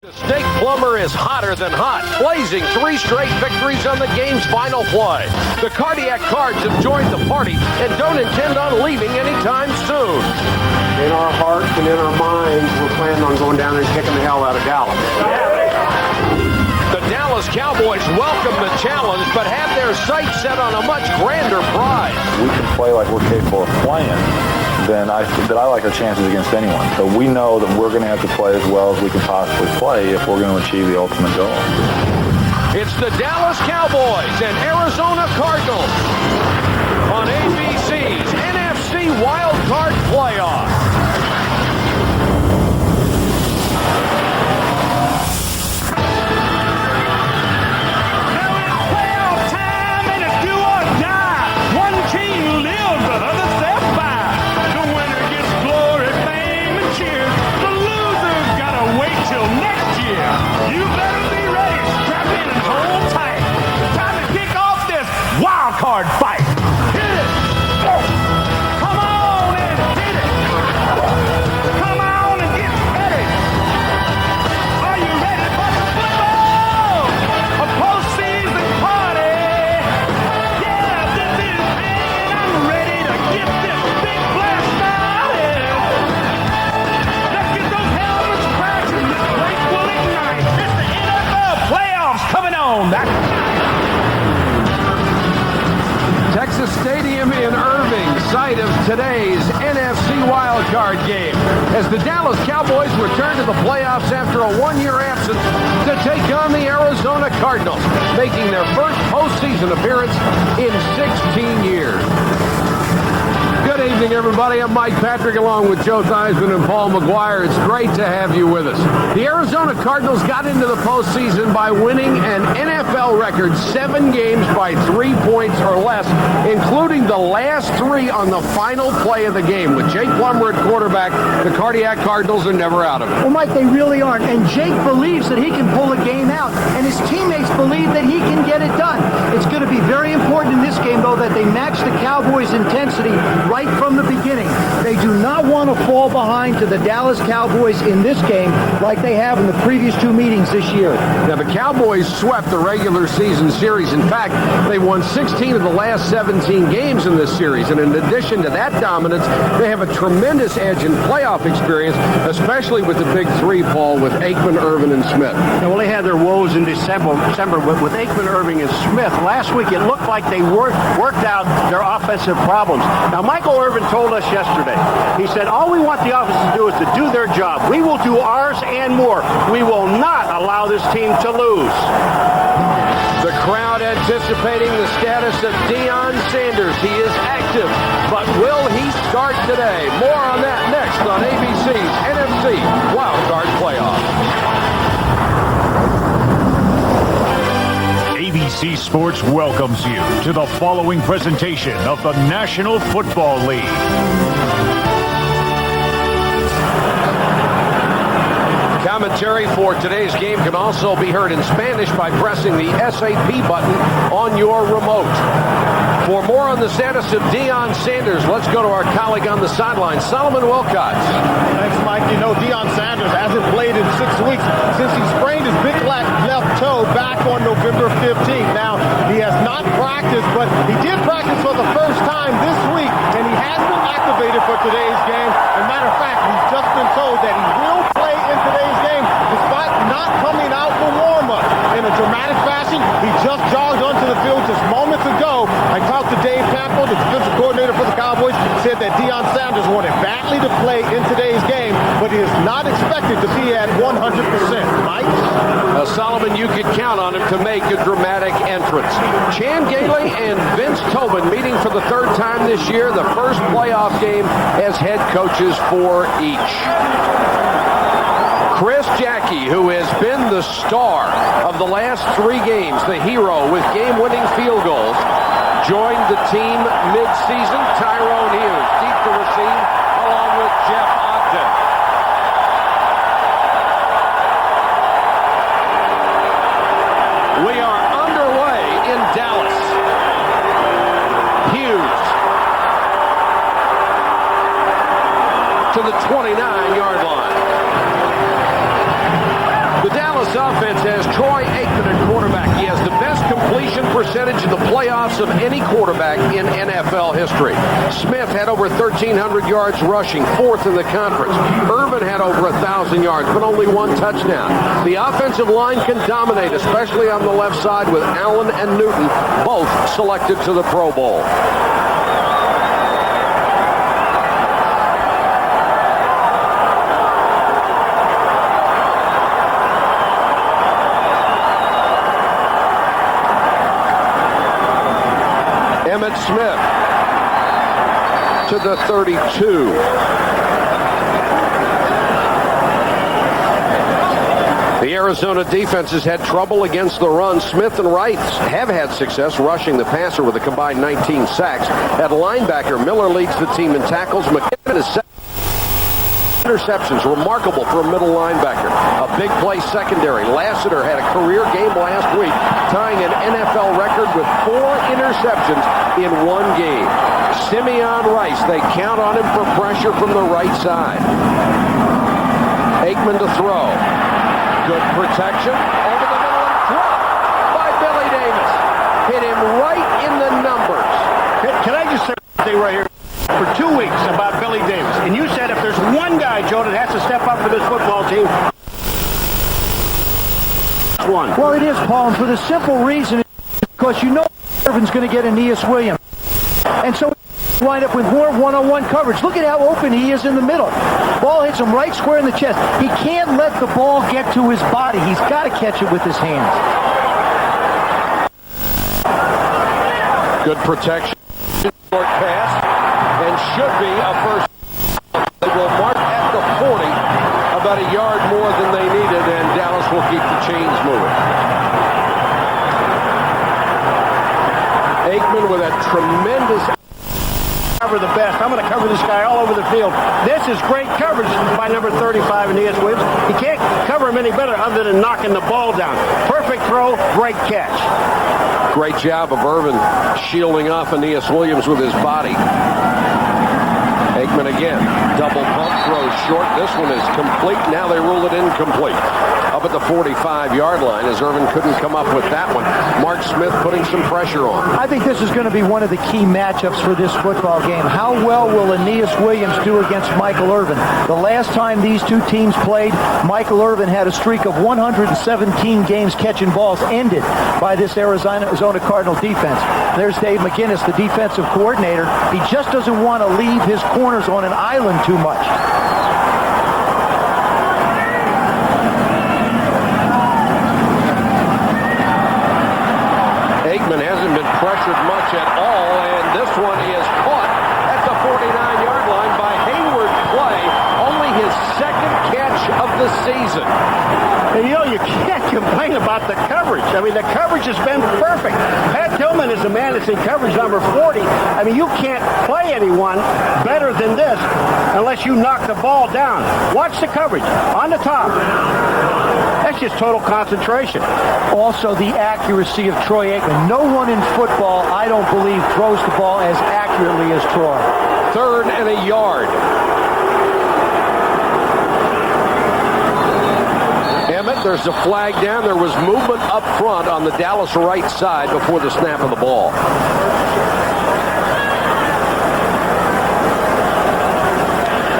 The steak plumber is hotter than hot, blazing 3 straight victories on the game's final play. The Cardiac Cards have joined the party and don't intend on leaving anytime soon. In our hearts and in our minds, we're planning on going down there and kicking the hell out of Dallas. The Dallas Cowboys welcome the challenge, but have their sights set on a much grander prize. We can play like we're capable of playing. Then I like our chances against anyone. So we know that we're going to have to play as well as we can possibly play if we're going to achieve the ultimate goal. It's the Dallas Cowboys and Arizona Cardinals on ABC's NFC Wildcard Playoff. Wildcard fight. Hit it. Come on and hit it. Come on and get ready. Are you ready for the football? A postseason party. Yeah, this is it. I'm ready to get this big blast started. Let's get those helmets crashing. This place will ignite. It's the NFL playoffs coming on. Texas Stadium in Irving, site of today's NFC wildcard game, as the Dallas Cowboys return to the playoffs after a one-year absence to take on the Arizona Cardinals, making their first postseason appearance in 16 years. Good evening, everybody. I'm Mike Patrick along with Joe Theismann and Paul McGuire. It's great to have you with us. The Arizona Cardinals got into the postseason by winning an NFL record 7 games by 3 points or less, including the last 3 on the final play of the game. With Jake Plummer at quarterback, the Cardiac Cardinals are never out of it. Well, Mike, they really aren't. And Jake believes that he can pull a game out, and his teammates believe that he can get it done. It's going to be very important in this game, though, that they match the Cowboys' intensity right from the beginning. They do not want to fall behind to the Dallas Cowboys in this game like they have in the previous 2 meetings this year. Now, the Cowboys swept the regular season series. In fact, they won 16 of the last 17 games in this series. And in addition to that dominance, they have a tremendous edge in playoff experience, especially with the big 3, Paul, with Aikman, Irvin, and Smith. Yeah, well, they had their woes in December with Aikman, Irving, and Smith. Last week, it looked like they worked out their offensive problems. Now, Michael Irvin told us yesterday, he said, all we want the offense to do is to do their job. We will do ours and more. We will not allow this team to lose. The crowd anticipating the status of Deion Sanders. He is active, but will he start today? More on that next on ABC's NFC Wildcard Playoff. ABC Sports welcomes you to the following presentation of the National Football League. Commentary for today's game can also be heard in Spanish by pressing the SAP button on your remote. For more on the status of Deion Sanders, let's go to our colleague on the sideline, Solomon Wilcots. Thanks, Mike. You know, Deion Sanders hasn't played in 6 weeks since he sprained his big left toe back on November 15th. Now, he has not practiced, but he did practice for the first time this week, and he has been activated for today's game. As a matter of fact, he's just been told that he will play in today's game despite not coming out for warm-up. In a dramatic fashion, he just jogged onto the field just moments ago. I talked to Dave Campo, the defensive coordinator for the Cowboys, said that Deion Sanders wanted badly to play in today's game, but he is not expected to be at 100%. Mike? Solomon, you could count on him to make a dramatic entrance. Chan Gailey and Vince Tobin meeting for the 3rd time this year, the first playoff game as head coaches for each. Chris Jackie, who has been the star of the last 3 games, the hero with game-winning field goals, joined the team mid-season. Tyrone Hughes deep to receive along with Jeff Ogden. We are underway in Dallas. Hughes to the 29-yard line. The Dallas offense has Troy Aikman at quarterback. He has the best completion percentage in the playoffs of any quarterback in NFL history. Smith had over 1,300 yards rushing, fourth in the conference. Irvin had over 1,000 yards, but only one touchdown. The offensive line can dominate, especially on the left side with Allen and Newton, both selected to the Pro Bowl. Smith to the 32. The Arizona defense has had trouble against the run. Smith and Wright have had success rushing the passer with a combined 19 sacks. At linebacker, Miller leads the team in tackles. McKinnon is interceptions, remarkable for a middle linebacker. A big play secondary. Lassiter had a career game last week, tying an NFL record with 4 interceptions in one game. Simeon Rice, they count on him for pressure from the right side. Aikman to throw. Good protection. Over the middle and dropped by Billy Davis. Hit him right in the numbers. Can I just say something right here? For 2 weeks about Billy Davis, and you said if there's one guy, Joe, that has to step up for this football team, one. Well, it is, Paul, and for the simple reason, because you know Irvin's going to get Aeneas Williams. And so wind up with more one-on-one coverage. Look at how open he is in the middle. Ball hits him right square in the chest. He can't let the ball get to his body. He's got to catch it with his hands. Good protection. Short pass. And should be a first. They will mark at the 40, about a yard more than they needed, and Dallas will keep the chains moving. Aikman with a tremendous cover the best. I'm going to cover this guy all over the field. This is great coverage by number 35, Aeneas Williams. You can't cover him any better other than knocking the ball down. Perfect throw, great catch. Great job of Irvin shielding off Aeneas Williams with his body. Aikman again. Double pump throws short. This one is complete. Now they rule it incomplete. Up at the 45-yard line as Irvin couldn't come up with that one. Mark Smith putting some pressure on. I think this is going to be one of the key matchups for this football game. How well will Aeneas Williams do against Michael Irvin? The last time these two teams played, Michael Irvin had a streak of 117 games catching balls ended by this Arizona Cardinal defense. There's Dave McGinnis, the defensive coordinator. He just doesn't want to leave his corners on an island too much. Aikman hasn't been pressured much at all, and this one is caught at the 49-yard line by Hayward Clay. Only his second catch of the season. And you know, you can't complain about the coverage. I mean, the coverage has been perfect. Pat Tillman is the man that's in coverage number 40. I mean, you can't play anyone better than this unless you knock the ball down. Watch the coverage on the top. That's just total concentration. Also, the accuracy of Troy Aikman. No one in football, I don't believe, throws the ball as accurately as Troy. 3rd and a yard. Emmett, there's a flag down. There was movement up front on the Dallas right side before the snap of the ball.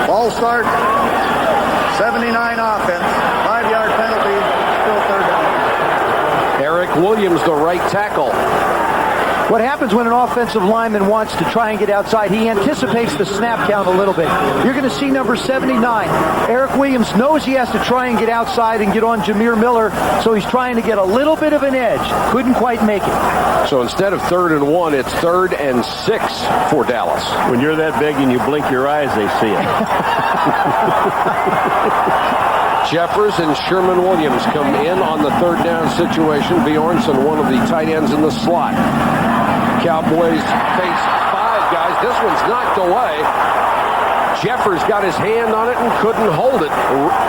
Ball start, 79 offense, 5-yard penalty, still 3rd down. Eric Williams, the right tackle. What happens when an offensive lineman wants to try and get outside? He anticipates the snap count a little bit. You're going to see number 79. Eric Williams knows he has to try and get outside and get on Jameer Miller, so he's trying to get a little bit of an edge. Couldn't quite make it. So instead of 3rd and 1, it's 3rd and 6 for Dallas. When you're that big and you blink your eyes, they see it. Jeffers and Sherman Williams come in on the 3rd down situation. Bjornsson, one of the tight ends in the slot. Cowboys face 5 guys. This one's knocked away. Jeffers got his hand on it and couldn't hold it.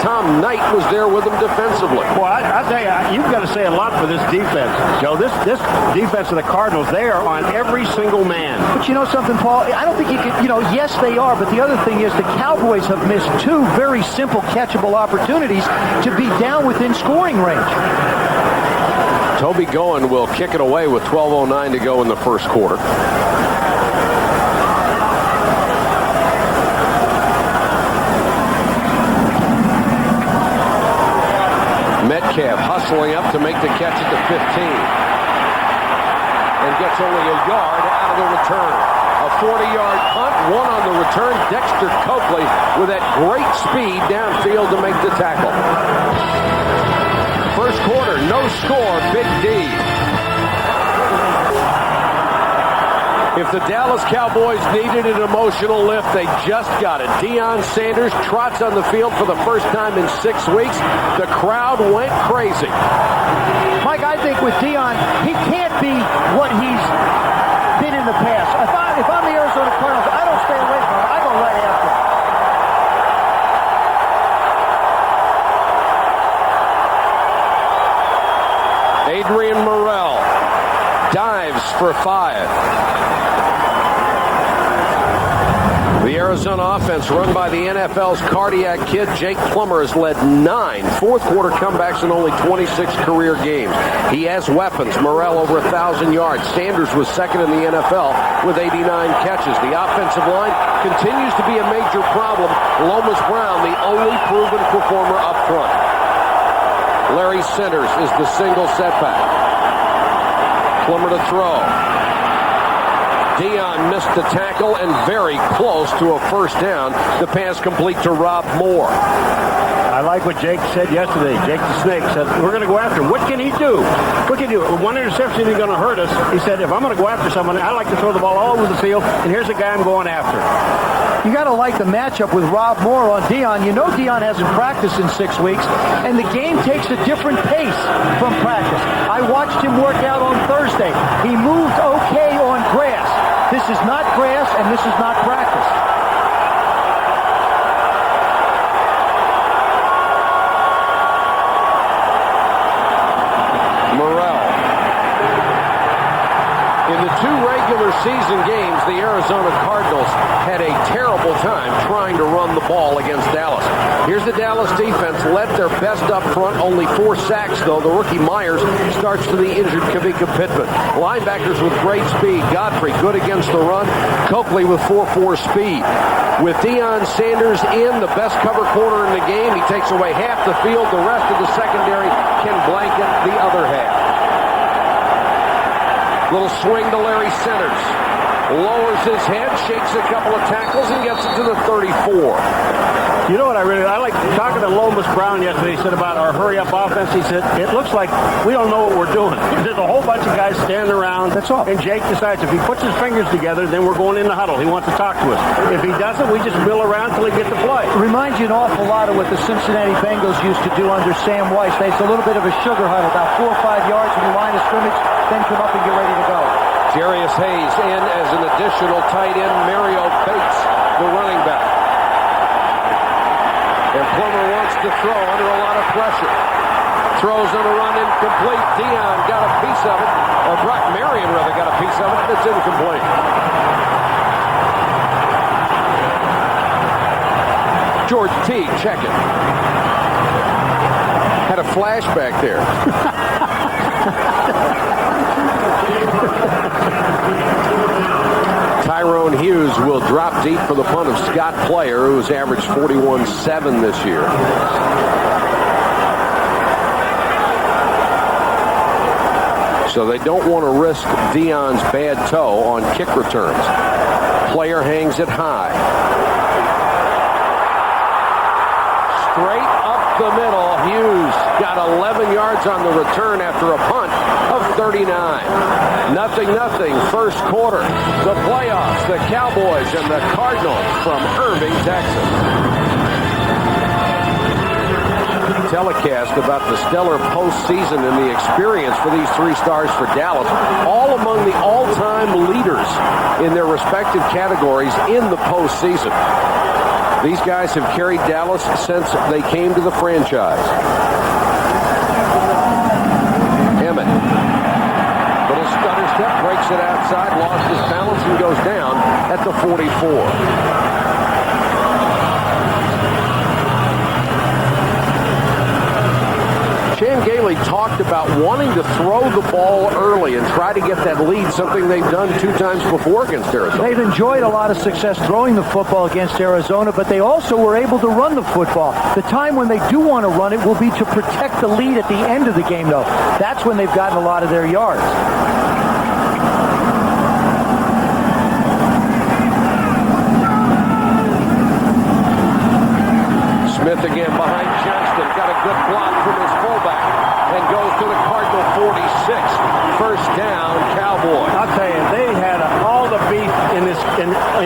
Tom Knight was there with him defensively. Well, I tell you, you've got to say a lot for this defense, Joe. This defense of the Cardinals, they are on every single man. But you know something, Paul? I don't think you can, yes, they are, but the other thing is the Cowboys have missed two very simple catchable opportunities to be down within scoring range. Toby Goen will kick it away with 12:09 to go in the first quarter. Metcalf hustling up to make the catch at the 15. And gets only a yard out of the return. A 40-yard punt, one on the return. Dexter Coakley with that great speed downfield to make the tackle. First quarter, no score, Big D. If the Dallas Cowboys needed an emotional lift, they just got it. Deion Sanders trots on the field for the first time in 6 weeks. The crowd went crazy. Mike, I think with Deion, he can't be what he's been in the past. If I'm the Arizona Cardinals, I don't stay away from him. I go right after him. Adrian Morrell dives for 5. The Arizona offense run by the NFL's cardiac kid, Jake Plummer, has led 9 fourth-quarter comebacks in only 26 career games. He has weapons. Morrell over 1,000 yards. Sanders was second in the NFL with 89 catches. The offensive line continues to be a major problem. Lomas Brown, the only proven performer up front. Larry Centers is the single setback. Plummer to throw. Deion missed the tackle and very close to a first down. The pass complete to Rob Moore. I like what Jake said yesterday. Jake the Snake said, we're going to go after him. What can he do? What can he do? One interception is going to hurt us. He said, if I'm going to go after someone, I like to throw the ball all over the field, and here's a guy I'm going after. You got to like the matchup with Rob Moore on Deion. You know Deion hasn't practiced in 6 weeks, and the game takes a different pace from practice. I watched him work out on Thursday. He moved okay on grass. This is not grass, and this is not practice. Morrell. In the 2 regular season games, the Arizona Cardinals had a terrible time trying to run the ball against Dallas. Here's the Dallas defense, led their best up front, only 4 sacks, though. The rookie Myers starts for the injured Kavika Pittman. Linebackers with great speed. Godfrey, good against the run. Coakley with 4.4 speed. With Deion Sanders in, the best cover corner in the game, he takes away half the field. The rest of the secondary can blanket the other half. Little swing to Larry Centers. Lowers his head, shakes a couple of tackles, and gets it to the 34. You know what I like talking to Lomas Brown yesterday. He said about our hurry-up offense. He said, it looks like we don't know what we're doing. There's a whole bunch of guys standing around. That's all. And Jake decides if he puts his fingers together, then we're going in the huddle. He wants to talk to us. If he doesn't, we just mill around until he gets the play. It reminds you an awful lot of what the Cincinnati Bengals used to do under Sam Weiss. It's a little bit of a sugar huddle, about 4 or 5 yards from the line of scrimmage, then come up and get ready to go. Jarius Hayes in as an additional tight end. Mario Bates, the running back. And Plummer wants to throw under a lot of pressure. Throws on a run incomplete. Deion got a piece of it. Or Brock Marion, rather, got a piece of it. It's incomplete. George T. check it. Had a flashback there. Tyrone Hughes will drop deep for the punt of Scott Player, who has averaged 41-7 this year. So they don't want to risk Deion's bad toe on kick returns. Player hangs it high. Straight up the middle. Hughes got 11 yards on the return after a punt of 39. 0-0, first quarter. The playoffs, the Cowboys and the Cardinals from Irving, Texas. Telecast about the stellar postseason and the experience for these 3 stars for Dallas, all among the all-time leaders in their respective categories in the postseason. These guys have carried Dallas since they came to the franchise. Emmett. Little stutter step, breaks it outside, lost his balance, and goes down at the 44. Chan Gailey talked about wanting to throw the ball early and try to get that lead, something they've done 2 times before against Arizona. They've enjoyed a lot of success throwing the football against Arizona, but they also were able to run the football. The time when they do want to run it will be to protect the lead at the end of the game, though. That's when they've gotten a lot of their yards. Smith again behind Johnston. Got a good block from his fullback and goes to the Cardinal 46. First down, Cowboys. I'll tell you, they had all the beef in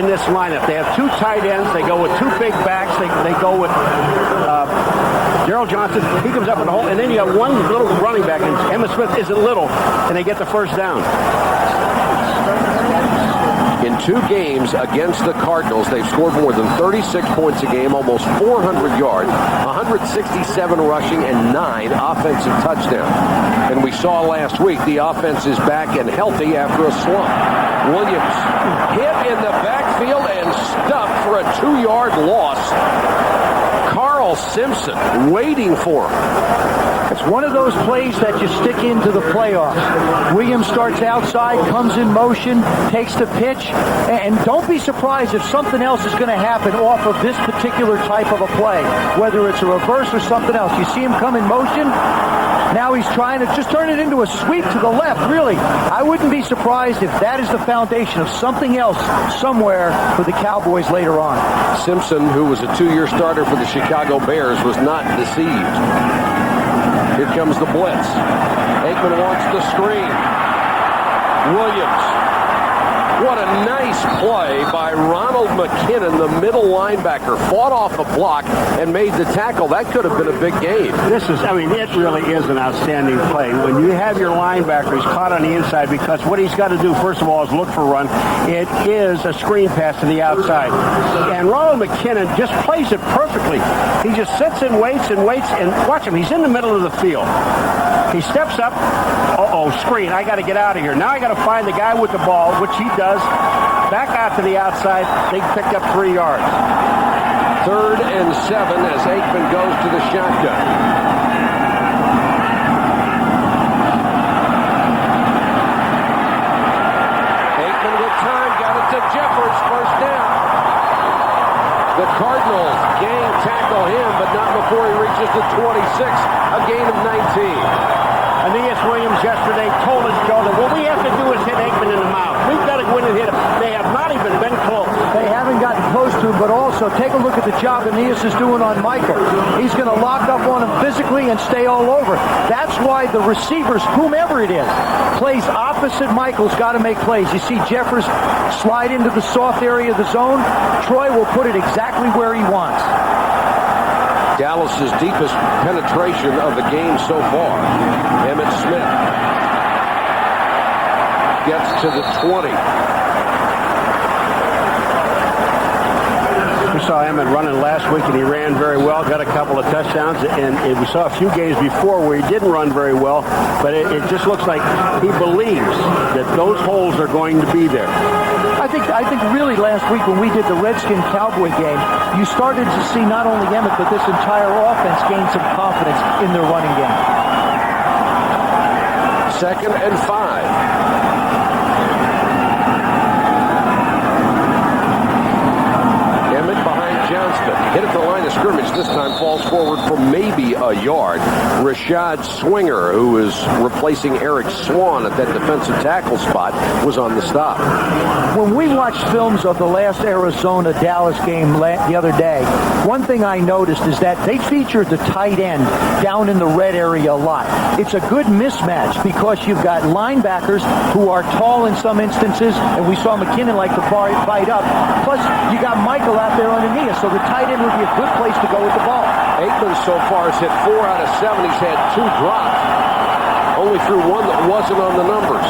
this lineup. They have 2 tight ends. They go with 2 big backs. They go with Gerald Johnson. He comes up in the hole, and then you have one little running back, and Emmitt Smith isn't little, and they get the first down. In 2 games against the Cardinals, they've scored more than 36 points a game, almost 400 yards, 167 rushing, and 9 offensive touchdowns. And we saw last week the offense is back and healthy after a slump. Williams hit in the backfield and stuffed for a 2-yard loss. Carl Simpson waiting for him. It's one of those plays that you stick into the playoffs. Williams starts outside, comes in motion, takes the pitch, and don't be surprised if something else is going to happen off of this particular type of a play, whether it's a reverse or something else. You see him come in motion. Now he's trying to just turn it into a sweep to the left, really. I wouldn't be surprised if that is the foundation of something else somewhere for the Cowboys later on. Simpson, who was a 2-year starter for the Chicago Bears, was not deceived. Here comes the blitz. Aikman wants the screen. Williams. What a nice play by Ronald McKinnon, the middle linebacker. Fought off a block and made the tackle. That could have been a big game. It really is an outstanding play. When you have your linebackers caught on the inside, because what he's got to do, first of all, is look for a run. It is a screen pass to the outside. And Ronald McKinnon just plays it perfectly. He just sits and waits, and watch him. He's in the middle of the field. He steps up. Screen. I got to get out of here. Now I got to find the guy with the ball, which he does. Back out to the outside. They picked up 3 yards. 3rd and 7 as Aikman goes to the shotgun. Aikman with time. Got it to Jeffers. First down. The Cardinals gang tackle him, but not before he reaches the 26. A gain of 19. Aeneas Williams yesterday told us, Joe, that what we have to do is hit Aikman in the mouth. We've got to go in and hit him. They have not even been close. They haven't gotten close to him, but also take a look at the job Aeneas is doing on Michael. He's going to lock up on him physically and stay all over. That's why the receivers, whomever it is, plays opposite Michael's got to make plays. You see Jeffers slide into the soft area of the zone. Troy will put it exactly where he wants. Dallas's deepest penetration of the game so far. Emmitt Smith gets to the 20. We saw Emmitt running last week, and he ran very well, got a couple of touchdowns, and we saw a few games before where he didn't run very well, but it just looks like he believes that those holes are going to be there. I think really last week when we did the Redskin-Cowboy game, you started to see not only Emmitt, but this entire offense gain some confidence in their running game. 2nd and 5. Hit at the line of scrimmage. This time falls forward for maybe a yard. Rashad Swinger, who is replacing Eric Swan at that defensive tackle spot, was on the stop. When we watched films of the last Arizona-Dallas game the other day, one thing I noticed is that they featured the tight end down in the red area a lot. It's a good mismatch because you've got linebackers who are tall in some instances, and we saw McKinnon like to fight up. Plus, you got Michael out there underneath, so the tight end would be a good place to go with the ball. Aikman so far has hit 4 out of 7. He's had 2 drops. Only threw one that wasn't on the numbers.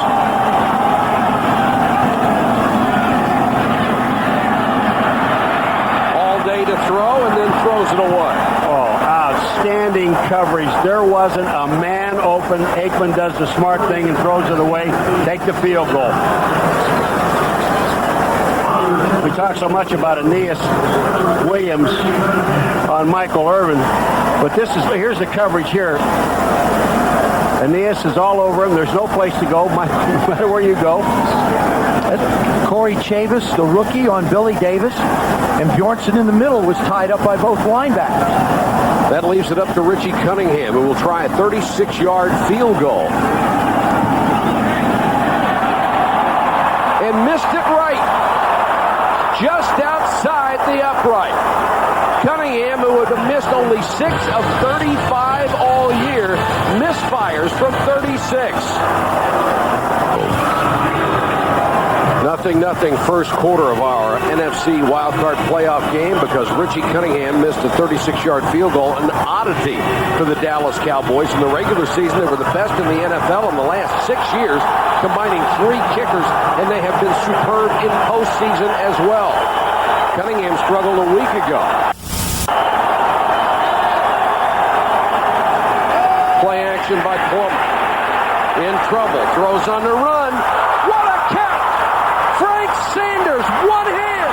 All day to throw and then throws it away. Oh, outstanding coverage. There wasn't a man open. Aikman does the smart thing and throws it away. Take the field goal. We talk so much about Aeneas Williams on Michael Irvin, but here's the coverage here. Aeneas is all over him. There's no place to go, no matter where you go. Corey Chavis, the rookie, on Billy Davis, and Bjornsson in the middle was tied up by both linebackers. That leaves it up to Richie Cunningham, who will try a 36-yard field goal. And missed it right. Just outside the upright. Cunningham, who would have missed only 6 of 35 all year, misfires from 36. 0-0 first quarter of our NFC Wildcard playoff game because Richie Cunningham missed a 36-yard field goal, an oddity for the Dallas Cowboys. In the regular season, they were the best in the NFL in the last 6 years, combining 3 kickers, and they have been superb in postseason as well. Cunningham struggled a week ago. Play action by Plummer. In trouble. Throws on the run. What a catch! Frank Sanders, one hand.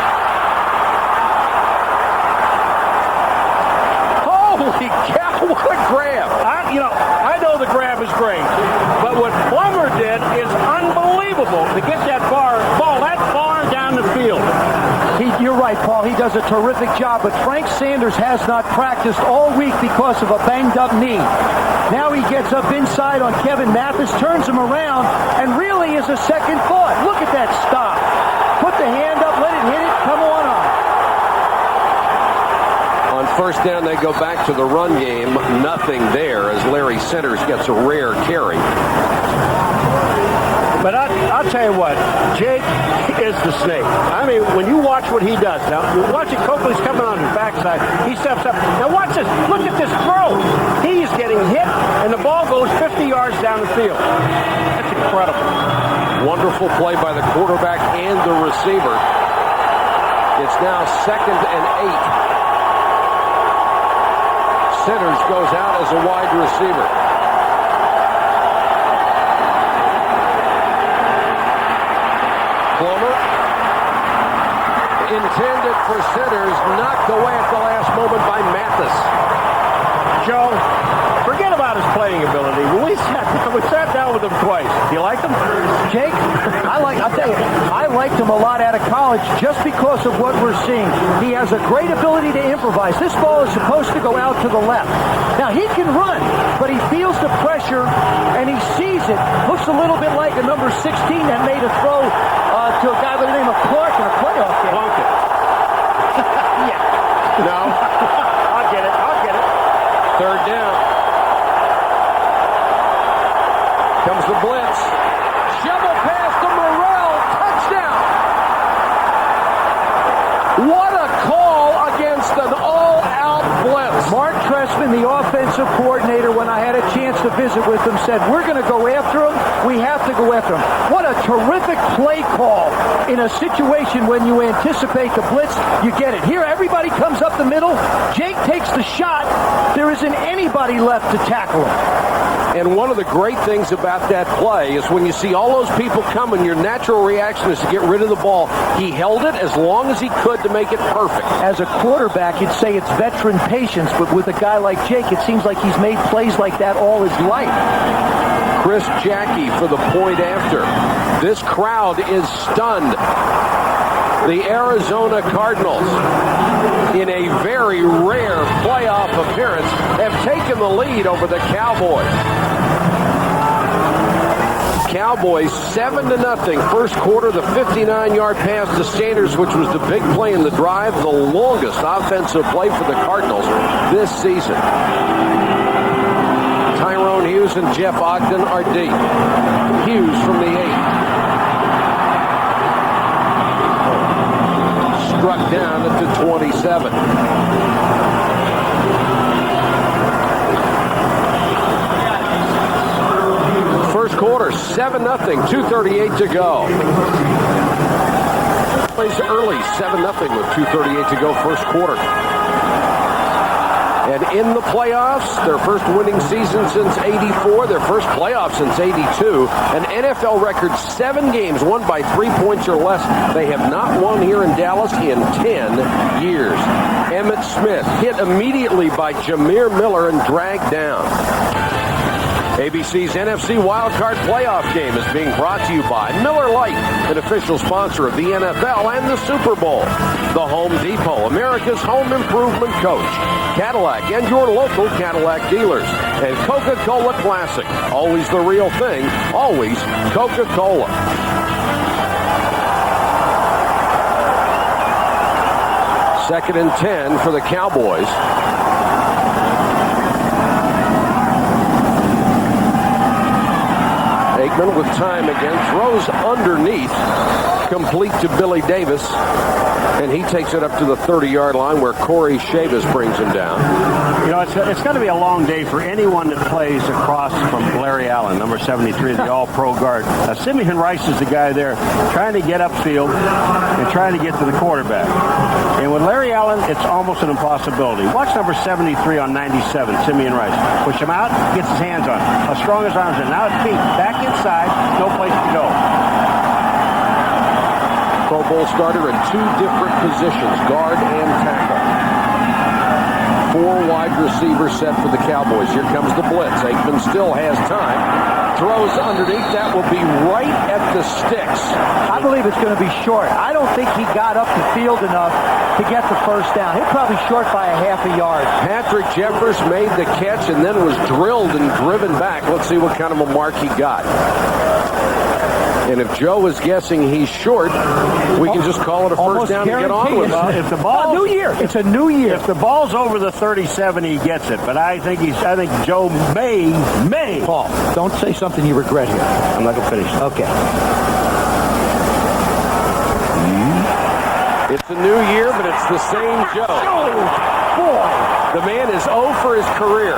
Holy cow, what a grab. I know the grab is great, but what Plummer did is unbelievable to get that ball that far down the field. You're right, Paul. He does a terrific job, but Frank Sanders has not practiced all week because of a banged-up knee. Now he gets up inside on Kevin Mathis, turns him around, and really is a second thought. Look at that stop. Put the hand up, let it hit it, come on. On first down, they go back to the run game. Nothing there as Larry Centers gets a rare carry. But I'll tell you what, Jake is the snake. I mean, when you watch what he does, now, you watch it, Coakley's coming on his backside. He steps up. Now watch this. Look at this throw. He's getting hit, and the ball goes 50 yards down the field. That's incredible. Wonderful play by the quarterback and the receiver. It's now 2nd and 8. Centers goes out as a wide receiver. Plummer, intended for Centers, knocked away at the last moment by Mathis. Joe, forget about his playing ability. When we sat down with him twice. Do you like him? Jake, I'll tell you, I liked him a lot out of college just because of what we're seeing. He has a great ability to improvise. This ball is supposed to go out to the left. Now, he can run, but he feels the pressure, and he sees it. Looks a little bit like a number 16 that made a throw to a guy by the name of Clark in a playoff game. Plunkett. Yeah. No. I'll get it. Third down. Comes the blitz. Shovel pass to Morrell. Touchdown. What a call against an all-out blitz. Mark Trestman, the offensive coordinator, when I had a chance to visit with him, said, we're going to go after him. We have to go after him. What a terrific play call in a situation when you anticipate the blitz. You get it. Here, everybody comes up the middle. Jake takes the shot. There isn't anybody left to tackle him. And one of the great things about that play is when you see all those people coming, your natural reaction is to get rid of the ball. He held it as long as he could to make it perfect. As a quarterback, you'd say it's veteran patience, but with a guy like Jake, it seems like he's made plays like that all his life. Chris Jackie for the point after. This crowd is stunned. The Arizona Cardinals, in a very rare playoff appearance, have taken the lead over the Cowboys. Cowboys 7-0. First quarter, the 59-yard pass to Sanders, which was the big play in the drive, the longest offensive play for the Cardinals this season. Tyrone Hughes and Jeff Ogden are deep. Hughes from the 8. Struck down at the 27. First quarter, 7-0, 2:38 to go. Cowboys early, 7-0 with 2:38 to go first quarter. And in the playoffs, their first winning season since 84, their first playoffs since 82. An NFL record 7 games won by 3 points or less. They have not won here in Dallas in 10 years. Emmitt Smith hit immediately by Jameer Miller and dragged down. ABC's NFC Wildcard playoff game is being brought to you by Miller Lite, an official sponsor of the NFL and the Super Bowl. The Home Depot, America's home improvement coach. Cadillac and your local Cadillac dealers. And Coca-Cola Classic. Always the real thing. Always Coca-Cola. Second and 10 for the Cowboys. Aikman with time again, throws underneath, complete to Billy Davis, and he takes it up to the 30-yard line where Corey Chavis brings him down. You know, it's going to be a long day for anyone that plays across from Larry Allen, number 73, the all-pro guard. Simeon Rice is the guy there trying to get upfield and trying to get to the quarterback. And with Larry Allen, it's almost an impossibility. Watch number 73 on 97, Simeon Rice. Push him out, gets his hands on it. How strong his arms are. Now his feet back inside, no place to go. Pro Bowl starter in 2 different positions, guard and tackle. 4 wide receivers set for the Cowboys. Here comes the blitz. Aikman still has time. Throws underneath. That will be right at the sticks. I believe it's going to be short. I don't think he got up the field enough to get the first down. He's probably short by a half a yard. Patrick Jeffers made the catch and then was drilled and driven back. Let's see what kind of a mark he got. And if Joe is guessing he's short, we can just call it a first down and get on with it. If the ball, new year. It's a new year. If the ball's over the 37, he gets it. But I think Joe may. Paul, don't say something you regret here. I'm not going to finish. Okay. It's a new year, but it's the same Joe. Oh, boy. The man is 0 for his career.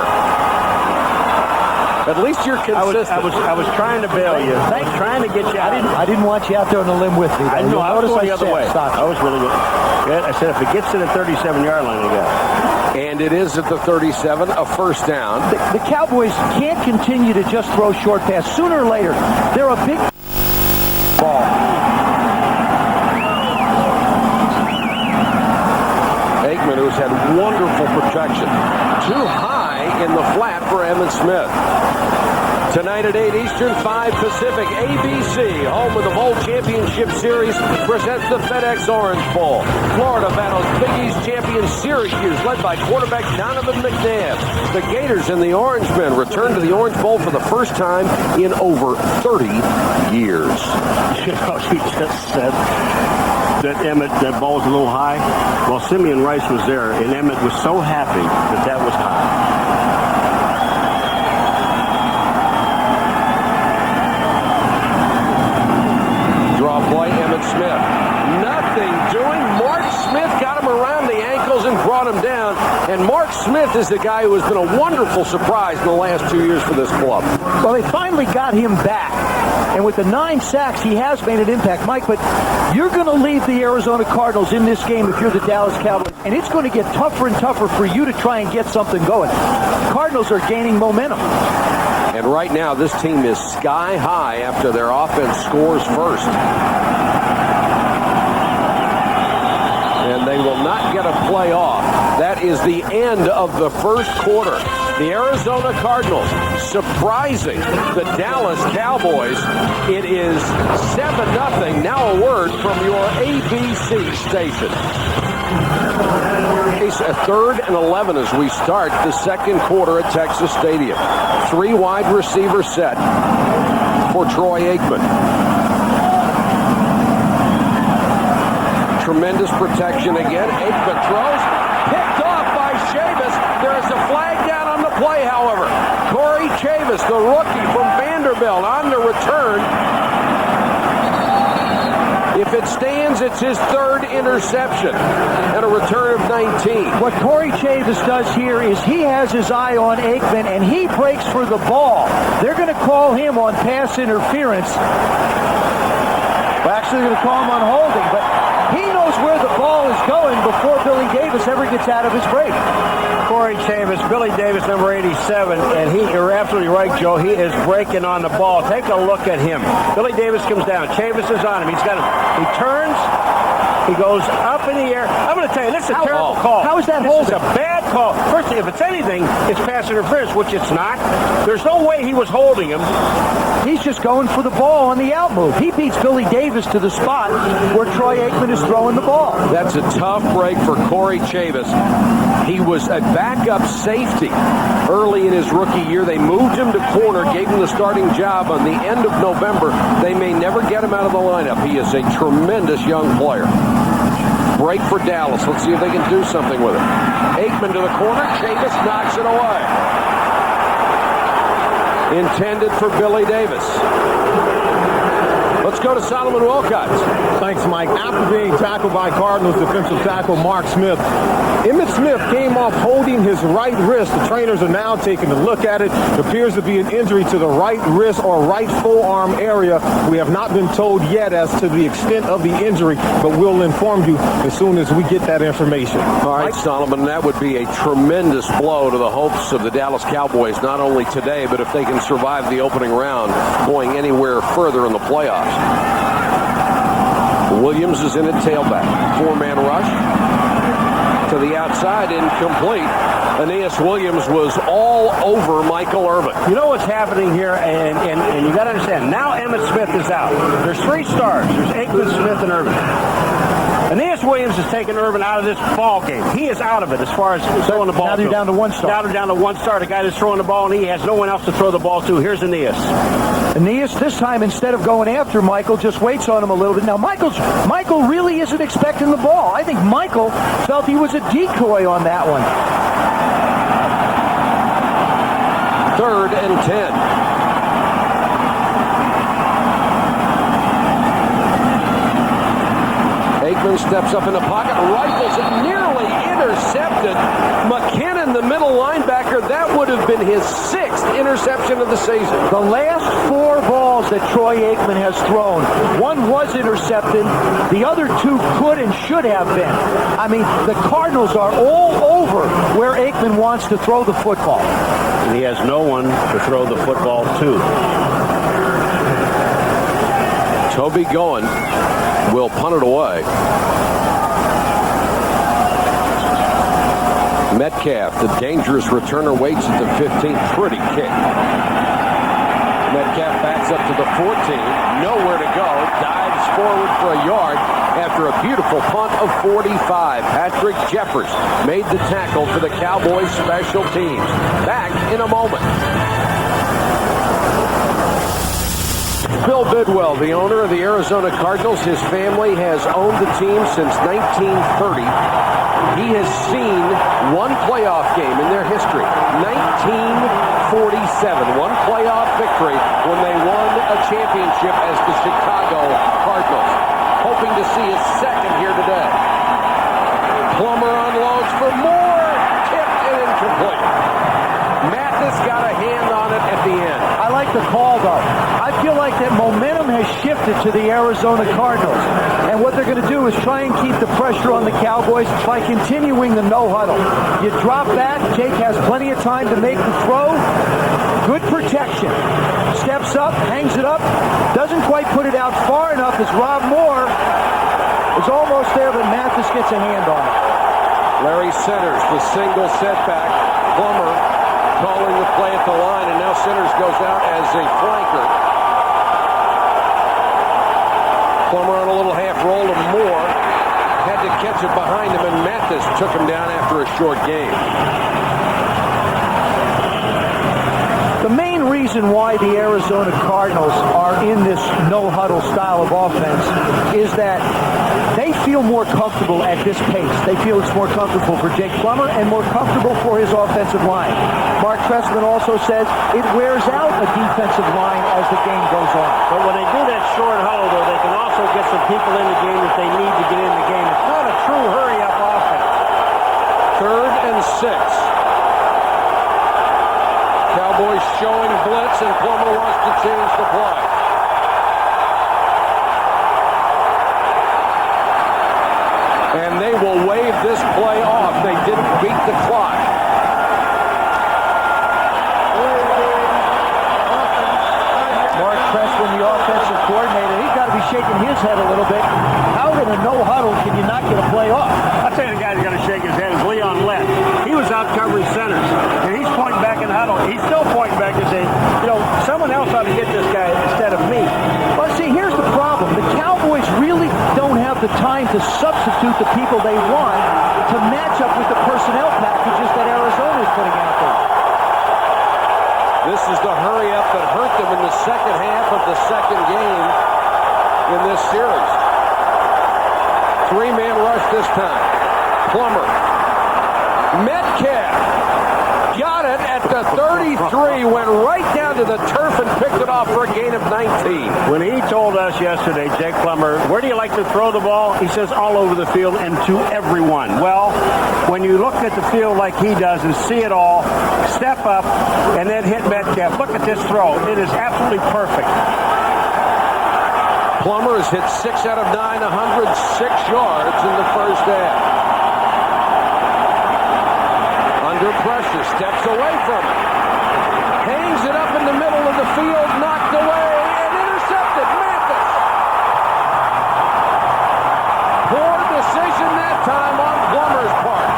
At least you're consistent. I was trying to bail you. I was trying to get you out. I didn't want you out there on the limb with me. I know. I was going the other way. Stop. I was really good. I said if it gets to the 37-yard line, I got it. And it is at the 37, a first down. The Cowboys can't continue to just throw short passes. Sooner or later, they're a big ball. Aikman, who's had wonderful protection. Too high in the flat for Emmitt Smith. Tonight at 8 Eastern, 5 Pacific, ABC, home of the Bowl Championship Series, presents the FedEx Orange Bowl. Florida battles Big East champion Syracuse, led by quarterback Donovan McNabb. The Gators and the Orangemen return to the Orange Bowl for the first time in over 30 years. You know, he just said that that ball was a little high. Well, Simeon Rice was there, and Emmitt was so happy that was high. Play Emmitt Smith. Nothing doing. Mark Smith got him around the ankles and brought him down. And Mark Smith is the guy who has been a wonderful surprise in the last 2 years for this club. Well, they finally got him back. And with the 9 sacks, he has made an impact. Mike, but you're going to lead the Arizona Cardinals in this game if you're the Dallas Cowboys. And it's going to get tougher and tougher for you to try and get something going. Cardinals are gaining momentum. And right now, this team is sky high after their offense scores first. And they will not get a play off. That is the end of the first quarter. The Arizona Cardinals surprising the Dallas Cowboys. It is 7-0. Now a word from your ABC station. It's a 3rd and 11 as we start the second quarter at Texas Stadium. 3 wide receivers set for Troy Aikman. Tremendous protection again. Aikman throws. Picked off by Chavis. There is a flag down on the play, however. Corey Chavis, the rookie from Vanderbilt, on the return. If it stands, it's his 3rd interception and a return of 19. What Corey Chavis does here is he has his eye on Aikman, and he breaks for the ball. They're going to call him on pass interference. Well, actually, they're going to call him on holding, but He knows where the ball is going before Billy Davis ever gets out of his break. Corey Chavis, Billy Davis, number 87, and you're absolutely right, Joe. He is breaking on the ball. Take a look at him. Billy Davis comes down. Chavis is on him. He turns. He goes up in the air. I'm going to tell you, this is a terrible call. How is that This holding? is a bad call. First, if it's anything, it's pass interference, which it's not. There's no way he was holding him. He's just going for the ball on the out move. He beats Billy Davis to the spot where Troy Aikman is throwing the ball. That's a tough break for Corey Chavis. He was a backup safety early in his rookie year. They moved him to corner, gave him the starting job on the end of November. They may never get him out of the lineup. He is a tremendous young player. Break for Dallas. Let's see if they can do something with it. Aikman to the corner. Chavis knocks it away. Intended for Billy Davis. Let's go to Solomon Wilcots. Thanks, Mike. After being tackled by Cardinals defensive tackle Mark Smith, Emmitt Smith came off holding his right wrist. The trainers are now taking a look at it. It appears to be an injury to the right wrist or right forearm area. We have not been told yet as to the extent of the injury, but we'll inform you as soon as we get that information. All right, Solomon, that would be a tremendous blow to the hopes of the Dallas Cowboys, not only today, but if they can survive the opening round, going anywhere further in the playoffs. Williams is in at tailback. Four-man rush to the outside, incomplete. Aeneas Williams was all over Michael Irvin. You know what's happening here, and you got to understand, now Emmitt Smith is out. There's three stars. There's Aikman, Smith, and Irvin. Aeneas Williams has taken Irvin out of this ball game. He is out of it as far as throwing the ball. Now they're down to one star. Now they're down to one star. The guy that's throwing the ball, and he has no one else to throw the ball to. Here's Aeneas. Aeneas, this time, instead of going after Michael, just waits on him a little bit. Now, Michael really isn't expecting the ball. I think Michael felt he was a decoy on that one. 3rd and 10. Aikman steps up in the pocket, rifles it, nearly intercepted. McKinnon, the middle linebacker, that would have been his 6th interception of the season. The last 4 balls that Troy Aikman has thrown, one was intercepted, the other 2 could and should have been. I mean, the Cardinals are all over where Aikman wants to throw the football. And he has no one to throw the football to. Toby Goen will punt it away. Metcalf, the dangerous returner, waits at the 15th. Pretty kick. Metcalf backs up to the 14. Nowhere to go. Dives forward for a yard after a beautiful punt of 45. Patrick Jeffers made the tackle for the Cowboys special teams. Back in a moment. Bill Bidwell, the owner of the Arizona Cardinals, his family has owned the team since 1930. He has seen one playoff game in their history, 1947, one playoff victory when they won a championship as the Chicago Cardinals. Hoping to see his second here today. Plummer unloads for more, tipped and incomplete. Mathis got a hand on it at the end. I like the call, though. I feel like that momentum has shifted to the Arizona Cardinals. And what they're going to do is try and keep the pressure on the Cowboys by continuing the no-huddle. You drop back. Jake has plenty of time to make the throw. Good protection. Steps up, hangs it up. Doesn't quite put it out far enough as Rob Moore is almost there, but Mathis gets a hand on it. Larry Centers, the single setback. Plummer calling the play at the line, and now Centers goes out as a flanker. Plummer on a little half roll to Moore. Had to catch it behind him, and Mathis took him down after a short game. The main reason why the Arizona Cardinals are in this no-huddle style of offense is that they feel more comfortable at this pace. They feel it's more comfortable for Jake Plummer and more comfortable for his offensive line. Mark Trestman also says it wears out a defensive line as the game goes on. But when they do that short huddle, though, they can also get some people in the game if they need to get in the game. It's not a true hurry-up offense. 3rd and 6. Cowboys showing blitz, and Plummer wants to change the play. his head a little bit. How in a no huddle can you not get a play off? I'll tell you the guy who's got to shake his head is Leon Lett. He was out covering centers, and he's pointing back in the huddle. He's still pointing back and saying, someone else ought to get this guy instead of me. Well, see, here's the problem. The Cowboys really don't have the time to substitute the people they want to match up with the personnel packages that Arizona is putting out there. This is the hurry-up that hurt them in the second half of the second game in this series. Three-man rush this time. Plummer. Metcalf got it at the 33, went right down to the turf and picked it off for a gain of 19. When he told us yesterday, Jake Plummer, where do you like to throw the ball? He says all over the field and to everyone. Well, when you look at the field like he does and see it all, step up and then hit Metcalf. Look at this throw. It is absolutely perfect. Plummer has hit 6 out of 9, 106 yards in the first half. Under pressure, steps away from it. Hangs it up in the middle of the field, knocked away, and intercepted. Mathis. Poor decision that time on Plummer's part.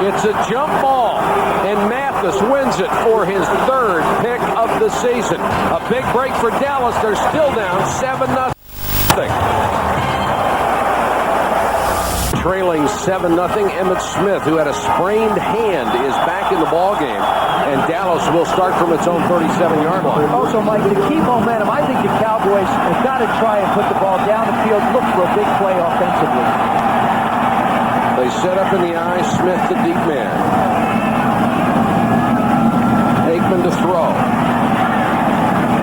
It's a jump ball, and Mathis wins it for his third pick of the season. A big break for Dallas. They're still down 7-0. Trailing 7-0, Emmitt Smith, who had a sprained hand, is back in the ballgame, and Dallas will start from its own 37-yard line. Also, Mike, to keep momentum, I think the Cowboys have got to try and put the ball down the field, look for a big play offensively. They set up in the eye, Smith the deep man. Aikman to throw.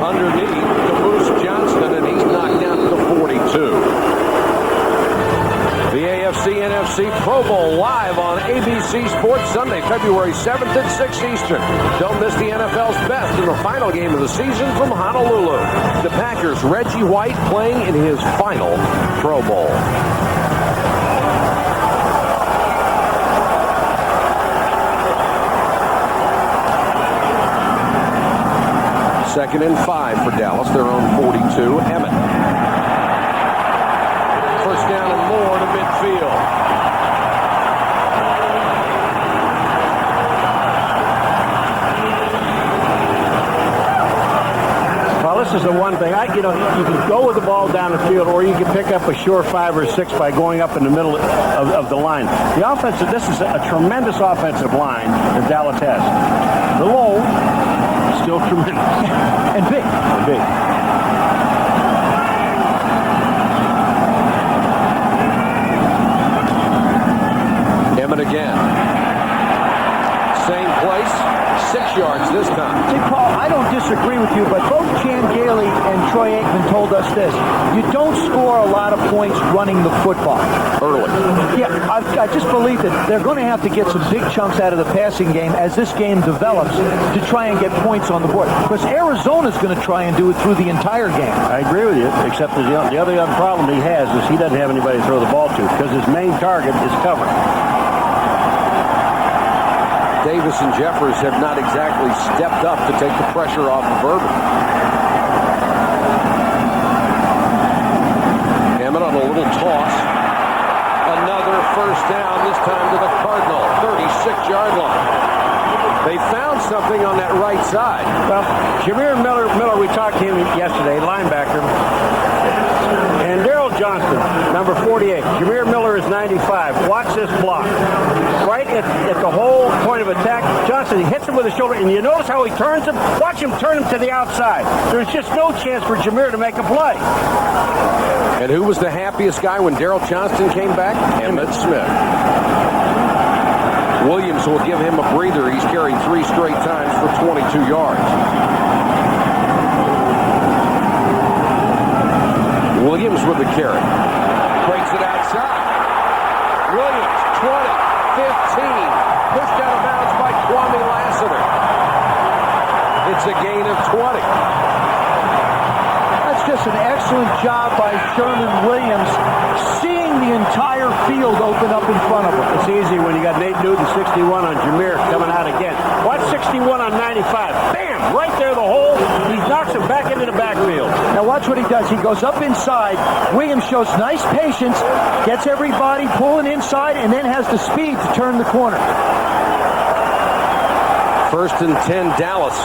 Underneath to Moose Johnston, and he's knocked down to the 42. The AFC-NFC Pro Bowl live on ABC Sports Sunday, February 7th at 6 Eastern. Don't miss the NFL's best in the final game of the season from Honolulu. The Packers' Reggie White playing in his final Pro Bowl. Second and 5 for Dallas, their own 42. Emmett. First down and more to midfield. Well, this is the one thing. You can go with the ball down the field, or you can pick up a sure 5 or 6 by going up in the middle of the line. This is a tremendous offensive line that Dallas has. The low, still tremendous. And big. And big. Emmett again. Same place, 6 yards this time. See, Paul, I don't disagree with you, but both Chan Gailey and Troy Aikman told us this. You don't score a lot of points running the football. Early. Yeah, I just believe that they're going to have to get some big chunks out of the passing game as this game develops to try and get points on the board. Because Arizona's going to try and do it through the entire game. I agree with you, except the other problem he has is he doesn't have anybody to throw the ball to because his main target is cover. Davis and Jeffers have not exactly stepped up to take the pressure off of Urban. Emmett on a little toss. Another first down, this time to the Cardinal, 36-yard line. They found something on that right side. Well, Jameer Miller, we talked to him yesterday, linebacker. And Daryl Johnston, number 48. Jameer Miller is 95. Watch this block. Right at the whole point of attack, Johnston, he hits him with his shoulder, and you notice how he turns him? Watch him turn him to the outside. There's just no chance for Jameer to make a play. And who was the happiest guy when Daryl Johnston came back? Emmitt Smith. Williams will give him a breather. He's carried 3 straight times for 22 yards. Williams with the carry. Breaks it outside. Williams, 20, 15. Pushed out of bounds by Kwame Lassiter. It's a gain of 20. That's just an excellent job by Sherman Williams seeing the entire field open up in front of him. It's easy when you got Nate Newton 61 on Jameer coming out again. Watch 61 on 95. Bam! Right there the hole. He knocks it back into the backfield. Now watch what he does. He goes up inside. Williams shows nice patience, gets everybody pulling inside, and then has the speed to turn the corner. 1st and 10, Dallas.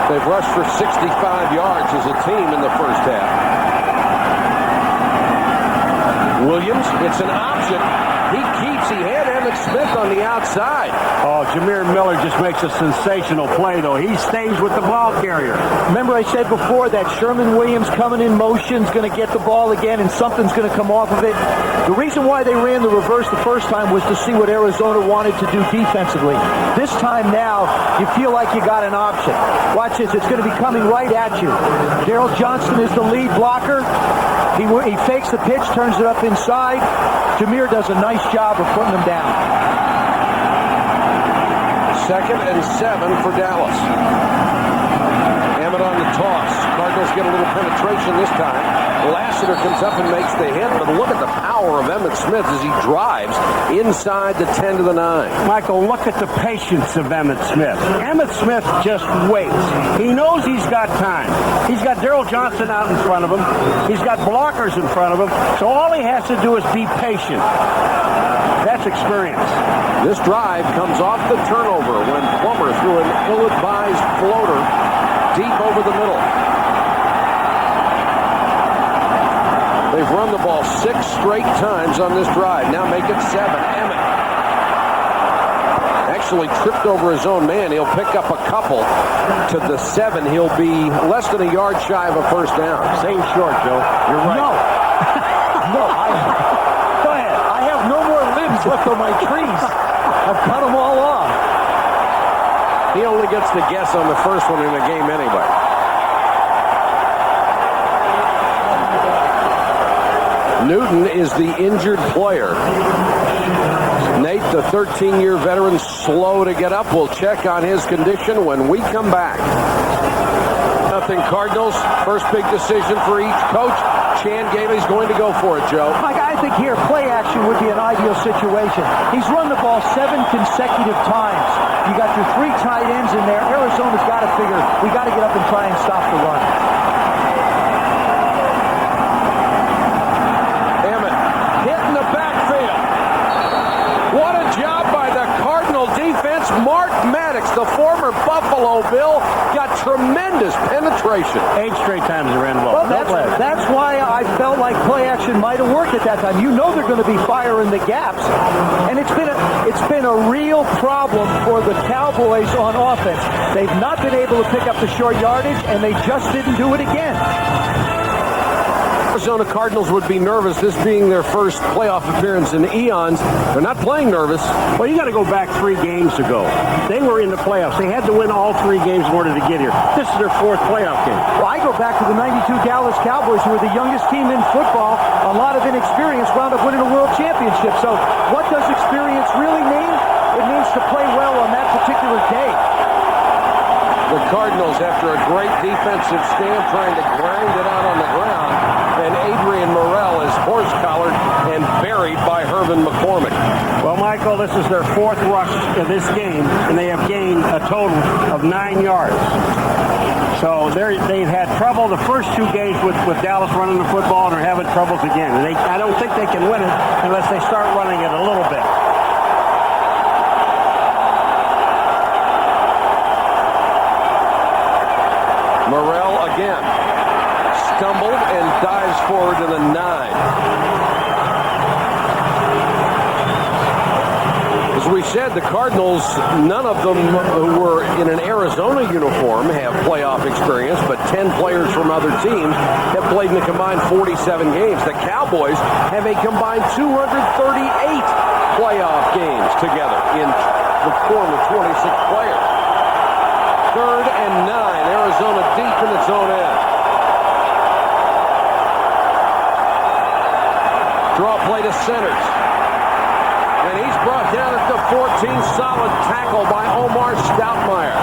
They've rushed for 65 yards as a team in the first half. Williams, it's an option. He had Emmett Smith on the outside. Oh, Jameer Miller just makes a sensational play, though. He stays with the ball carrier. Remember I said before that Sherman Williams coming in motion is going to get the ball again and something's going to come off of it. The reason why they ran the reverse the first time was to see what Arizona wanted to do defensively. This time now, you feel like you got an option. Watch this. It's going to be coming right at you. Daryl Johnston is the lead blocker. He fakes the pitch, turns it up inside. Jameer does a nice job of putting him down. 2nd and 7 for Dallas. Emmett on the toss. Cardinals get a little penetration this time. Lassiter comes up and makes the hit, but look at the power of Emmitt Smith as he drives inside the 10 to the 9. Michael, look at the patience of Emmitt Smith. Emmitt Smith just waits. He knows he's got time. He's got Daryl Johnston out in front of him. He's got blockers in front of him. So all he has to do is be patient. That's experience. This drive comes off the turnover when Plummer threw an ill-advised floater deep over the middle. They've run the ball 6 straight times on this drive. Now make it 7. Emmett actually tripped over his own man. He'll pick up a couple to the 7. He'll be less than a yard shy of a first down. Same short, Joe. You're right. No. Go ahead. I have no more limbs left on my trees. I've cut them all off. He only gets to guess on the first one in the game anyway. Newton is the injured player. Nate, the 13-year veteran, slow to get up. We'll check on his condition when we come back. Nothing Cardinals. First big decision for each coach. Chan Gailey's going to go for it, Joe. Mike, I think here play action would be an ideal situation. He's run the ball 7 consecutive times. You got your 3 tight ends in there. Arizona's got to figure we got to get up and try and stop the run. Emmett hit in the backfield. What a job by the Cardinal defense. Mark Maddox, the former Buffalo Bill, got tremendous penetration. 8 straight times they ran the ball. Well, that's why I felt like play action might have worked at that time. You know they're going to be firing the gaps, and it's been a real problem for the Cowboys on offense. They've not been able to pick up the short yardage, and they just didn't do it again. Arizona Cardinals would be nervous, this being their first playoff appearance in eons. They're not playing nervous. Well, you got to go back 3 games ago. They were in the playoffs. They had to win all 3 games in order to get here. This is their 4th playoff game. Well, I go back to the 92 Dallas Cowboys, who were the youngest team in football. A lot of inexperience wound up winning a world championship. So what does experience really mean? It means to play well on that particular day. The Cardinals, after a great defensive stand, trying to grind it out on the ground, and Adrian Morrell is horse-collared and buried by Hervin McCormick. Well, Michael, this is their 4th rush of this game, and they have gained a total of 9 yards. So they've had trouble the first 2 games with Dallas running the football, and are having troubles again. And I don't think they can win it unless they start running it a little bit. Morrell again stumbled and dives forward to the 9. As we said, the Cardinals, none of them who were in an Arizona uniform have playoff experience, but 10 players from other teams have played in a combined 47 games. The Cowboys have a combined 238 playoff games together in the form of 26 players. 3rd and 9. Arizona deep in its own end. Draw play to centers. And he's brought down at the 14. Solid tackle by Omar Stoutmeyer.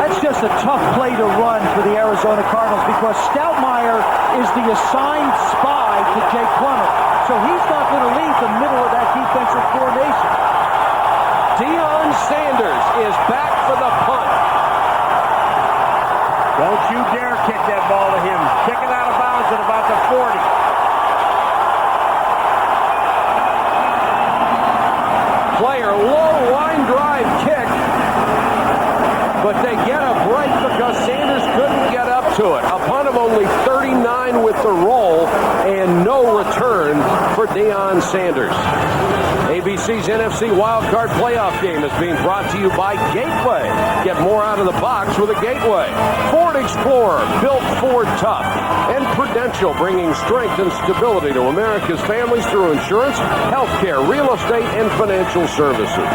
That's just is a tough play to run for the Arizona Cardinals because Stoudemire is the assigned spy to Jake Plummer. So he's not going to leave the middle of that defensive formation. Deion Sanders is back for the punt. Don't you dare kick that ball to him. Kick it out of bounds at about the 40. Player low line drive kick, but they get a break because Sanders couldn't get up to it. A punt of only 39 with the roll and no return for Deion Sanders. ABC's NFC Wildcard playoff game is being brought to you by Gateway. Get more out of the box with a Gateway. Ford Explorer, built Ford tough. And Prudential, bringing strength and stability to America's families through insurance, healthcare, real estate, and financial services.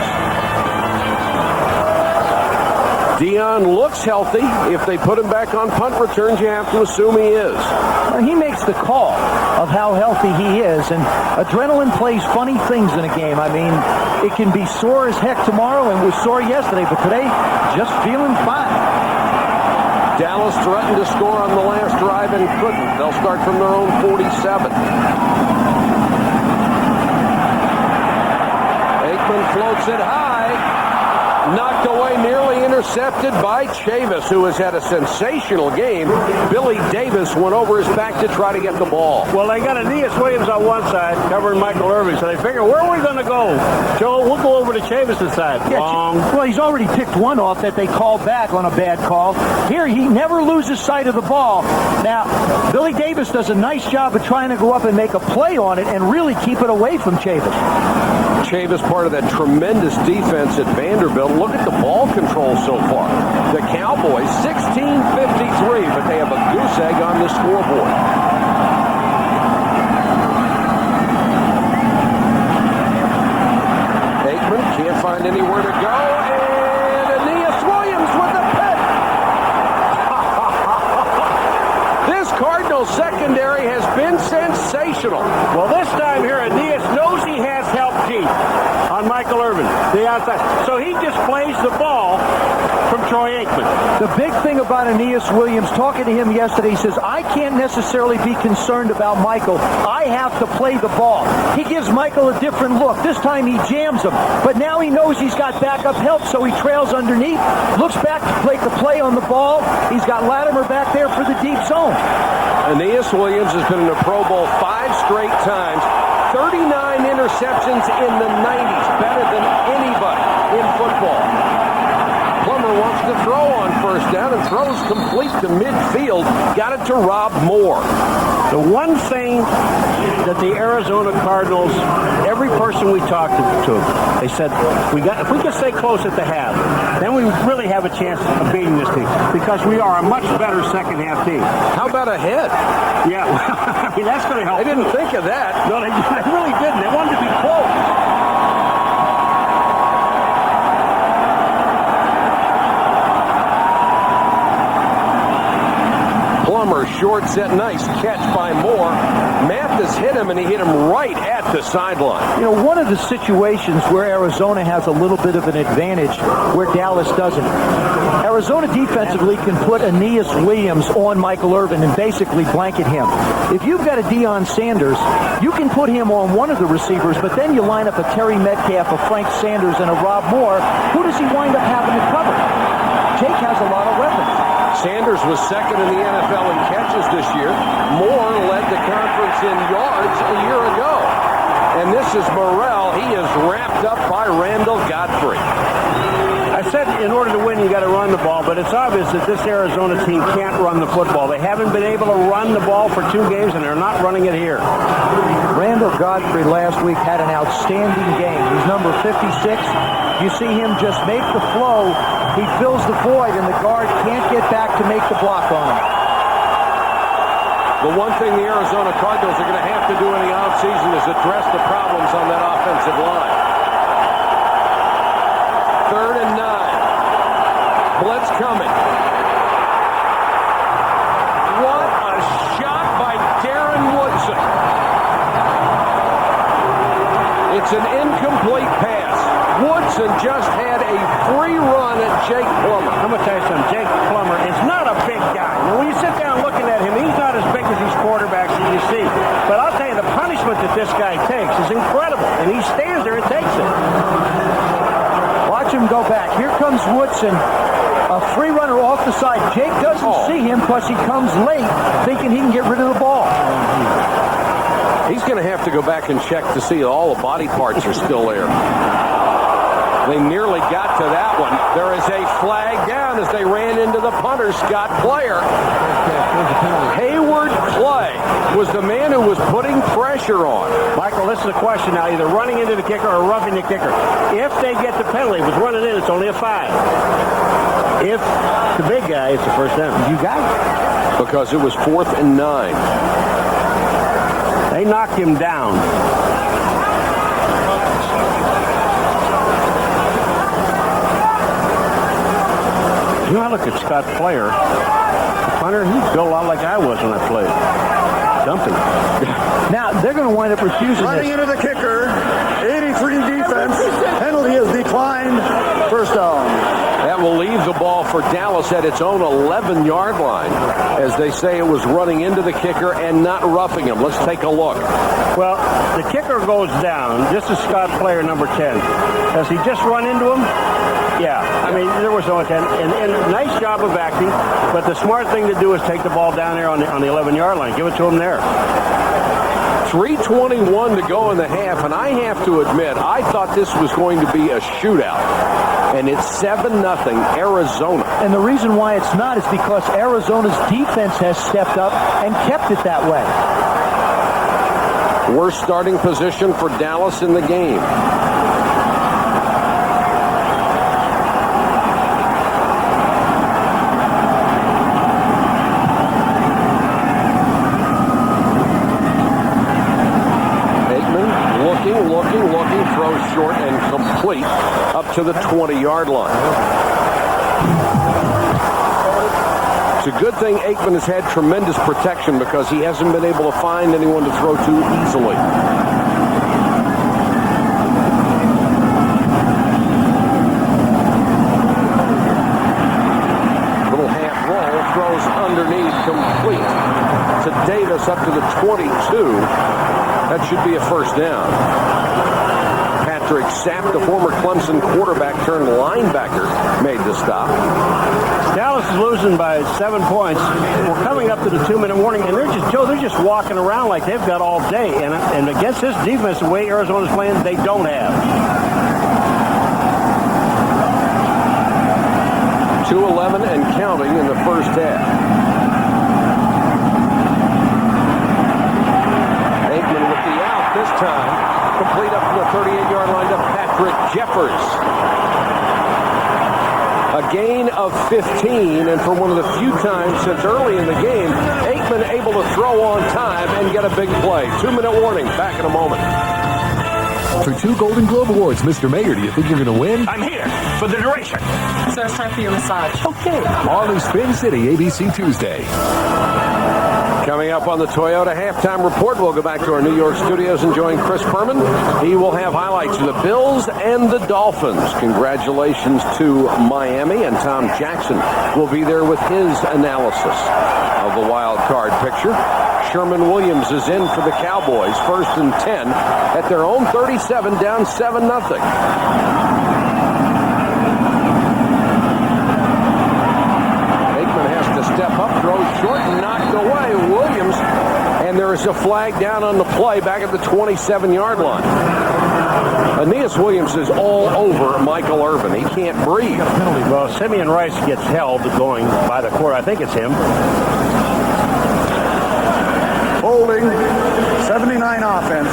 Deion looks healthy. If they put him back on punt returns, you have to assume he is. Well, he makes the call of how healthy he is, and adrenaline plays funny things in a game. I mean, it can be sore as heck tomorrow and was sore yesterday, but today, just feeling fine. Dallas threatened to score on the last drive and couldn't. They'll start from their own 47. Aikman floats it high. Knocked away, nearly intercepted by Chavis, who has had a sensational game. Billy Davis went over his back to try to get the ball. Well, they got Aeneas Williams on one side covering Michael Irving, so they figure, where are we going to go? Joe, we'll go over to Chavis' side. Yeah, well, he's already picked one off that they called back on a bad call. Here, he never loses sight of the ball. Now, Billy Davis does a nice job of trying to go up and make a play on it and really keep it away from Chavis. Chavis part of that tremendous defense at Vanderbilt. Look at the ball control so far. The Cowboys, 16-53, but they have a goose egg on the scoreboard. Aikman can't find anywhere to go, and Aeneas Williams with the pick. This Cardinals secondary has been sensational. Well, this time here, Aeneas knows he has help deep on Michael Irvin, the outside. So he just plays the ball from Troy Aikman. The big thing about Aeneas Williams, talking to him yesterday, he says, I can't necessarily be concerned about Michael. I have to play the ball. He gives Michael a different look. This time he jams him. But now he knows he's got backup help, so he trails underneath, looks back to make the play on the ball. He's got Latimer back there for the deep zone. Aeneas Williams has been in the Pro Bowl 5 straight times. 39 interceptions in the 90s, better than anybody in football. Plummer wants to throw on first down and throws complete to midfield. Got it to Rob Moore. The one thing that the Arizona Cardinals, every person we talked to, they said, if we can stay close at the half, then we really have a chance of beating this team because we are a much better second half team. How about a head? Yeah, I mean, that's going to help. I didn't think of that. No, they really didn't. They wanted to be close. Plummer short set, nice catch by Moore. Mathis hit him, and he hit him right at the sideline. You know, one of the situations where Arizona has a little bit of an advantage where Dallas doesn't. Arizona defensively can put Aeneas Williams on Michael Irvin and basically blanket him. If you've got a Deion Sanders, you can put him on one of the receivers, but then you line up a Terry Metcalf, a Frank Sanders, and a Rob Moore. Who does he wind up having to cover? Jake has a lot of weapons. Sanders was second in the NFL in catches this year. Moore led the conference in yards a year ago. And this is Morrell. He is wrapped up by Randall Godfrey. I said in order to win, you got to run the ball, but it's obvious that this Arizona team can't run the football. They haven't been able to run the ball for 2 games, and they're not running it here. Randall Godfrey last week had an outstanding game. He's number 56. You see him just make the flow. He fills the void, and the guard can't get back to make the block on him. The one thing the Arizona Cardinals are going to have to do in the offseason is address the problems on that offensive line. 3rd and 9. Blitz coming. What a shot by Darren Woodson. It's an incomplete pass. Woodson just had a free run at Jake Plummer. I'm going to tell you something. Jake Plummer James Woodson, a free runner off the side. Jake doesn't see him because he comes late, thinking he can get rid of the ball. He's going to have to go back and check to see all the body parts are still there. They nearly got to that one. There is a flag down as they ran into the punter, Scott Player. Hayward Clay was the man who was putting pressure on. Michael, this is a question now, either running into the kicker or roughing the kicker. If they get the penalty, if it's running in, it's only a 5. If the big guy, it's a first down. You got it. Because it was 4th and 9. They knocked him down. You know, I look at Scott Player. The punter, he's built a lot like I was when I played. Dumping. Now, they're going to wind up refusing Running this. into the kicker. 83 defense. Penalty is declined. First down. That will leave the ball for Dallas at its own 11-yard line, as they say it was running into the kicker and not roughing him. Let's take a look. Well, the kicker goes down. This is Scott Player, number 10. Does he just run into him? Yeah. I mean, there was no intent. And nice job of acting, but the smart thing to do is take the ball down there on the 11-yard line. Give it to him there. 3:21 to go in the half, and I have to admit, I thought this was going to be a shootout. And it's 7-0 Arizona. And the reason why it's not is because Arizona's defense has stepped up and kept it that way. Worst starting position for Dallas in the game. Looking, throws short and complete up to the 20-yard line. It's a good thing Aikman has had tremendous protection because he hasn't been able to find anyone to throw to easily. Little half roll, throws underneath, complete to Davis up to the 22. That should be a first down. Patrick Sapp, the former Clemson quarterback turned linebacker, made the stop. Dallas is losing by 7 points. We're coming up to the 2-minute warning, and they're just walking around like they've got all day. And against this defense, the way Arizona's playing, they don't have. 2:11 and counting in the first half. This time, complete up to the 38-yard line to Patrick Jeffers. A gain of 15, and for one of the few times since early in the game, Aikman able to throw on time and get a big play. 2-minute warning. Back in a moment. For 2 Golden Globe Awards, Mr. Mayor, do you think you're going to win? I'm here for the duration. So it's time for your massage. Okay. All in Spin City, ABC Tuesday. Coming up on the Toyota Halftime Report, we'll go back to our New York studios and join Chris Berman. He will have highlights of the Bills and the Dolphins. Congratulations to Miami, and Tom Jackson will be there with his analysis of the wild card picture. Sherman Williams is in for the Cowboys, 1st and 10 at their own 37, down 7-0. Step up, throws short and knocked away. Williams, and there is a flag down on the play back at the 27-yard line. Aeneas Williams is all over Michael Irvin. He can't breathe. Well, Simeon Rice gets held going by the court. I think it's him. Holding. 79 offense.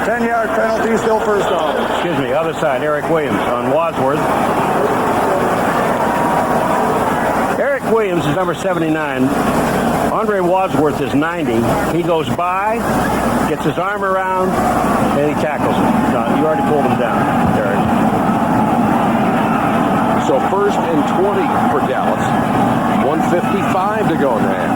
10-yard penalty, still first down. Excuse me, other side, Eric Williams on Wadsworth. Eric Williams is number 79. Andre Wadsworth is 90. He goes by, gets his arm around, and he tackles him. No, you already pulled him down, Eric. So 1st and 20 for Dallas. 1:55 to go in the half.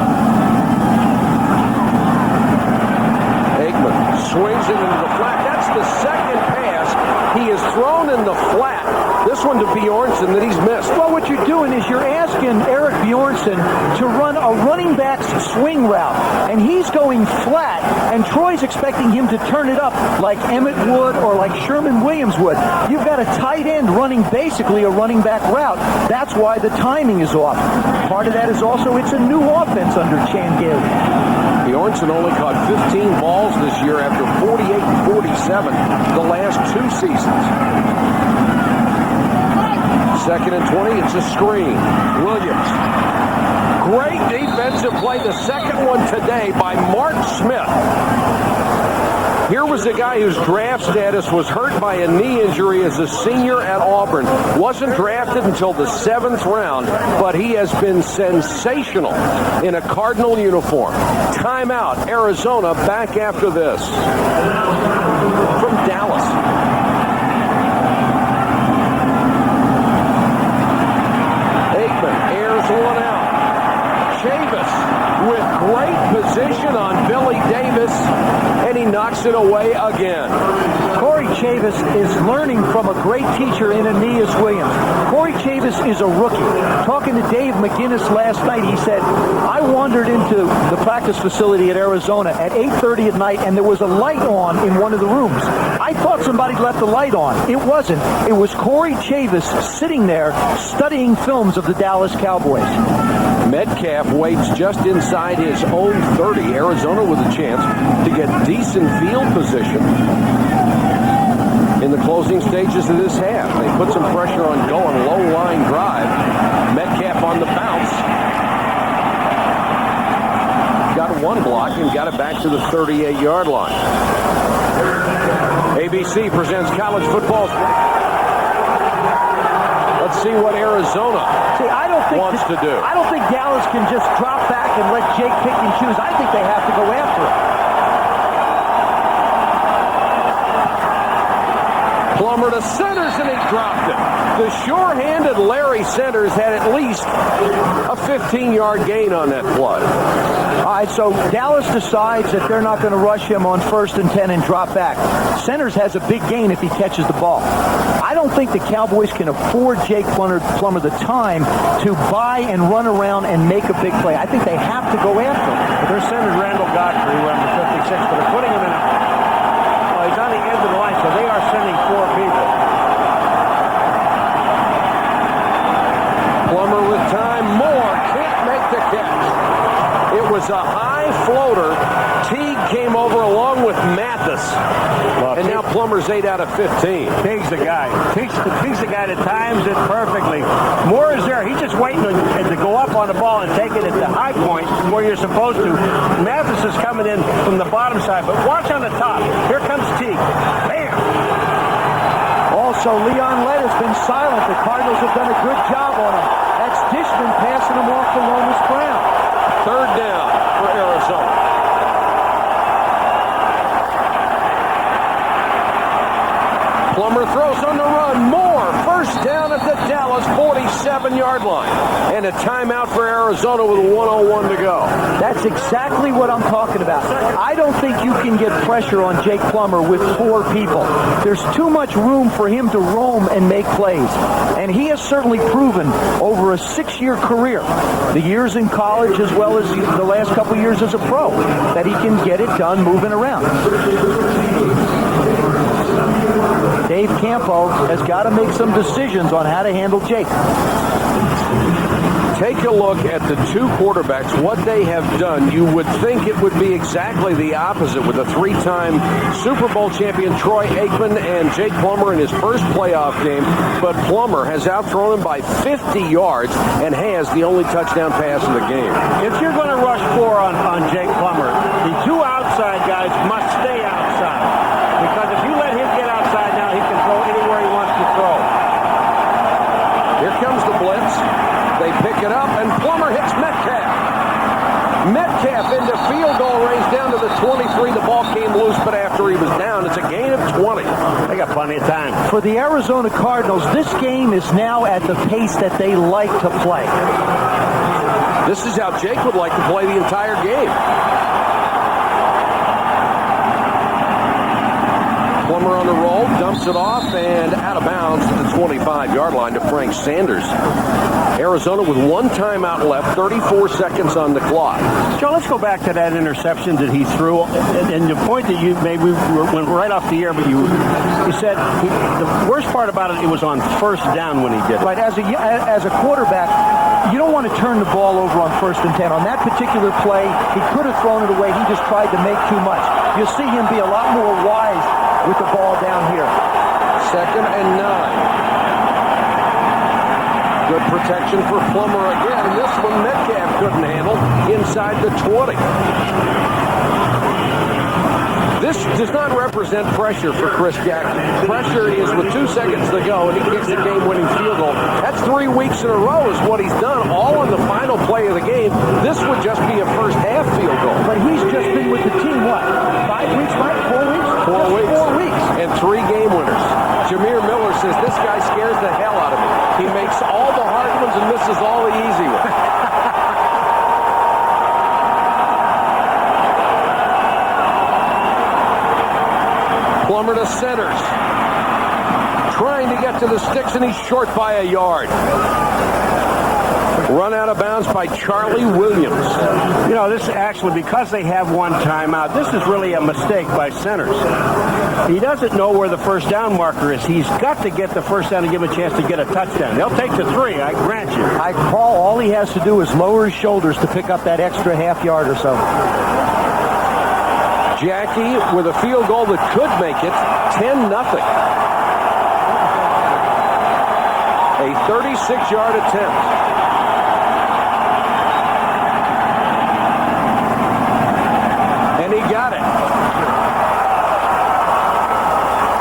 Aikman swings it into the flat. That's the second pass he has thrown in the flat This one to Bjornsson that he's missed. Well, what you're doing is you're asking Eric Bjornsson to run a running back's swing route, and he's going flat, and Troy's expecting him to turn it up like Emmett would or like Sherman Williams would. You've got a tight end running basically a running back route. That's why the timing is off. Part of that is also it's a new offense under Chan Gailey. Bjornsson only caught 15 balls this year after 48 and 47 the last 2 seasons. 2nd and 20, it's a screen. Williams. Great defensive play, the second one today by Mark Smith. Here was a guy whose draft status was hurt by a knee injury as a senior at Auburn. Wasn't drafted until the 7th round, but he has been sensational in a Cardinal uniform. Timeout, Arizona back after this. From Dallas. Aikman airs one out. Chavis with great position on Billy Davis, and he knocks it away again. Corey Chavis is learning from a great teacher in Aeneas Williams. Corey Chavis is a rookie. Talking to Dave McGinnis last night, he said, I wandered into the practice facility at Arizona at 8:30 at night, and there was a light on in one of the rooms. I thought somebody left the light on. It wasn't. It was Corey Chavis sitting there studying films of the Dallas Cowboys. Metcalf waits just inside his own 30. Arizona with a chance to get decent field position in the closing stages of this half. They put some pressure on going low line drive. Metcalf on the bounce. Got one block and got it back to the 38-yard line. ABC presents college football. Let's see what Arizona wants to do. I don't think Dallas can just drop back and let Jake pick and choose. I think they have to go after it. Plummer to Centers, and he dropped it. The sure-handed Larry Centers had at least a 15-yard gain on that play. All right, so Dallas decides that they're not going to rush him on 1st and 10 and drop back. Centers has a big gain if he catches the ball. I don't think the Cowboys can afford Jake Plummer the time to buy and run around and make a big play. I think they have to go after him. But they're sending Randall Godfrey, number 56, but they're putting him in he's on the edge of the line, so they are sending 4 people. Plummer with time. Moore can't make the catch. It was a high floater. Teague came over along with Mathis. And now Plummer's 8 out of 15. Teague's the guy. Teague's the guy that times it perfectly. Moore is there. He's just waiting to go up on the ball and take it at the high point where you're supposed to. Mathis is coming in from the bottom side, but watch on the top. Here comes Teague. Bam! Also, Leon Lett has been silent. The Cardinals have done a good job on him. That's Dishman passing him off to Lomas Brown. 3rd down for Arizona. Plummer throws on the run. Moore, 1st down at the Dallas 47-yard line. And a timeout for Arizona with 1:01 to go. That's exactly what I'm talking about. I don't think you can get pressure on Jake Plummer with 4 people. There's too much room for him to roam and make plays. And he has certainly proven over a 6-year career, the years in college as well as the last couple years as a pro, that he can get it done moving around. Dave Campo has got to make some decisions on how to handle Jake. Take a look at the 2 quarterbacks, what they have done. You would think it would be exactly the opposite with a 3-time Super Bowl champion Troy Aikman and Jake Plummer in his first playoff game. But Plummer has outthrown him by 50 yards and has the only touchdown pass in the game. If you're going to rush 4 on Jake Plummer, the 2 outside guys must stay outside. Because if you let him get outside now, he can throw anywhere he wants to throw. Here comes the blitz. They pick it up, and Plummer hits Metcalf. Metcalf into field goal range down to the 23. The ball came loose, but after he was down, it's a gain of 20. They got plenty of time. For the Arizona Cardinals, this game is now at the pace that they like to play. This is how Jake would like to play the entire game. Plummer on the roll, dumps it off, and out of bounds to the 25-yard line to Frank Sanders. Arizona with one timeout left, 34 seconds on the clock. Joe, let's go back to that interception that he threw. And the point that you made, we went right off the air, but you said the worst part about it was on first down when he did it. Right, as a quarterback, you don't want to turn the ball over on 1st and 10. On that particular play, he could have thrown it away. He just tried to make too much. You'll see him be a lot more wise with the ball down here. 2nd and 9. Good protection for Plummer again. This one Metcalf couldn't handle inside the 20. This does not represent pressure for Chris Jackson. Pressure is with 2 seconds to go, and he kicks a game-winning field goal. That's 3 weeks in a row is what he's done, all on the final play of the game. This would just be a first-half field goal. But he's just been with the team, what, 5 weeks, Mike? 4 weeks? 4 weeks. 4 weeks. And 3 game winners. Jameer Miller says, this guy scares the hell out of me. He makes all the hard ones and misses all the easy ones. Plummer to centers. Trying to get to the sticks, and he's short by a yard. Run out of bounds by Charlie Williams. You know, this actually, because they have one timeout, this is really a mistake by centers. He doesn't know where the first down marker is. He's got to get the first down to give him a chance to get a touchdown. They'll take the 3, I grant you. All he has to do is lower his shoulders to pick up that extra half yard or so. Jackie with a field goal that could make it 10-0. A 36-yard attempt. And he got it.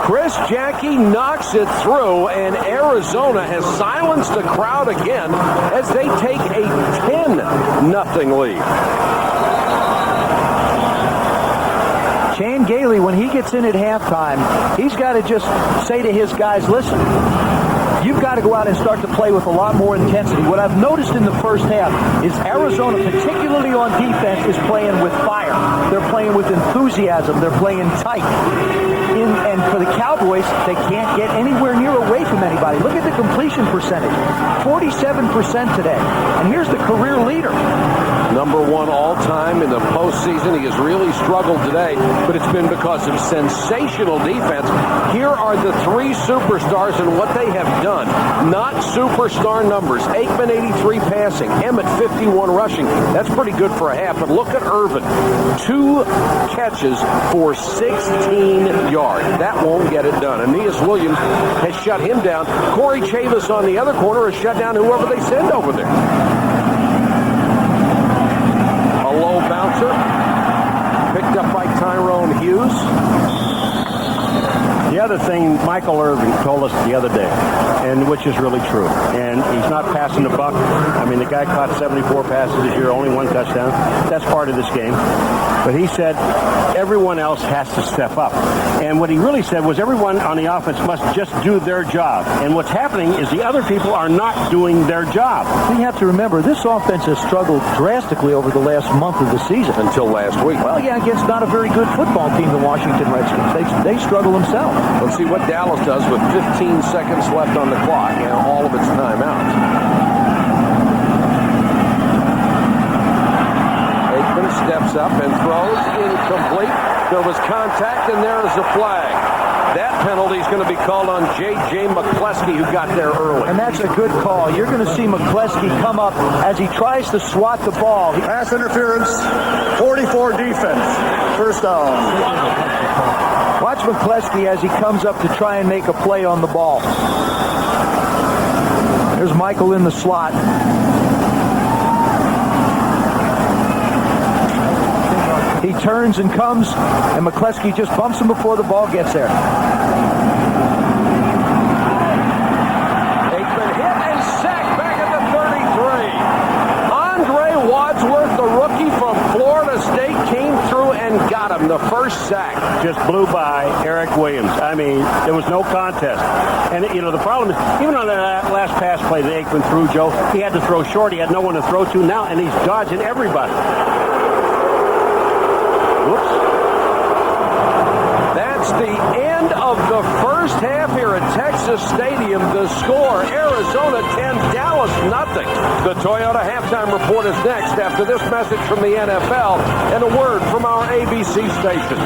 Chris Jackie knocks it through, and Arizona has silenced the crowd again as they take a 10-0 lead. Chan Gailey, when he gets in at halftime, he's got to just say to his guys, listen, you've got to go out and start to play with a lot more intensity. What I've noticed in the first half is Arizona, particularly on defense, is playing with fire. They're playing with enthusiasm. They're playing tight. And for the Cowboys, they can't get anywhere near away from anybody. Look at the completion percentage, 47% today. And here's the career leader. Number 1 all-time in the postseason. He has really struggled today, but it's been because of sensational defense. Here are the 3 superstars and what they have done. Not superstar numbers. Aikman, 83 passing. Emmett, 51 rushing. That's pretty good for a half. But look at Irvin. 2 catches for 16 yards. That won't get it done. Aeneas Williams has shut him down. Corey Chavis on the other corner has shut down whoever they send over there. Low bouncer, picked up by Tyrone Hughes. The other thing Michael Irvin told us the other day, and which is really true, and he's not passing the buck. I mean, the guy caught 74 passes this year, only 1 touchdown. That's part of this game. But he said everyone else has to step up. And what he really said was everyone on the offense must just do their job. And what's happening is the other people are not doing their job. You have to remember, this offense has struggled drastically over the last month of the season. Until last week. Well, yeah, against not a very good football team, the Washington Redskins. They struggle themselves. Let's see what Dallas does with 15 seconds left on the clock and all of its timeouts. Aikman steps up and throws incomplete. There was contact, and there is a flag. That penalty is going to be called on J.J. McCleskey, who got there early. And that's a good call. You're going to see McCleskey come up as he tries to swat the ball. Pass interference, 44 defense. First down. Watch McCleskey as he comes up to try and make a play on the ball. There's Michael in the slot. He turns and comes, and McCleskey just bumps him before the ball gets there. Aikman hit and sacked back at the 33. Andre Wadsworth, the rookie from Florida State, came through and got him the first sack. Just blew by Eric Williams. I mean, there was no contest. And, you know, the problem is, even on that last pass play that Aikman threw, Joe, he had to throw short. He had no one to throw to now, and he's dodging everybody. Whoops. That It's the end of the first half here at Texas Stadium. The score, Arizona 10, Dallas nothing. The Toyota halftime report is next after this message from the NFL and a word from our ABC station.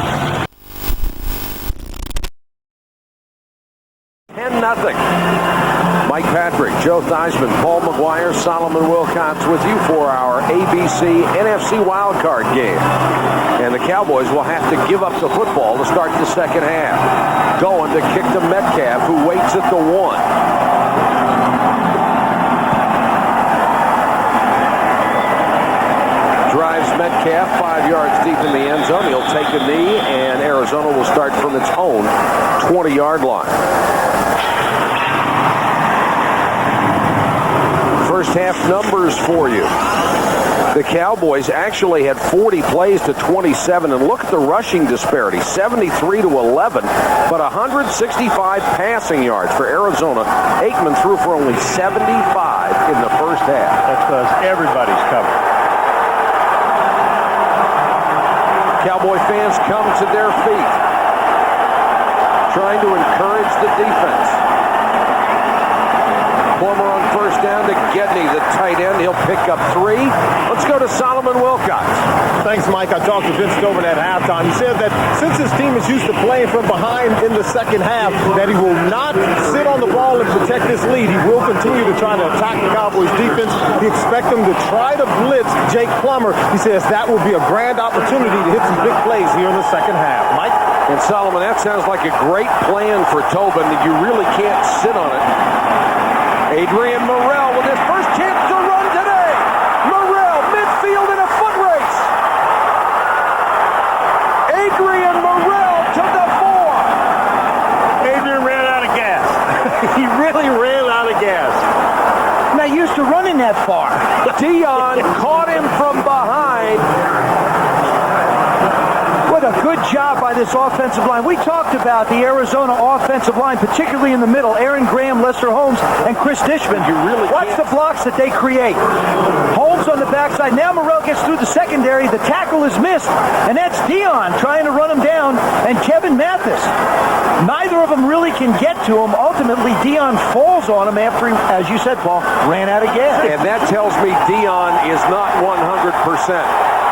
10-0. Mike Patrick, Joe Theismann, Paul McGuire, Solomon Wilcots with you for our ABC NFC Wildcard game. And the Cowboys will have to give up the football to start the second half. Going to kick to Metcalf, who waits at the 1. Drives Metcalf 5 yards deep in the end zone. He'll take a knee, and Arizona will start from its own 20-yard line. First half numbers for you. The Cowboys actually had 40 plays to 27, and look at the rushing disparity, 73 to 11, but 165 passing yards for Arizona. Aikman threw for only 75 in the first half. That's because everybody's covered. Cowboy fans come to their feet, trying to encourage the defense. Plummer on first down to Gedney, the tight end. He'll pick up 3. Let's go to Solomon Wilcots. Thanks, Mike. I talked to Vince Tobin at halftime. He said that since his team is used to playing from behind in the second half, that he will not sit on the ball and protect this lead. He will continue to try to attack the Cowboys defense. He expects them to try to blitz Jake Plummer. He says that will be a grand opportunity to hit some big plays here in the second half. Mike? And Solomon, that sounds like a great plan for Tobin. You really can't sit on it. Adrian Morrell with his first chance to run today. Morrell, midfield in a foot race. Adrian Morrell to the 4. Adrian ran out of gas. He really ran out of gas. I'm not used to running that far. Dion caught him from behind. What a good job by this offensive line. We talked about the Arizona offensive line, particularly in the middle. Aaron Graham, Lester Holmes, and Chris Dishman. Watch the blocks that they create. Holmes on the backside. Now Morrell gets through the secondary. The tackle is missed. And that's Dion trying to run him down. And Kevin Mathis. Neither of them really can get to him. Ultimately, Dion falls on him after he, as you said, Paul, ran out of gas. And that tells me Dion is not 100%.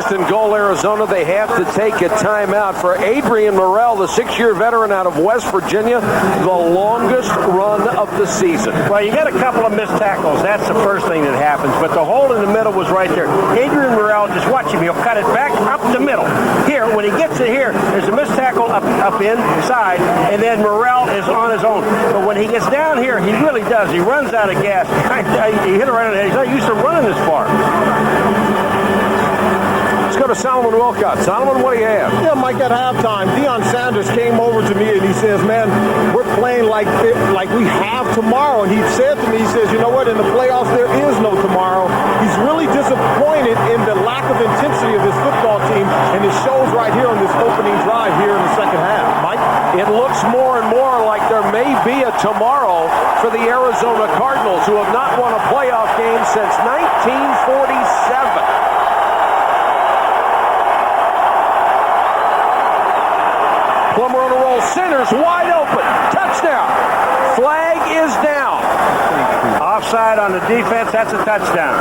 First and goal, Arizona. They have to take a timeout for Adrian Morrell, the 6-year veteran out of West Virginia, the longest run of the season. Well, you got a couple of missed tackles. That's the first thing that happens. But the hole in the middle was right there. Adrian Morrell, just watch him. He'll cut it back up the middle. Here, when he gets it here, there's a missed tackle up inside, and then Morrell is on his own. But when he gets down here, he really does. He runs out of gas. He hit it right on the head. He's not used to running this far. Let's go to Solomon Wilcots. Solomon, what do you have? Yeah, Mike, at halftime, Deion Sanders came over to me and he says, man, we're playing like we have tomorrow. And he said to me, he says, you know what, in the playoffs, there is no tomorrow. He's really disappointed in the lack of intensity of this football team, and it shows right here on this opening drive here in the second half. Mike? It looks more and more like there may be a tomorrow for the Arizona Cardinals, who have not won a playoff game since 1947. Plummer on a roll, centers wide open, touchdown. Flag is down. Offside on the defense, that's a touchdown.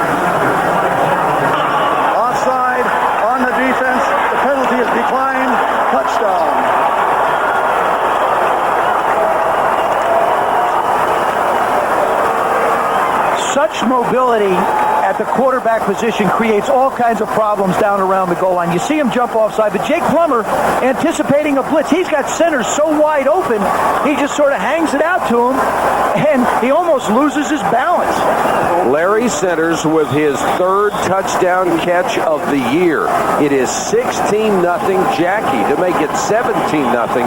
Offside on the defense. The penalty is declined. Touchdown. Such mobility at the quarterback position creates all kinds of problems down around the goal line. You see him jump offside, but Jake Plummer, anticipating a blitz, he's got centers so wide open, he just sort of hangs it out to him, and he almost loses his balance. Larry Centers with his 3rd touchdown catch of the year. It is 16-0 Jackie to make it 17-0,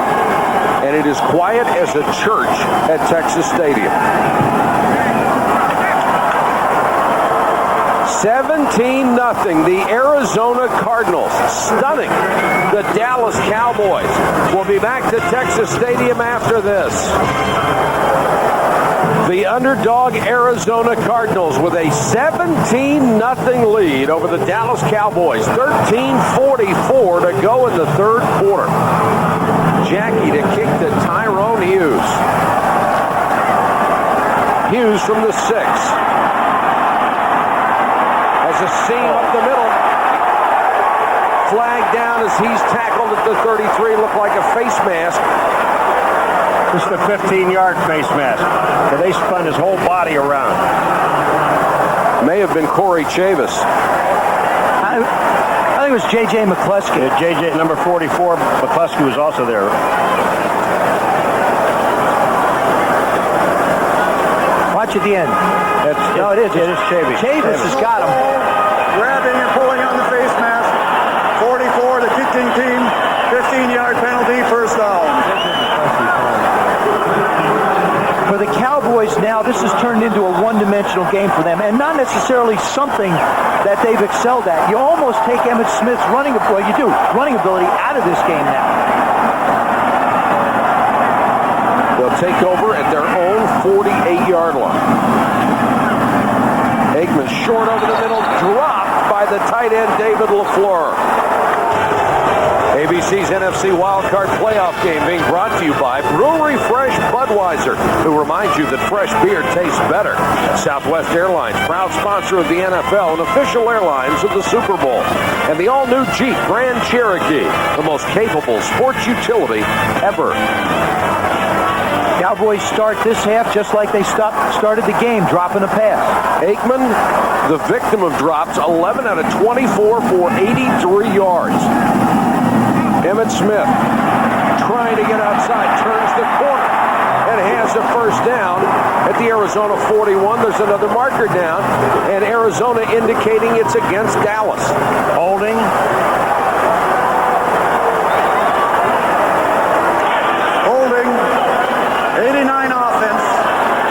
and it is quiet as a church at Texas Stadium. 17-0, the Arizona Cardinals stunning the Dallas Cowboys. We'll be back to Texas Stadium after this. The The underdog Arizona Cardinals with a 17-0 lead over the Dallas Cowboys. 13:44 to go in the third quarter. Jackie to kick to Tyrone Hughes. Hughes from the 6. Has a seam up the middle. Flag down as he's tackled at the 33. Looked like a face mask. Just a 15-yard face mask. So they spun his whole body around. May have been Corey Chavis. I think it was J.J. McCluskey. Yeah, J.J. number 44, McCluskey was also there. Watch at the end. It is Chavis. Chavis has got him. Grabbing and pulling on the face mask. 44, the kicking team. 15-yard penalty, first down. For the Cowboys now, this has turned into a one-dimensional game for them, and not necessarily something that they've excelled at. You almost take Emmitt Smith's running ability out of this game now. They'll take over at their own 48-yard line. Aikman short over the middle, dropped by the tight end David LaFleur. ABC's NFC Wildcard playoff game being brought to you by Brewery Fresh Budweiser, who reminds you that fresh beer tastes better. Southwest Airlines, proud sponsor of the NFL and official airlines of the Super Bowl. And the all-new Jeep Grand Cherokee, the most capable sports utility ever. Cowboys start this half just like they started the game, dropping a pass. Aikman, the victim of drops, 11 out of 24 for 83 yards. Emmitt Smith trying to get outside, turns the corner, and has a first down at the Arizona 41. There's another marker down, and Arizona indicating it's against Dallas. Holding. Holding. 89 offense.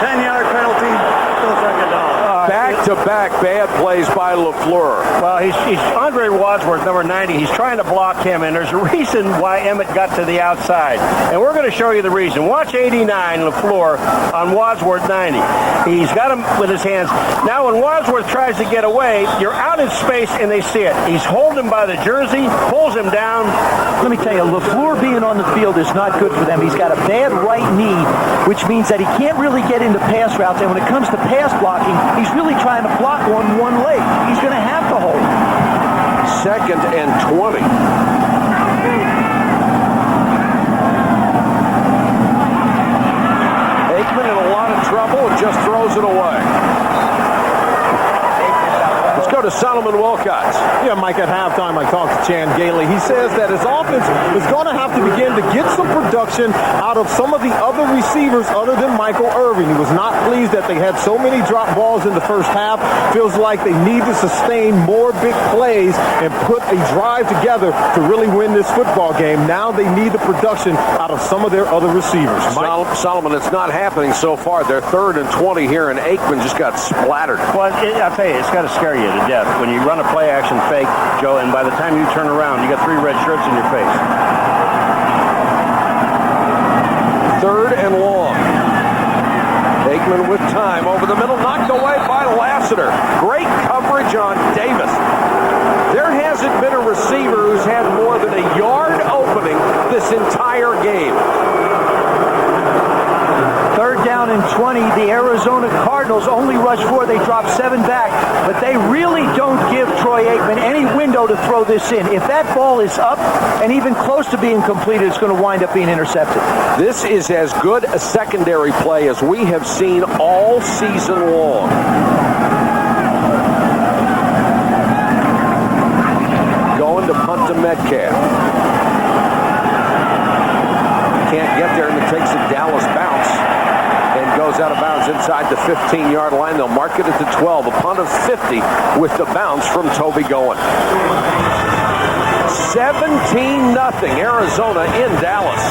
10-yard penalty. Still second down. Back-to-back bad plays by LaFleur. Well, he's Andre Wadsworth, number 90. He's trying to block him, and there's a reason why Emmitt got to the outside. And we're going to show you the reason. Watch 89, LaFleur, on Wadsworth 90. He's got him with his hands. Now, when Wadsworth tries to get away, you're out in space, and they see it. He's holding by the jersey, pulls him down. Let me tell you, LaFleur being on the field is not good for them. He's got a bad right knee, which means that he can't really get into pass routes. And when it comes to pass blocking, he's really trying to block on one leg. He's going to have to hold. 2nd and 20. Aikman in a lot of trouble and just throws it away. Let's go to Solomon Wilcox. Yeah, Mike, at halftime I talked to Chan Gailey. He says that his offense is going to have to begin to get some production out of some of the other receivers other than Michael Irvin. He was not pleased that they had so many drop balls in the first half. Feels like they need to sustain more big plays and put a drive together to really win this football game. Now they need the production out of some of their other receivers. Solomon, it's not happening so far. They're 3rd and 20 here, and Aikman just got splattered. Well, I'll tell you, it's got to scare you to death when you run a play-action fake, Joe, and by the time you turn around, you got 3 red shirts in your face. 3rd and long. Aikman with time over the middle, knocked away by Lassiter. Great coverage on Davis. There hasn't been a receiver who's had more than a yard opening this entire game. 3rd down and 20. The Arizona Cardinals only rush 4. They drop 7 back, but they really don't give Troy Aikman any window to throw this in. If that ball is up and even close to being completed, it's going to wind up being intercepted. This is as good a secondary play as we have seen all season long. Going to punt to Metcalf. Can't get there, and it takes a Dallas bounce and goes out of bounds inside the 15-yard line. They'll mark it at the 12. A punt of 50 with the bounce from Toby Goen. 17-0 Arizona in Dallas.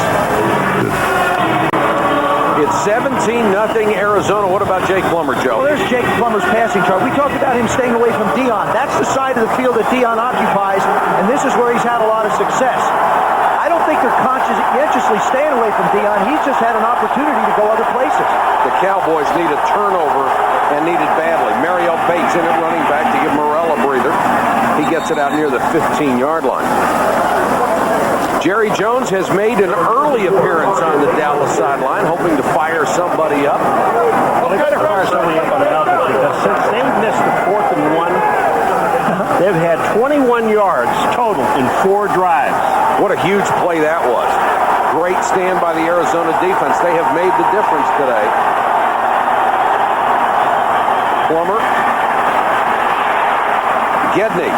It's 17-0 Arizona. What about Jake Plummer, Joe? Well, there's Jake Plummer's passing chart. We talked about him staying away from Dion. That's the side of the field that Dion occupies, and this is where he's had a lot of success. I don't think think they're consciously staying away from Dion. He's just had an opportunity to go other places. The Cowboys need a turnover and need it badly. Mariel Bates in at running back to give Morrell a breather. He gets it out near the 15-yard line. Jerry Jones has made an early appearance on the Dallas sideline, hoping to fire somebody up. Well, they got to fire somebody up on the offense because since they missed the 4th and 1, they've had 21 yards total in 4 drives. What a huge play that was. Great stand by the Arizona defense. They have made the difference today. Plummer. Gedney.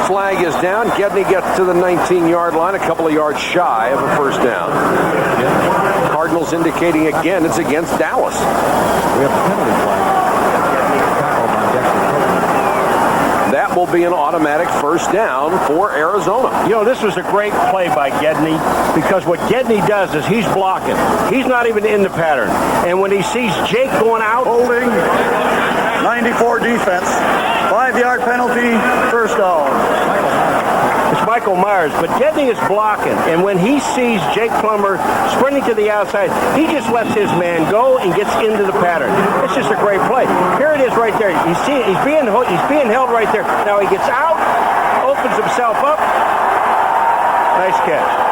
Flag is down. Gedney gets to the 19-yard line, a couple of yards shy of a first down. Cardinals indicating again it's against Dallas. We have a penalty flag. That will be an automatic first down for Arizona. You know, this was a great play by Gedney because what Gedney does is he's blocking. He's not even in the pattern. And when he sees Jake going out... Holding, 94 defense, 5-yard penalty, first down. It's Michael Myers, but Gedney is blocking. And when he sees Jake Plummer sprinting to the outside, he just lets his man go and gets into the pattern. It's just a great play. Here it is right there. He's being held right there. Now he gets out, opens himself up. Nice catch.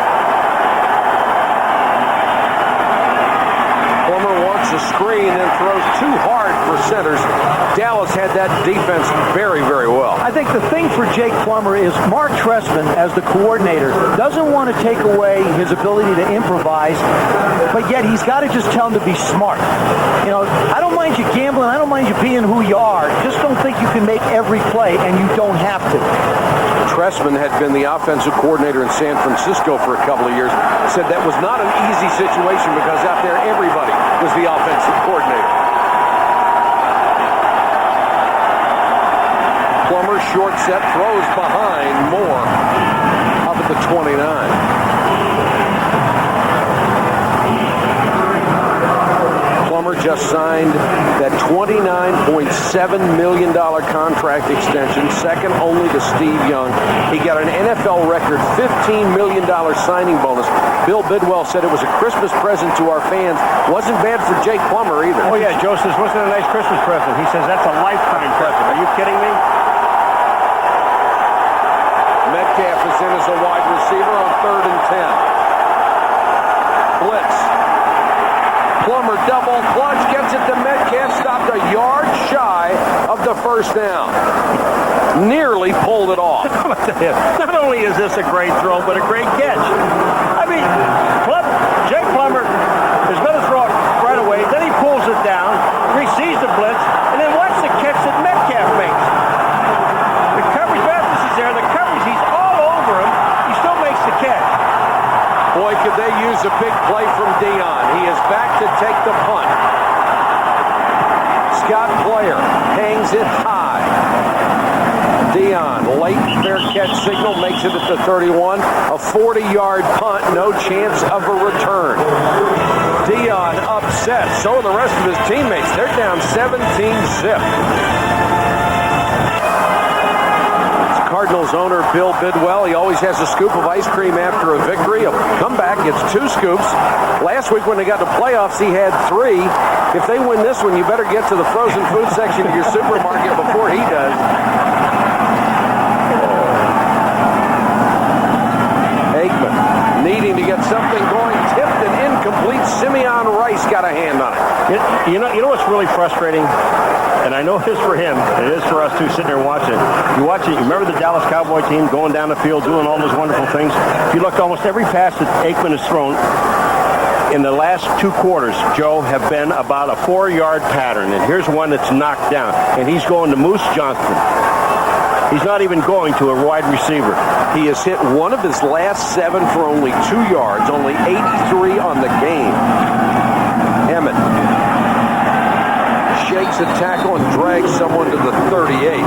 Plummer wants a screen and throws too hard for centers. Dallas had that defense very, very well. I think the thing for Jake Plummer is Mark Trestman, as the coordinator, doesn't want to take away his ability to improvise, but yet he's got to just tell him to be smart. You know, I don't mind you gambling. I don't mind you being who you are. Just don't think you can make every play, and you don't have to. Trestman had been the offensive coordinator in San Francisco for a couple of years. Said that was not an easy situation because out there everybody was the offensive coordinator. Plummer short set throws behind Moore up at the 29. Plummer just signed that $29.7 million contract extension, second only to Steve Young. He got an NFL record $15 million signing bonus. Bill Bidwell said it was a Christmas present to our fans. Wasn't bad for Jake Plummer either. Oh, yeah, Joe says, wasn't it a nice Christmas present? He says, that's a lifetime present. Are you kidding me? Metcalf is in as a wide receiver on 3rd and 10. Blitz. Plummer double clutch, gets it to Metcalf, stopped a yard shy of the first down. Nearly pulled it off. Not only is this a great throw, but a great catch. I mean, Jake Plummer is going to throw it right away, then he pulls it down, receives the blitz, and then watch the catch that Metcalf makes. The coverage, Mathis is there, the coverage, he's all over him, he still makes the catch. Boy, could they use a big play from Dion. He is back to take the punt. Scott Player hangs it high. Dion, late fair catch signal, makes it at the 31. A 40-yard punt, no chance of a return. Dion upset. So are the rest of his teammates. They're down 17-zip. Cardinals owner Bill Bidwell, he always has a scoop of ice cream after a victory. A comeback, it's 2 scoops. Last week when they got to playoffs, he had 3. If they win this one, you better get to the frozen food section of your supermarket before he does. Aikman needing to get something going, tipped and incomplete. Simeon Rice got a hand on it. You know what's really frustrating? And I know it is for him, and it is for us too, sitting there watching it. You watch it, you remember the Dallas Cowboy team going down the field, doing all those wonderful things? If you looked, almost every pass that Aikman has thrown in the last 2 quarters, Joe, have been about a 4-yard pattern. And here's one that's knocked down, and he's going to Moose Johnston. He's not even going to a wide receiver. He has hit one of his last 7 for only 2 yards, only 83 on the game. Emmett shakes breaks a tackle and drags someone to the 38.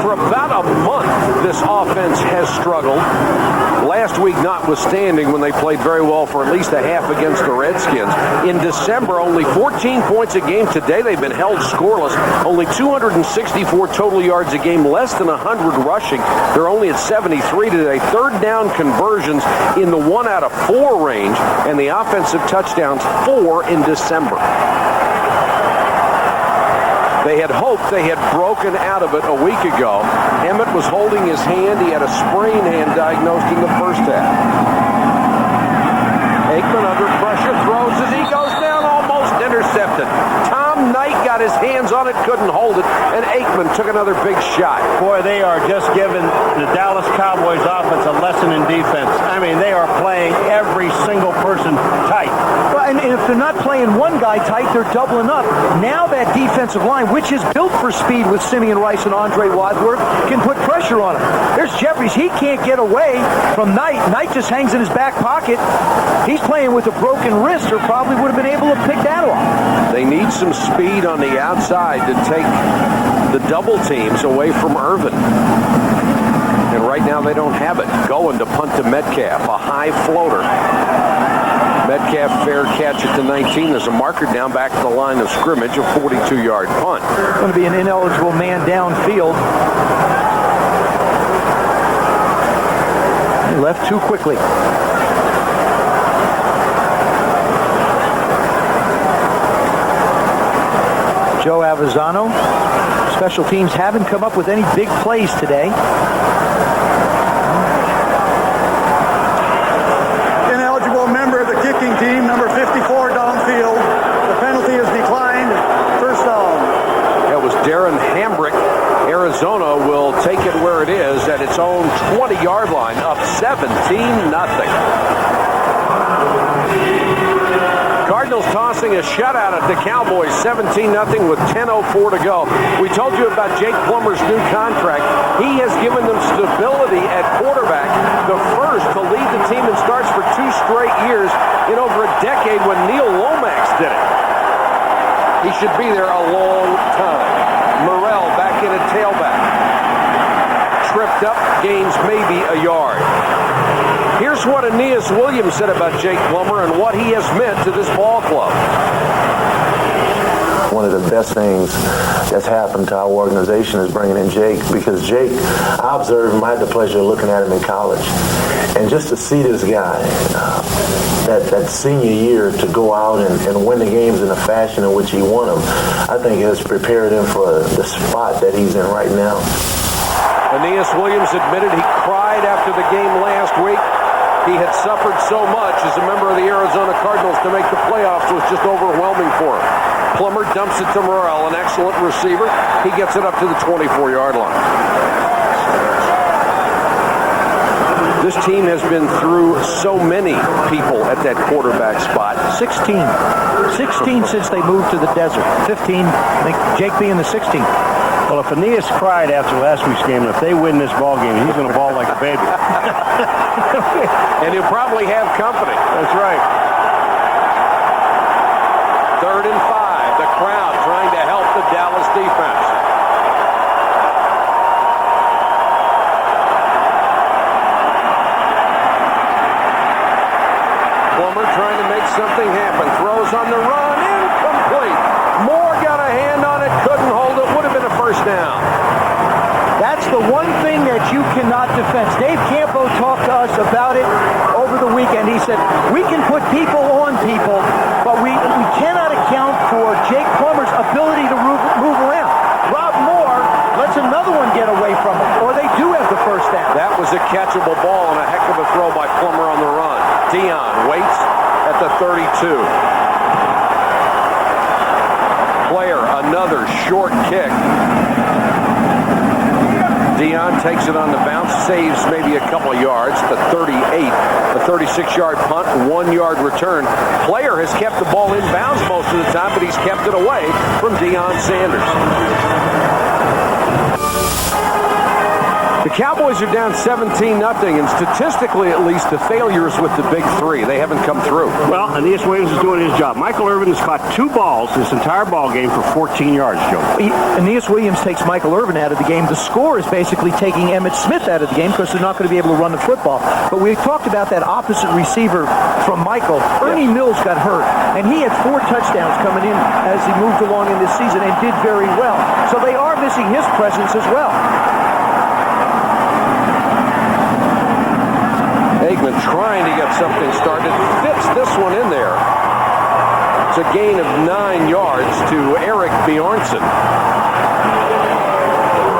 For about a month, this offense has struggled. Last week notwithstanding, when they played very well for at least a half against the Redskins. In December, only 14 points a game. Today, they've been held scoreless. Only 264 total yards a game, less than 100 rushing. They're only at 73 today. Third down conversions in the 1 out of 4 range, and the offensive touchdowns 4 in December. They had hoped they had broken out of it a week ago. Emmett was holding his hand. He had a sprained hand diagnosed in the first half. Aikman under pressure, throws as he goes down, almost intercepted. Tom Knight got his hands on it, couldn't hold it, and Aikman took another big shot. Boy, they are just giving the Dallas Cowboys offense a lesson in defense. I mean, they are playing every single person tight. Well, and if they're not playing one guy tight, they're doubling up. Now that defensive line, which is built for speed with Simeon Rice and Andre Wadsworth, can put pressure on him. There's Jeffries. He can't get away from Knight. Knight just hangs in his back pocket. He's playing with a broken wrist, or probably would have been able to pick that off. They need some speed on the outside to take the double teams away from Irvin. And right now they don't have it. Going to punt to Metcalf, a high floater. Metcalf fair catch at the 19. There's a marker down back to the line of scrimmage, a 42-yard punt. It's going to be an ineligible man downfield. He left too quickly. Joe Avezzano. Special teams haven't come up with any big plays today. Ineligible member of the kicking team, number 54 downfield. The penalty is declined. First down. That was Darren Hambrick. Arizona will take it where it is at its own 20-yard line, up 17-0. Cardinals tossing a shutout at the Cowboys, 17-0 with 10:04 to go. We told you about Jake Plummer's new contract. He has given them stability at quarterback, the first to lead the team in starts for 2 straight years in over a decade when Neil Lomax did it. He should be there a long time. Morrell back in at tailback. Tripped up, gains maybe a yard. Here's what Aeneas Williams said about Jake Plummer and what he has meant to this ball club. One of the best things that's happened to our organization is bringing in Jake, because Jake, I observed him, I had the pleasure of looking at him in college. And just to see this guy, that senior year, to go out and win the games in the fashion in which he won them, I think has prepared him for the spot that he's in right now. Aeneas Williams admitted he cried after the game last week. He had suffered so much as a member of the Arizona Cardinals to make the playoffs was just overwhelming for him. Plummer dumps it to Morrell, an excellent receiver. He gets it up to the 24-yard line. This team has been through so many people at that quarterback spot. 16 since they moved to the desert. 15, I think Jake being the 16th. Well, if Aeneas cried after last week's game, and if they win this ball game, he's going to bawl like a baby. And he'll probably have company. That's right. 3rd and 5. The crowd trying to help the Dallas defense. Plummer trying to make something happen. Throws on the run. Incomplete. Moore got a hand on it. Couldn't hold it. Would have been a first down. That's the one thing that you cannot defend. Dave Campo talked to us about it over the weekend. He said, we can put people on people, but we cannot account for Jake Plummer's ability to move around. Rob Moore lets another one get away from him, or they do have the first down. That was a catchable ball and a heck of a throw by Plummer on the run. Dion waits at the 32. Player, another short kick. Dion takes it on the bounce, saves maybe a couple of yards. The 38, the 36-yard punt, 1-yard return. Player has kept the ball in bounds most of the time, but he's kept it away from Deion Sanders. The Cowboys are down 17-0, and statistically, at least, the failures with the big three. They haven't come through. Well, Aeneas Williams is doing his job. Michael Irvin has caught 2 balls this entire ball game for 14 yards, Joe. Aeneas Williams takes Michael Irvin out of the game. The score is basically taking Emmitt Smith out of the game because they're not going to be able to run the football. But we talked about that opposite receiver from Michael. Ernie Mills got hurt, and he had 4 touchdowns coming in as he moved along in this season and did very well. So they are missing his presence as well. Aikman trying to get something started. Fits this one in there. It's a gain of 9 yards to Eric Bjornsson.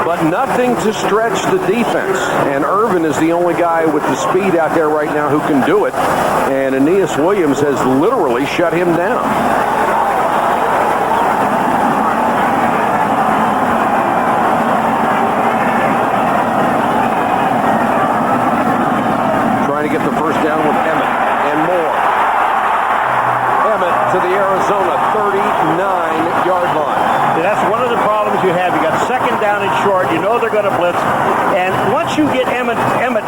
But nothing to stretch the defense. And Irvin is the only guy with the speed out there right now who can do it. And Aeneas Williams has literally shut him down. Get the first down with Emmett and more. Emmett to the Arizona 39-yard line. And that's one of the problems you have. You got second down and short. You know they're going to blitz. And once you get Emmett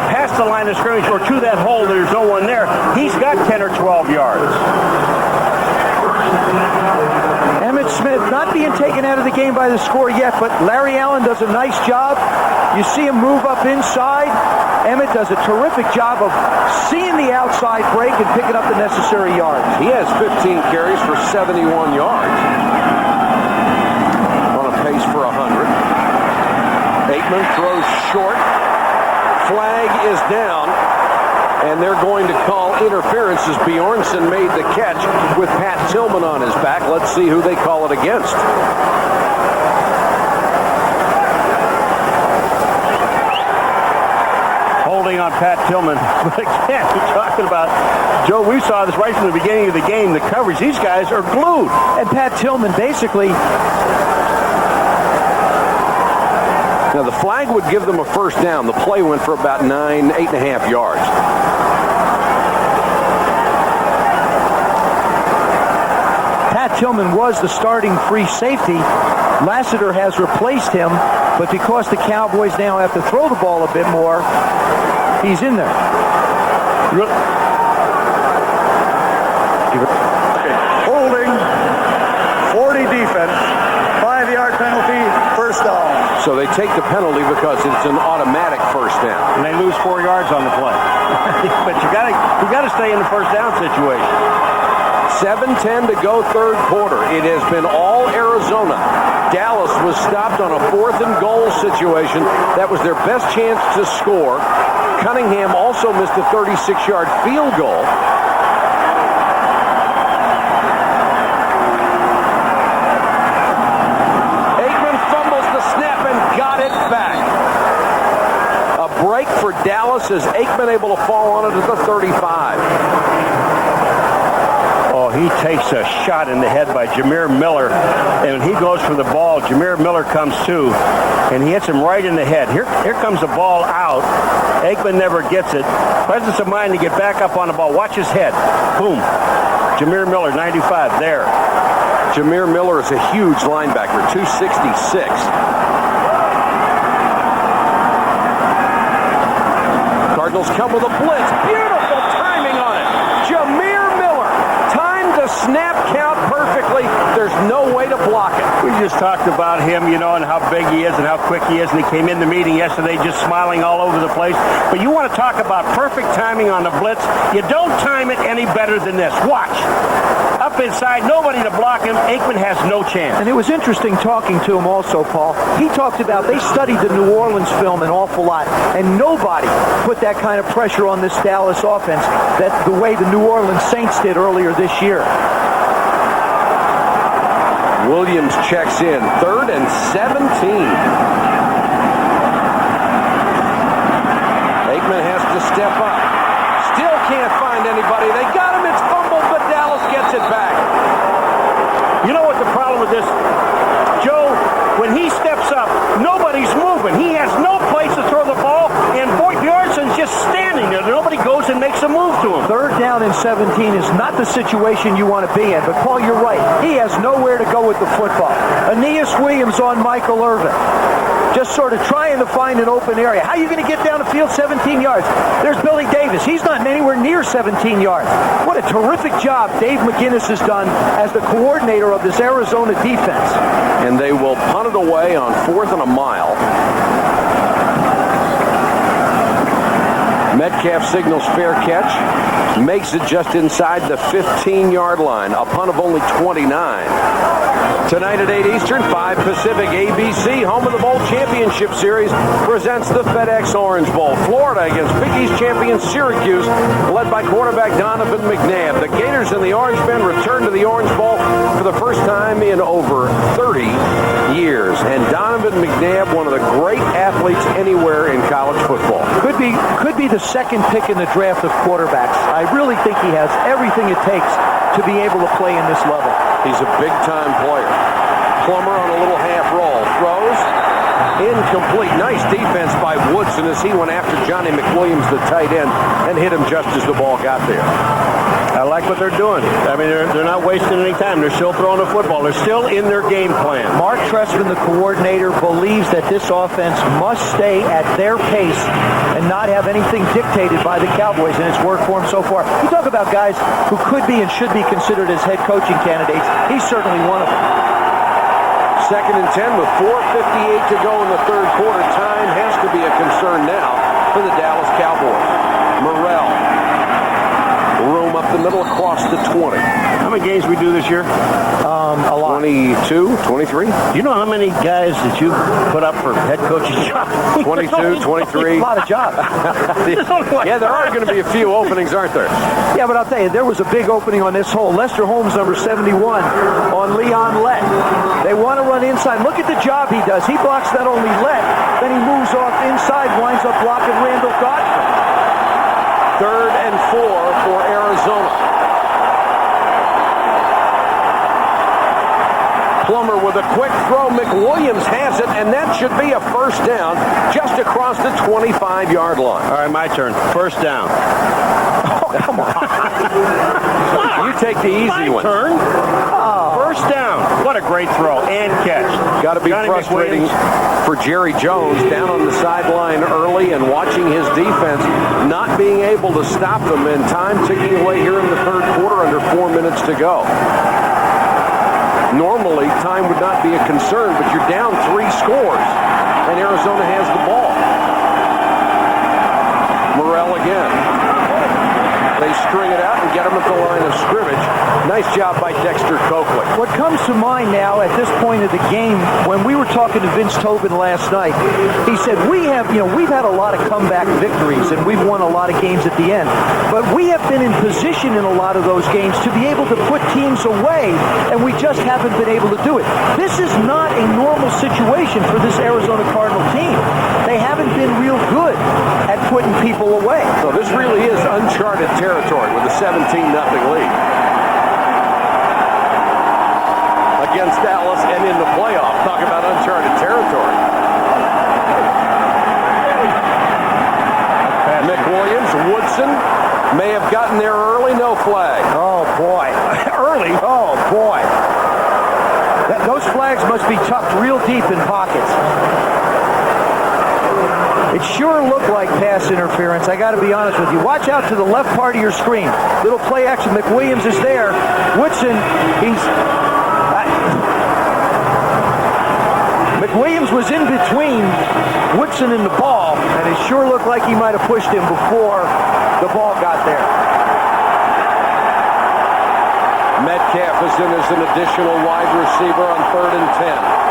past the line of scrimmage or to that hole, there's no one there. He's got 10 or 12 yards. Emmitt Smith not being taken out of the game by the score yet, but Larry Allen does a nice job. You see him move up inside. Emmett does a terrific job of seeing the outside break and picking up the necessary yards. He has 15 carries for 71 yards. On a pace for 100. Aikman throws short. Flag is down. And they're going to call interference as Bjornsson made the catch with Pat Tillman on his back. Let's see who they call it against. Holding on Pat Tillman. But again, we're talking about, Joe, we saw this right from the beginning of the game, the coverage. These guys are glued. And Pat Tillman basically... Now, the flag would give them a first down. The play went for about 8.5 yards. Pat Tillman was the starting free safety. Lassiter has replaced him, but because the Cowboys now have to throw the ball a bit more, he's in there. Holding, 40 defense, 5-yard penalty, first down. So they take the penalty because it's an automatic first down. And they lose 4 yards on the play. But you got to stay in the first down situation. 7:10 to go, third quarter. It has been all Arizona. Dallas was stopped on a 4th and goal situation. That was their best chance to score. Cunningham also missed a 36-yard field goal. Aikman fumbles the snap and got it back. A break for Dallas as Aikman able to fall on it at the 35. Oh, he takes a shot in the head by Jameer Miller. And when he goes for the ball, Jameer Miller comes too. And he hits him right in the head. Here comes the ball out. Aikman never gets it. Presence of mind to get back up on the ball. Watch his head. Boom. Jameer Miller, 95, there. Jameer Miller is a huge linebacker, 266. Cardinals come with a blitz. Beautiful timing on it. Jameer Miller, timed the snap count perfectly. There's no way to block it. We just talked about him, you know, and how big he is and how quick he is. And he came in the meeting yesterday just smiling all over the place. But you want to talk about perfect timing on the blitz. You don't time it any better than this. Watch. Up inside, nobody to block him. Aikman has no chance. And it was interesting talking to him also, Paul. He talked about they studied the New Orleans film an awful lot, and nobody put that kind of pressure on this Dallas offense that the way the New Orleans Saints did earlier this year. Williams checks in, 3rd and 17. Aikman has to step up. Still can't find anybody. They got him. It's fumbled, but Dallas gets it back. You know what the problem with this, Joe? When he steps up, nobody's moving. He has no place to throw the ball, and Bjornsson's just standing there. Nobody goes and makes a move to him. 3rd down and 17 is not the situation you want to be in. But, Paul, you're right. He has nowhere to go with the football. Aeneas Williams on Michael Irvin. just sort of trying to find an open area. How are you going to get down the field 17 yards? There's Billy Davis. He's not anywhere near 17 yards. What a terrific job Dave McGinnis has done as the coordinator of this Arizona defense. And they will punt it away on 4th and a mile. Metcalf signals fair catch. Makes it just inside the 15-yard line. A punt of only 29. Tonight at 8 Eastern, 5 Pacific, ABC, home of the Bowl Championship Series, presents the FedEx Orange Bowl. Florida against Big East champion Syracuse, led by quarterback Donovan McNabb. The Gators in the Orange Men return to the Orange Bowl for the first time in over 30 years. And Donovan McNabb, one of the great athletes anywhere in college football. Could be the second pick in the draft of quarterbacks. I really think he has everything it takes to be able to play in this level. He's a big-time player. Plummer on a little half roll. Throws. Incomplete. Nice defense by Woodson as he went after Johnny McWilliams, the tight end, and hit him just as the ball got there. I like what they're doing. I mean, they're not wasting any time. They're still throwing the football. They're still in their game plan. Mark Trestman, the coordinator, believes that this offense must stay at their pace and not have anything dictated by the Cowboys, and it's worked for him so far. You talk about guys who could be and should be considered as head coaching candidates. He's certainly one of them. 2nd and 10 with 4:58 to go in the third quarter. Time has to be a concern now for the Dallas Cowboys. Morrell. Room up the middle across the 20. How many games we do this year? A lot. 22, 23. Do you know how many guys that you put up for head coaching jobs? 22, 23. A lot of jobs. Yeah, there are going to be a few openings, aren't there? Yeah, but I'll tell you, there was a big opening on this hole. Lester Holmes, number 71, on Leon Lett. They want to run inside. Look at the job he does. He blocks not only Lett, then he moves off inside, winds up blocking Randall Godfrey. 3rd and 4 for Arizona. Plummer with a quick throw. McWilliams has it, and that should be a first down just across the 25-yard line. All right, my turn. First down. Oh, come on. You take the easy one. Turn. First down. What a great throw and catch. Got to be Johnny frustrating for Jerry Jones down on the sideline early and watching his defense not being able to stop them, and time ticking away here in the third quarter under 4 minutes to go. Normally, time would not be a concern, but you're down 3 scores, and Arizona has the ball. Morrell again. They string it out and get him at the line of scrimmage. Nice job by Dexter Coakley. What comes to mind now at this point of the game, when we were talking to Vince Tobin last night, he said, we've had a lot of comeback victories and we've won a lot of games at the end, but we have been in position in a lot of those games to be able to put teams away, and we just haven't been able to do it. This is not a normal situation for this Arizona Cardinal team. They haven't been real good at putting people away. So this really is uncharted territory with a 17-0 lead. Against Dallas and in the playoff. Talk about uncharted territory. McWilliams, Woodson may have gotten there early, no flag. Oh, boy. Early? Oh, boy. Those flags must be tucked real deep in pockets. It sure looked like pass interference, I got to be honest with you. Watch out to the left part of your screen. Little play action. McWilliams is there. Woodson, McWilliams was in between Woodson and the ball, and it sure looked like he might have pushed him before the ball got there. Metcalf is in as an additional wide receiver on 3rd and 10.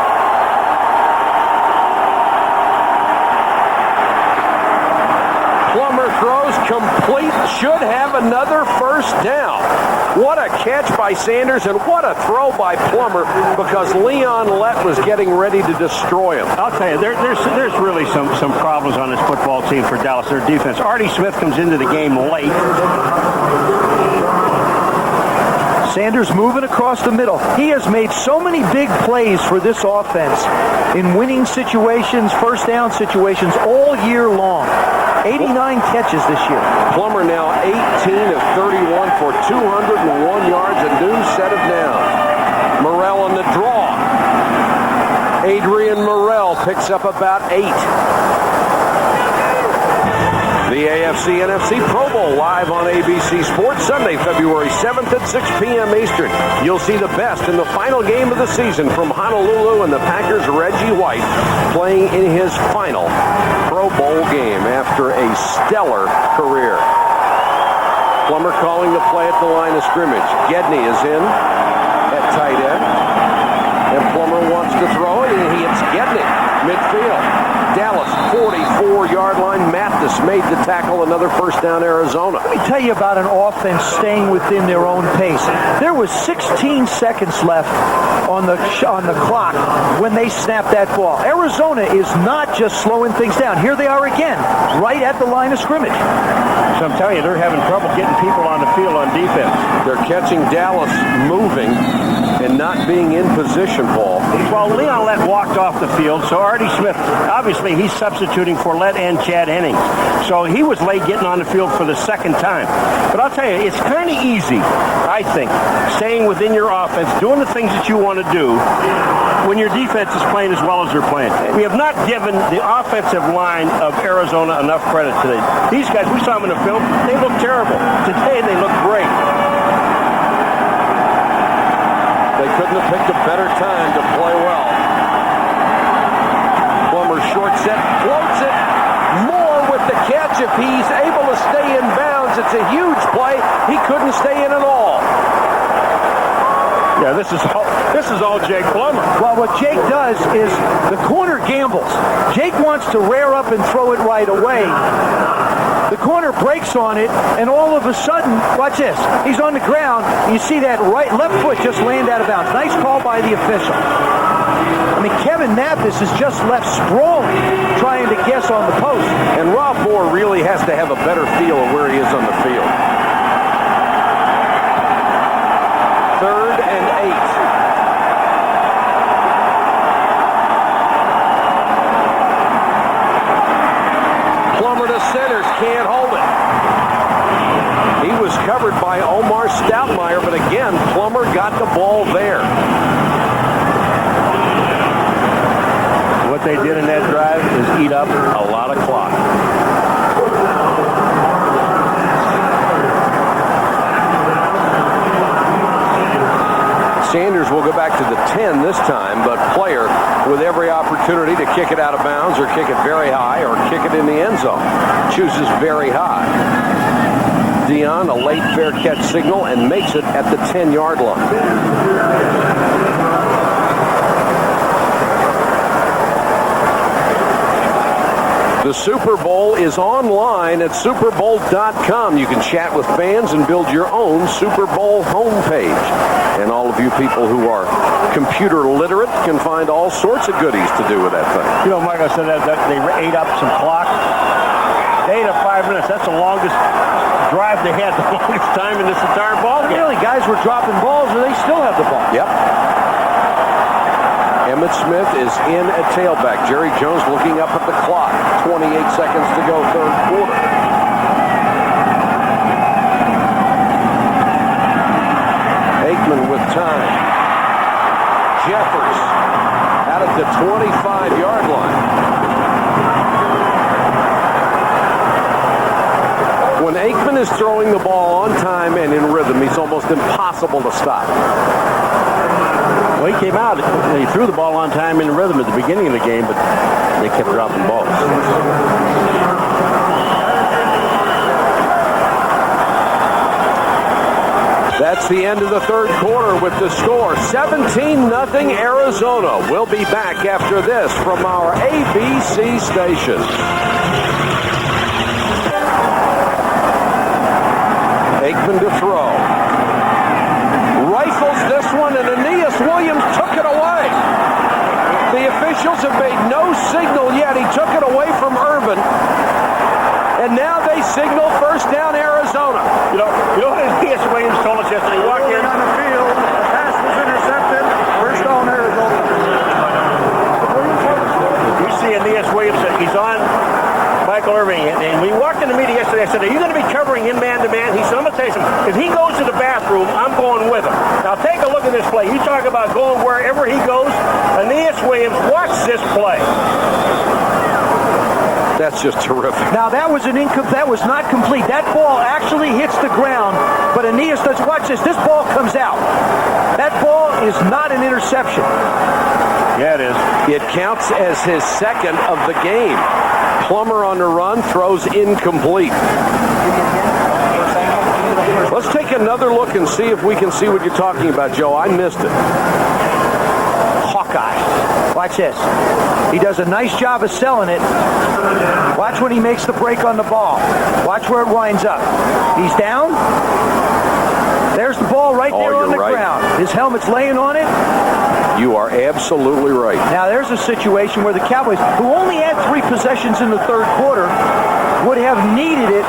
Plummer throws complete, should have another first down. What a catch by Sanders, and what a throw by Plummer, because Leon Lett was getting ready to destroy him. I'll tell you, there's really some problems on this football team for Dallas, their defense. Artie Smith comes into the game late. Sanders moving across the middle. He has made so many big plays for this offense in winning situations, first down situations all year long. 89 catches this year. Plummer now 18 of 31 for 201 yards, a new set of downs. Morrell on the draw. Adrian Morrell picks up about 8. The AFC-NFC Pro Bowl live on ABC Sports Sunday, February 7th at 6 p.m. Eastern. You'll see the best in the final game of the season from Honolulu, and the Packers' Reggie White playing in his final Pro Bowl game after a stellar career. Plummer calling the play at the line of scrimmage. Gedney is in at tight end. And Plummer wants to throw it, and he hits Gedney midfield. Dallas, 44-yard line. Mathis made the tackle. Another first down, Arizona. Let me tell you about an offense staying within their own pace. There was 16 seconds left on the clock when they snapped that ball. Arizona is not just slowing things down. Here they are again, right at the line of scrimmage. So I'm telling you, they're having trouble getting people on the field on defense. They're catching Dallas moving and not being in position, Paul. Well, Leon Lett walked off the field, so Artie Smith, obviously he's substituting for Lett and Chad Hennings. So he was late getting on the field for the second time. But I'll tell you, it's kind of easy, I think, staying within your offense, doing the things that you want to do when your defense is playing as well as they're playing. We have not given the offensive line of Arizona enough credit today. These guys, we saw them in the film, they look terrible. Today they look great. They couldn't have picked a better time to play well. Plummer short set, floats it. Moore with the catch. If he's able to stay in bounds, it's a huge play. He couldn't stay in at all. Yeah, this is all Jake Plummer. Well, what Jake does is the corner gambles. Jake wants to rear up and throw it right away. The corner breaks on it, and all of a sudden, watch this. He's on the ground. You see that left foot just land out of bounds. Nice call by the official. I mean, Kevin Mathis is just left sprawling, trying to guess on the post. And Rob Moore really has to have a better feel of where he is on the field. 3rd and 8. Centers can't hold it. He was covered by Omar Stoutmeyer, but again, Plummer got the ball there. What they did in that drive is eat up a lot of clock. Sanders will go back to the 10 this time, but Player with every opportunity to kick it out of bounds or kick it very high or kick it in the end zone. Chooses very high. Dion, a late fair catch signal, and makes it at the 10-yard line. The Super Bowl is online at superbowl.com. You can chat with fans and build your own Super Bowl homepage. And all of you people who are computer literate can find all sorts of goodies to do with that thing. You know, Mike, I said that they ate up some clock. They ate up 5 minutes. That's the longest drive they had, the longest time in this entire ball game. Really, guys were dropping balls, and they still have the ball. Yep. Emmitt Smith is in at tailback. Jerry Jones looking up at the clock. 28 seconds to go, third quarter. Aikman with time. Jeffers out at the 25-yard line. When Aikman is throwing the ball on time and in rhythm, he's almost impossible to stop. Well, he came out, he threw the ball on time in rhythm at the beginning of the game, but they kept dropping balls. That's the end of the third quarter with the score 17-0 Arizona. We'll be back after this from our ABC station. Aikman to throw. Rifles this one, and Aeneas Williams took it away. The officials have made no signal yet. He took it away from Urban. And now they signal first down Arizona. You know what Aeneas Williams told us yesterday? He walked in on the field. The pass was intercepted. First down Arizona. You see Aeneas Williams, he's on Michael Irving, and we walked in the meeting yesterday. I said, are you going to be covering him man-to-man? He said, I'm going to tell you something. If he goes to the bathroom, I'm going with him. Now, take a look at this play. You talk about going wherever he goes. Aeneas Aeneas Williams, watch this play. That's just terrific. Now that was that was not complete. That ball actually hits the ground, but Aeneas does. Watch this. This ball comes out. That ball is not an interception. Yeah, it is. It counts as his second of the game. Plummer on the run, throws incomplete. Let's take another look and see if we can see what you're talking about, Joe. I missed it. Hawkeye. Watch this. He does a nice job of selling it. Watch when he makes the break on the ball. Watch where it winds up. He's down. There's the ball right there on the ground. His helmet's laying on it. You are absolutely right. Now there's a situation where the Cowboys, who only had 3 possessions in the third quarter, would have needed it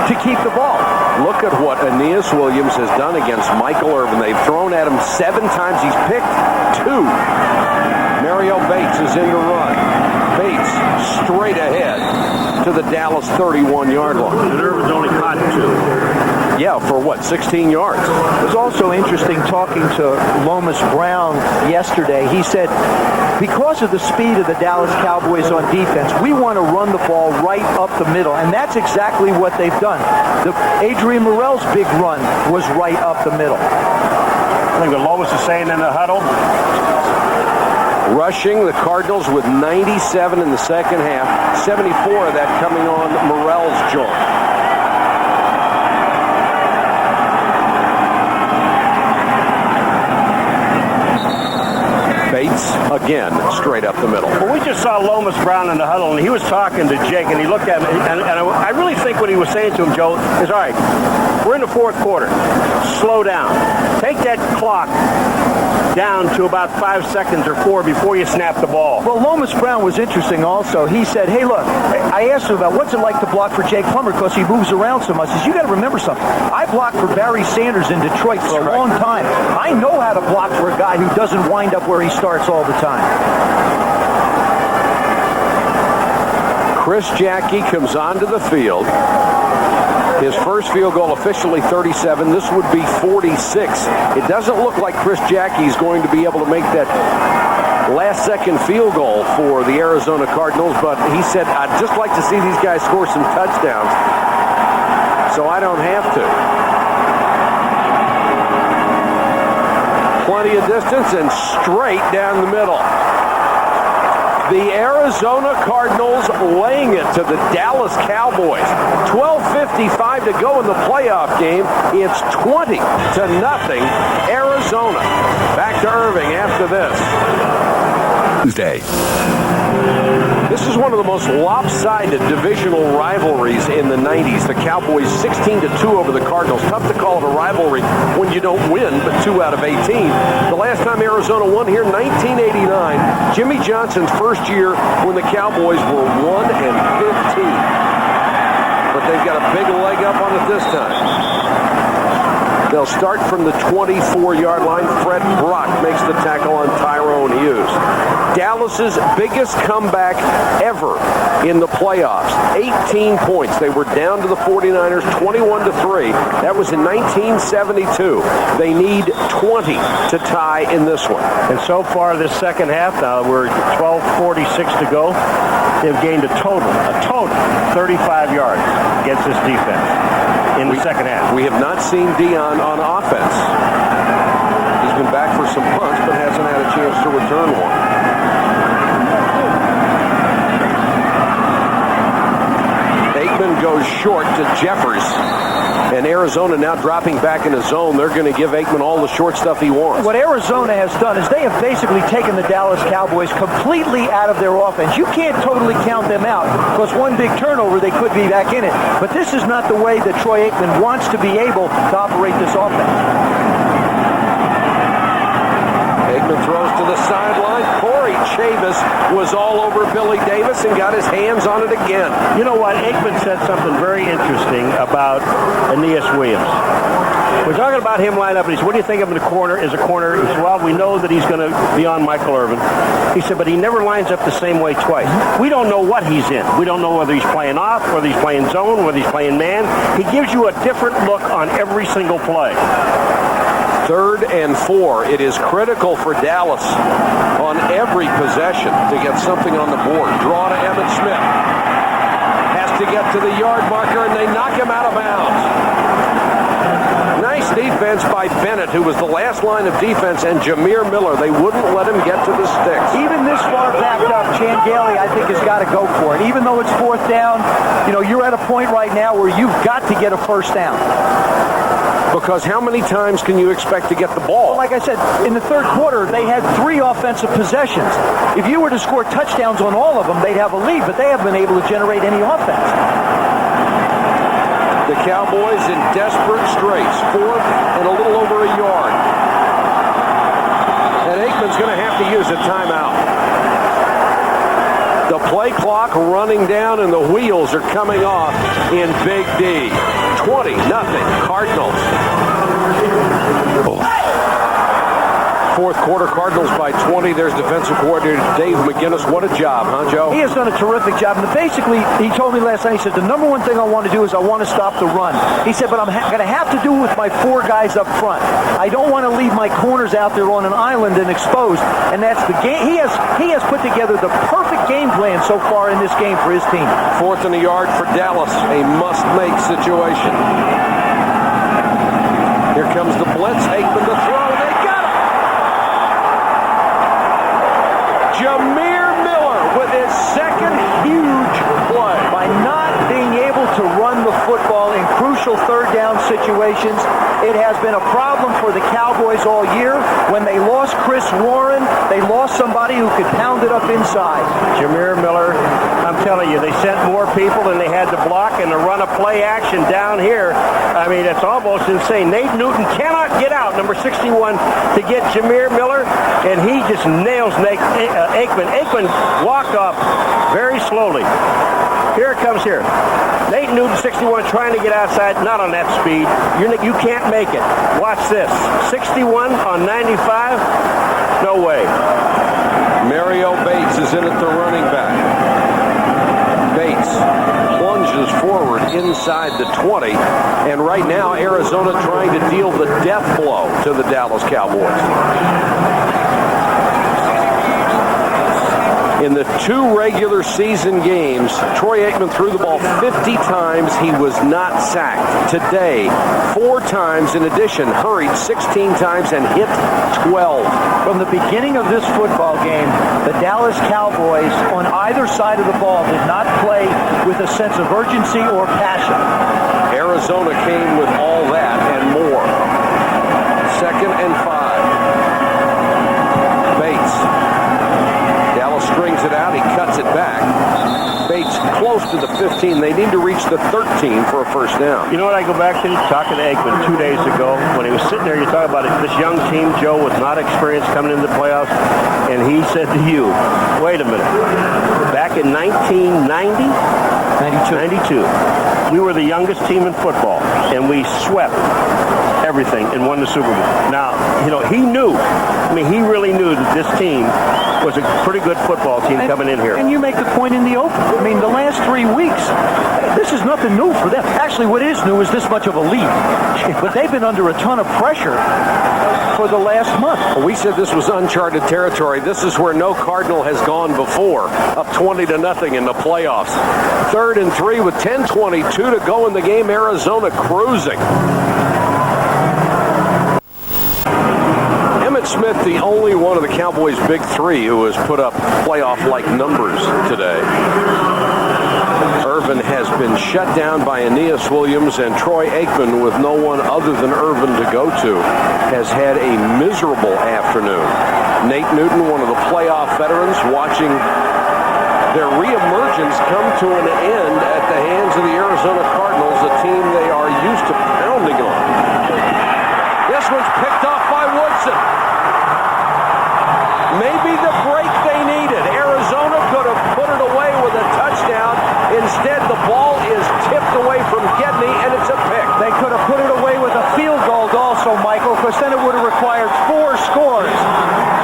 to keep the ball. Look at what Aeneas Williams has done against Michael Irvin. They've thrown at him 7 times. He's picked 2. Mario Bates is in the run. Bates straight ahead to the Dallas 31-yard line. And Irvin's only caught 2. Yeah, for what, 16 yards? It was also interesting talking to Lomas Brown yesterday. He said, because of the speed of the Dallas Cowboys on defense, we want to run the ball right up the middle, and that's exactly what they've done. Adrian Morrell's big run was right up the middle. I think what Lomas is saying in the huddle. Rushing, the Cardinals with 97 in the second half, 74 of that coming on Morrell's joint. Bates, again, straight up the middle. Well, we just saw Lomas Brown in the huddle, and he was talking to Jake, and he looked at him, and I really think what he was saying to him, Joe, is, all right, we're in the fourth quarter. Slow down. Take that clock down to about 5 seconds or 4 before you snap the ball. Well, Lomas Brown was interesting also. He said, hey, look, I asked him about what's it like to block for Jake Plummer because he moves around so much. He says, you got to remember something. I blocked for Barry Sanders in Detroit for a long time. I know how to block for a guy who doesn't wind up where he starts all the time. Chris Jackie comes onto the field. His first field goal officially 37. This would be 46. It doesn't look like Chris Jackie is going to be able to make that last-second field goal for the Arizona Cardinals, but he said, I'd just like to see these guys score some touchdowns, so I don't have to. Plenty of distance and straight down the middle. The Arizona Cardinals laying it to the Dallas Cowboys. 12:55 to go in the playoff game. It's 20-0 Arizona. Back to Irving after this. Tuesday. This is one of the most lopsided divisional rivalries in the 90s. The Cowboys 16-2 over the Cardinals. Tough to call it a rivalry when you don't win, but 2 out of 18. The last time Arizona won here, 1989. Jimmy Johnson's first year when the Cowboys were 1-15. But they've got a big leg up on it this time. They'll start from the 24-yard line. Fred Brock makes the tackle on Tyrone Hughes. Dallas's biggest comeback ever in the playoffs. 18 points. They were down to the 49ers 21-3. That was in 1972. They need 20 to tie in this one. And so far this second half, now we're 12:46 to go. They've gained a total 35 yards against this defense in the second half. We have not seen Dion on offense. He's been back for some punts, but hasn't had a chance to return one. Aikman goes short to Jeffers. And Arizona now dropping back in the zone. They're going to give Aikman all the short stuff he wants. What Arizona has done is they have basically taken the Dallas Cowboys completely out of their offense. You can't totally count them out because one big turnover, they could be back in it. But this is not the way that Troy Aikman wants to be able to operate this offense. Aikman throws to the sideline. Corey Chavis was all over Billy Davis and got his hands on it again. You know what? Aikman said something very interesting about Aeneas Williams. We're talking about him line up, and he said, what do you think of him in the corner as a corner? He said, well, we know that he's going to be on Michael Irvin. He said, but he never lines up the same way twice. We don't know what he's in. We don't know whether he's playing off, whether he's playing zone, whether he's playing man. He gives you a different look on every single play. 3rd and 4. It is critical for Dallas on every possession. possession to get something on the board. Draw to Emmitt Smith. Has to get to the yard marker, and they knock him out of bounds. Nice defense by Bennett, who was the last line of defense, and Jameer Miller. They wouldn't let him get to the sticks. Even this far backed up, Chan Gailey, I think, has got to go for it. Even though it's fourth down, you're at a point right now where you've got to get a first down. Because how many times can you expect to get the ball? Well, like I said, in the third quarter, they had 3 offensive possessions. If you were to score touchdowns on all of them, they'd have a lead, but they haven't been able to generate any offense. The Cowboys in desperate straits, 4th and a little over a yard. And Aikman's going to have to use a timeout. The play clock running down and the wheels are coming off in Big D. 20-0 Cardinals. Fourth quarter, Cardinals by 20. There's defensive coordinator Dave McGinnis. What a job, huh, Joe? He has done a terrific job. And basically, he told me last night, he said, the number one thing I want to do is I want to stop the run. He said, but I'm going to have to do it with my 4 guys up front. I don't want to leave my corners out there on an island and exposed. And that's the game. He has put together the perfect game plan so far in this game for his team. 4th and a yard for Dallas. A must-make situation. Here comes the blitz. Aikman to throw. They got him! Jameer Miller with his second huge play. By not being able to run the football in crucial third down situations, it has been a problem for the Cowboys all year. When they lost Chris Warren, they lost somebody who could pound it up inside. Jameer Miller, I'm telling you, they sent more people than they had to block, and to run a play action down here, I mean, it's almost insane. Nate Newton cannot get out, number 61, to get Jameer Miller, and he just nails Aikman. Aikman walked off very slowly. Here it comes here. Nate Newton, 61, trying to get outside, not on that speed. You can't make it. Watch this. 61 on 95. No way. Mario Bates is in at the running back. Bates plunges forward inside the 20. And right now, Arizona trying to deal the death blow to the Dallas Cowboys. In the 2 regular season games, Troy Aikman threw the ball 50 times. He was not sacked. Today, 4 times in addition, hurried 16 times and hit 12. From the beginning of this football game, the Dallas Cowboys on either side of the ball did not play with a sense of urgency or passion. Arizona came with all that and more. 2nd and 5. Bates. Dallas strings it out. He cuts it back. Bates close to the 15. They need to reach the 13 for a first down. You know what I go back to? Talking to Aikman 2 days ago when he was sitting there, you talk about it, this young team, Joe, was not experienced coming into the playoffs, and he said to you, wait a minute, back in 1990? 92. We were the youngest team in football, and we swept everything and won the Super Bowl. Now, he knew. I mean, he really knew that this team was a pretty good football team coming in here. And you make the point in the open. I mean, the last 3 weeks, this is nothing new for them. Actually, what is new is this much of a lead. But they've been under a ton of pressure for the last month. Well, we said this was uncharted territory. This is where no Cardinal has gone before, up 20-0 in the playoffs. 3rd and 3 with 10:22 to go in the game. Arizona cruising. Emmitt Smith, the only one of the Cowboys' big 3 who has put up playoff-like numbers today. Irvin has been shut down by Aeneas Williams, and Troy Aikman, with no one other than Irvin to go to, has had a miserable afternoon. Nate Newton, one of the playoff veterans, watching their reemergence come to an end at the hands of the Arizona Cardinals, a team they are used to pounding on. This one's picked off by Woodson. Maybe the break they needed. Arizona could have put it away with a touchdown. Instead, the ball is tipped away from Gedney, and it's a pick. They could have put it away with a field goal also, Michael, because then it would have required 4 scores.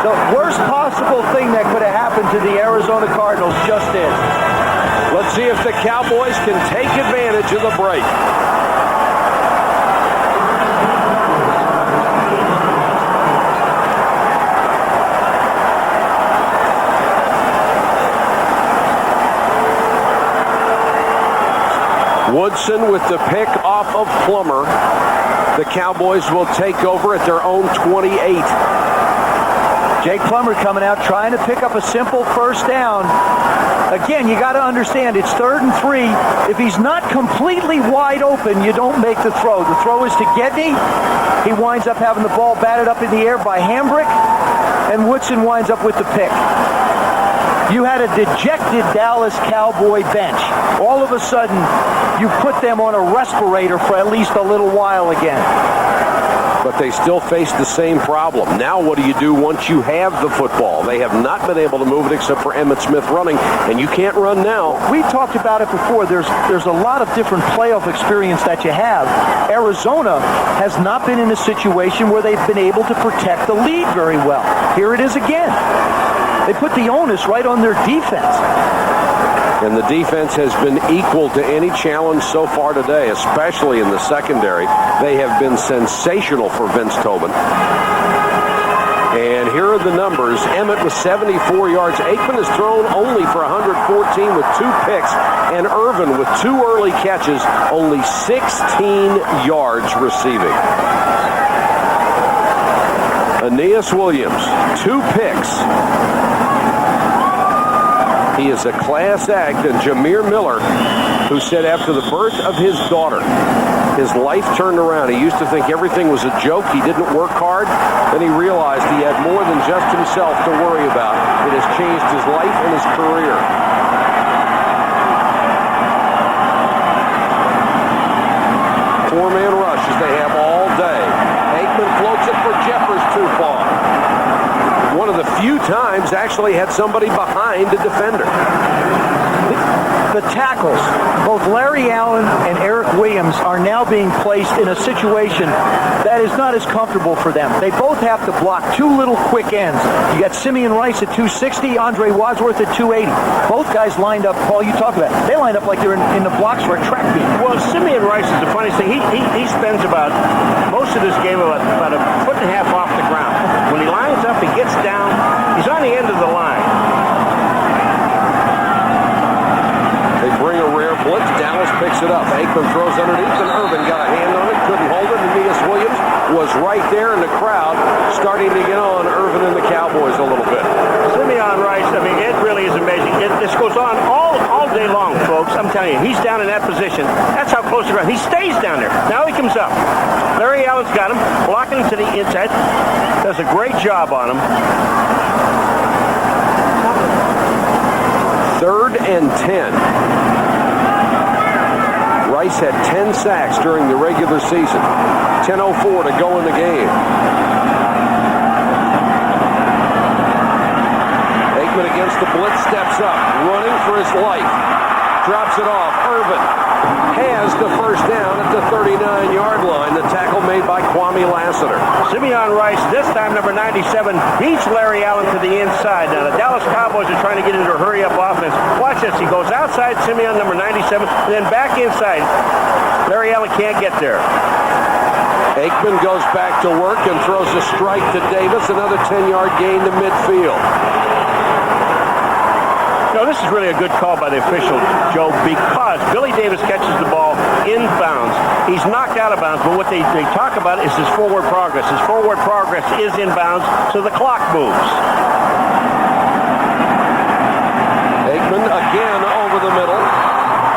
The worst possible thing that could have happened to the Arizona Cardinals just is. Let's see if the Cowboys can take advantage of the break. Woodson with the pick off of Plummer. The Cowboys will take over at their own 28. Jake Plummer coming out trying to pick up a simple first down. Again, you got to understand, it's 3rd and 3. If he's not completely wide open, you don't make the throw. The throw is to Gedney. He winds up having the ball batted up in the air by Hambrick, and Woodson winds up with the pick. You had a dejected Dallas Cowboy bench. All of a sudden, you put them on a respirator for at least a little while again. But they still face the same problem. Now what do you do once you have the football? They have not been able to move it except for Emmitt Smith running, and you can't run now. We talked about it before. There's a lot of different playoff experience that you have. Arizona has not been in a situation where they've been able to protect the lead very well. Here it is again. They put the onus right on their defense. And the defense has been equal to any challenge so far today, especially in the secondary. They have been sensational for Vince Tobin. And here are the numbers. Emmitt with 74 yards. Aikman has thrown only for 114 with 2 picks. And Irvin with 2 early catches, only 16 yards receiving. Aeneas Williams, 2 picks. He is a class act, and Jameer Miller, who said after the birth of his daughter, his life turned around. He used to think everything was a joke. He didn't work hard. Then he realized he had more than just himself to worry about. It has changed his life and his career. Four-man rush as they have all day. Aikman floats it for Jeffers too far. One of the few times actually had somebody behind a defender. The tackles, both Larry Allen and Eric Williams, are now being placed in a situation that is not as comfortable for them. They both have to block 2 little quick ends. You got Simeon Rice at 260, Andre Wadsworth at 280. Both guys lined up, Paul, you talk about it. They lined up like they're in the blocks for a track meet. Well, Simeon Rice is the funniest thing. He spends about most of this game about a foot and a half off the ground. When he lines up, he gets down. He's on the end of the line. They bring a rare blitz. Dallas picks it up. Aikman throws underneath, and Irvin got a hand on it. Couldn't hold it. Aeneas Williams was right there in the crowd, starting to get on Irvin and the Cowboys a little bit. Simeon Rice, I mean, it really is amazing. This goes on all day long, folks. I'm telling you, he's down in that position. That's how close to the ground. He stays down there. Now he comes up. Larry Allen's got him, blocking him to the inside. Does a great job on him. 3rd and 10. Rice had 10 sacks during the regular season. 10:04 to go in the game. Aikman against the blitz, steps up, running for his life. Drops it off. Irvin has the first down at the 39-yard line. The tackle made by Kwame Lassiter. Simeon Rice, this time number 97, beats Larry Allen to the inside. Now the Dallas Cowboys are trying to get into a hurry-up offense. Watch this. He goes outside Simeon, number 97, and then back inside. Larry Allen can't get there. Aikman goes back to work and throws a strike to Davis. Another 10-yard gain to midfield. No, this is really a good call by the official, Joe, because Billy Davis catches the ball inbounds. He's knocked out of bounds, but what they talk about is his forward progress. His forward progress is inbounds, so the clock moves. Aikman again over the middle.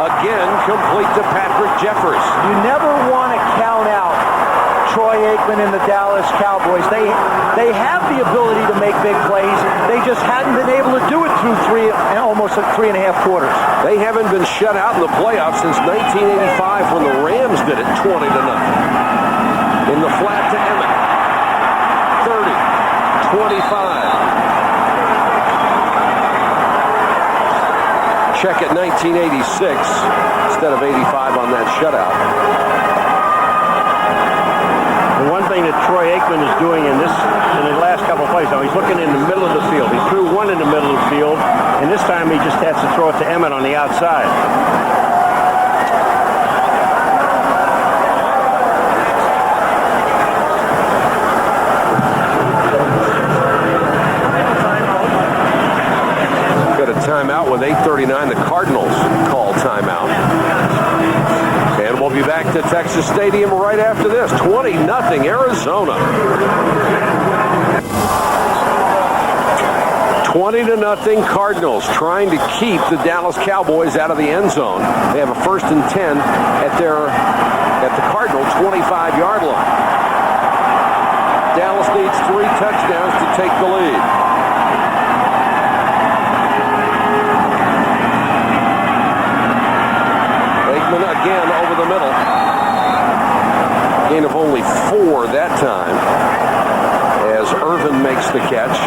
Again complete to Patrick Jeffers. You never want to count out Troy Aikman and the Dallas Cowboys. They have the ability to make big plays. They just hadn't been able to do it through almost 3.5 quarters. They haven't been shut out in the playoffs since 1985 when the Rams did it 20-0. In the flat to Emmitt. 30, 25. Check at 1986 instead of 85 on that shutout. The one thing that Troy Aikman is doing in the last couple of plays, now he's looking in the middle of the field. He threw one in the middle of the field, and this time he just has to throw it to Emmitt on the outside. Got a timeout with 8:39. The Cardinals call timeout. We'll be back to Texas Stadium right after this. 20-0 Arizona. 20-0 Cardinals trying to keep the Dallas Cowboys out of the end zone. They have a 1st and 10 at the Cardinal 25-yard line. Dallas needs 3 touchdowns to take the lead. Aikman again over the middle. Gain of only 4 that time as Irvin makes the catch.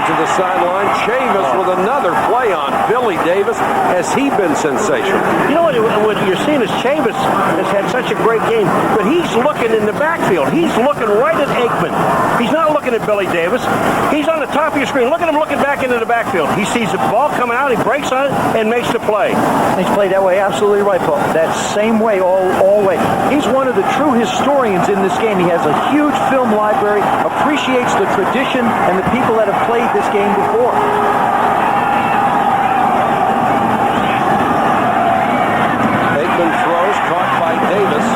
To the sideline, Chavis with another play on Billy Davis. Has he been sensational? You know what you're seeing is Chavis has had such a great game, but he's looking in the backfield. He's looking right at Aikman. He's not looking at Billy Davis. He's on the top of your screen. Look at him looking back into the backfield. He sees the ball coming out, he breaks on it, and makes the play. He's played that way, absolutely right, Paul. That same way, all way. He's one of the true historians in this game. He has a huge film library, appreciates the tradition and the people that have played this game before. Aikman throws, caught by Davis.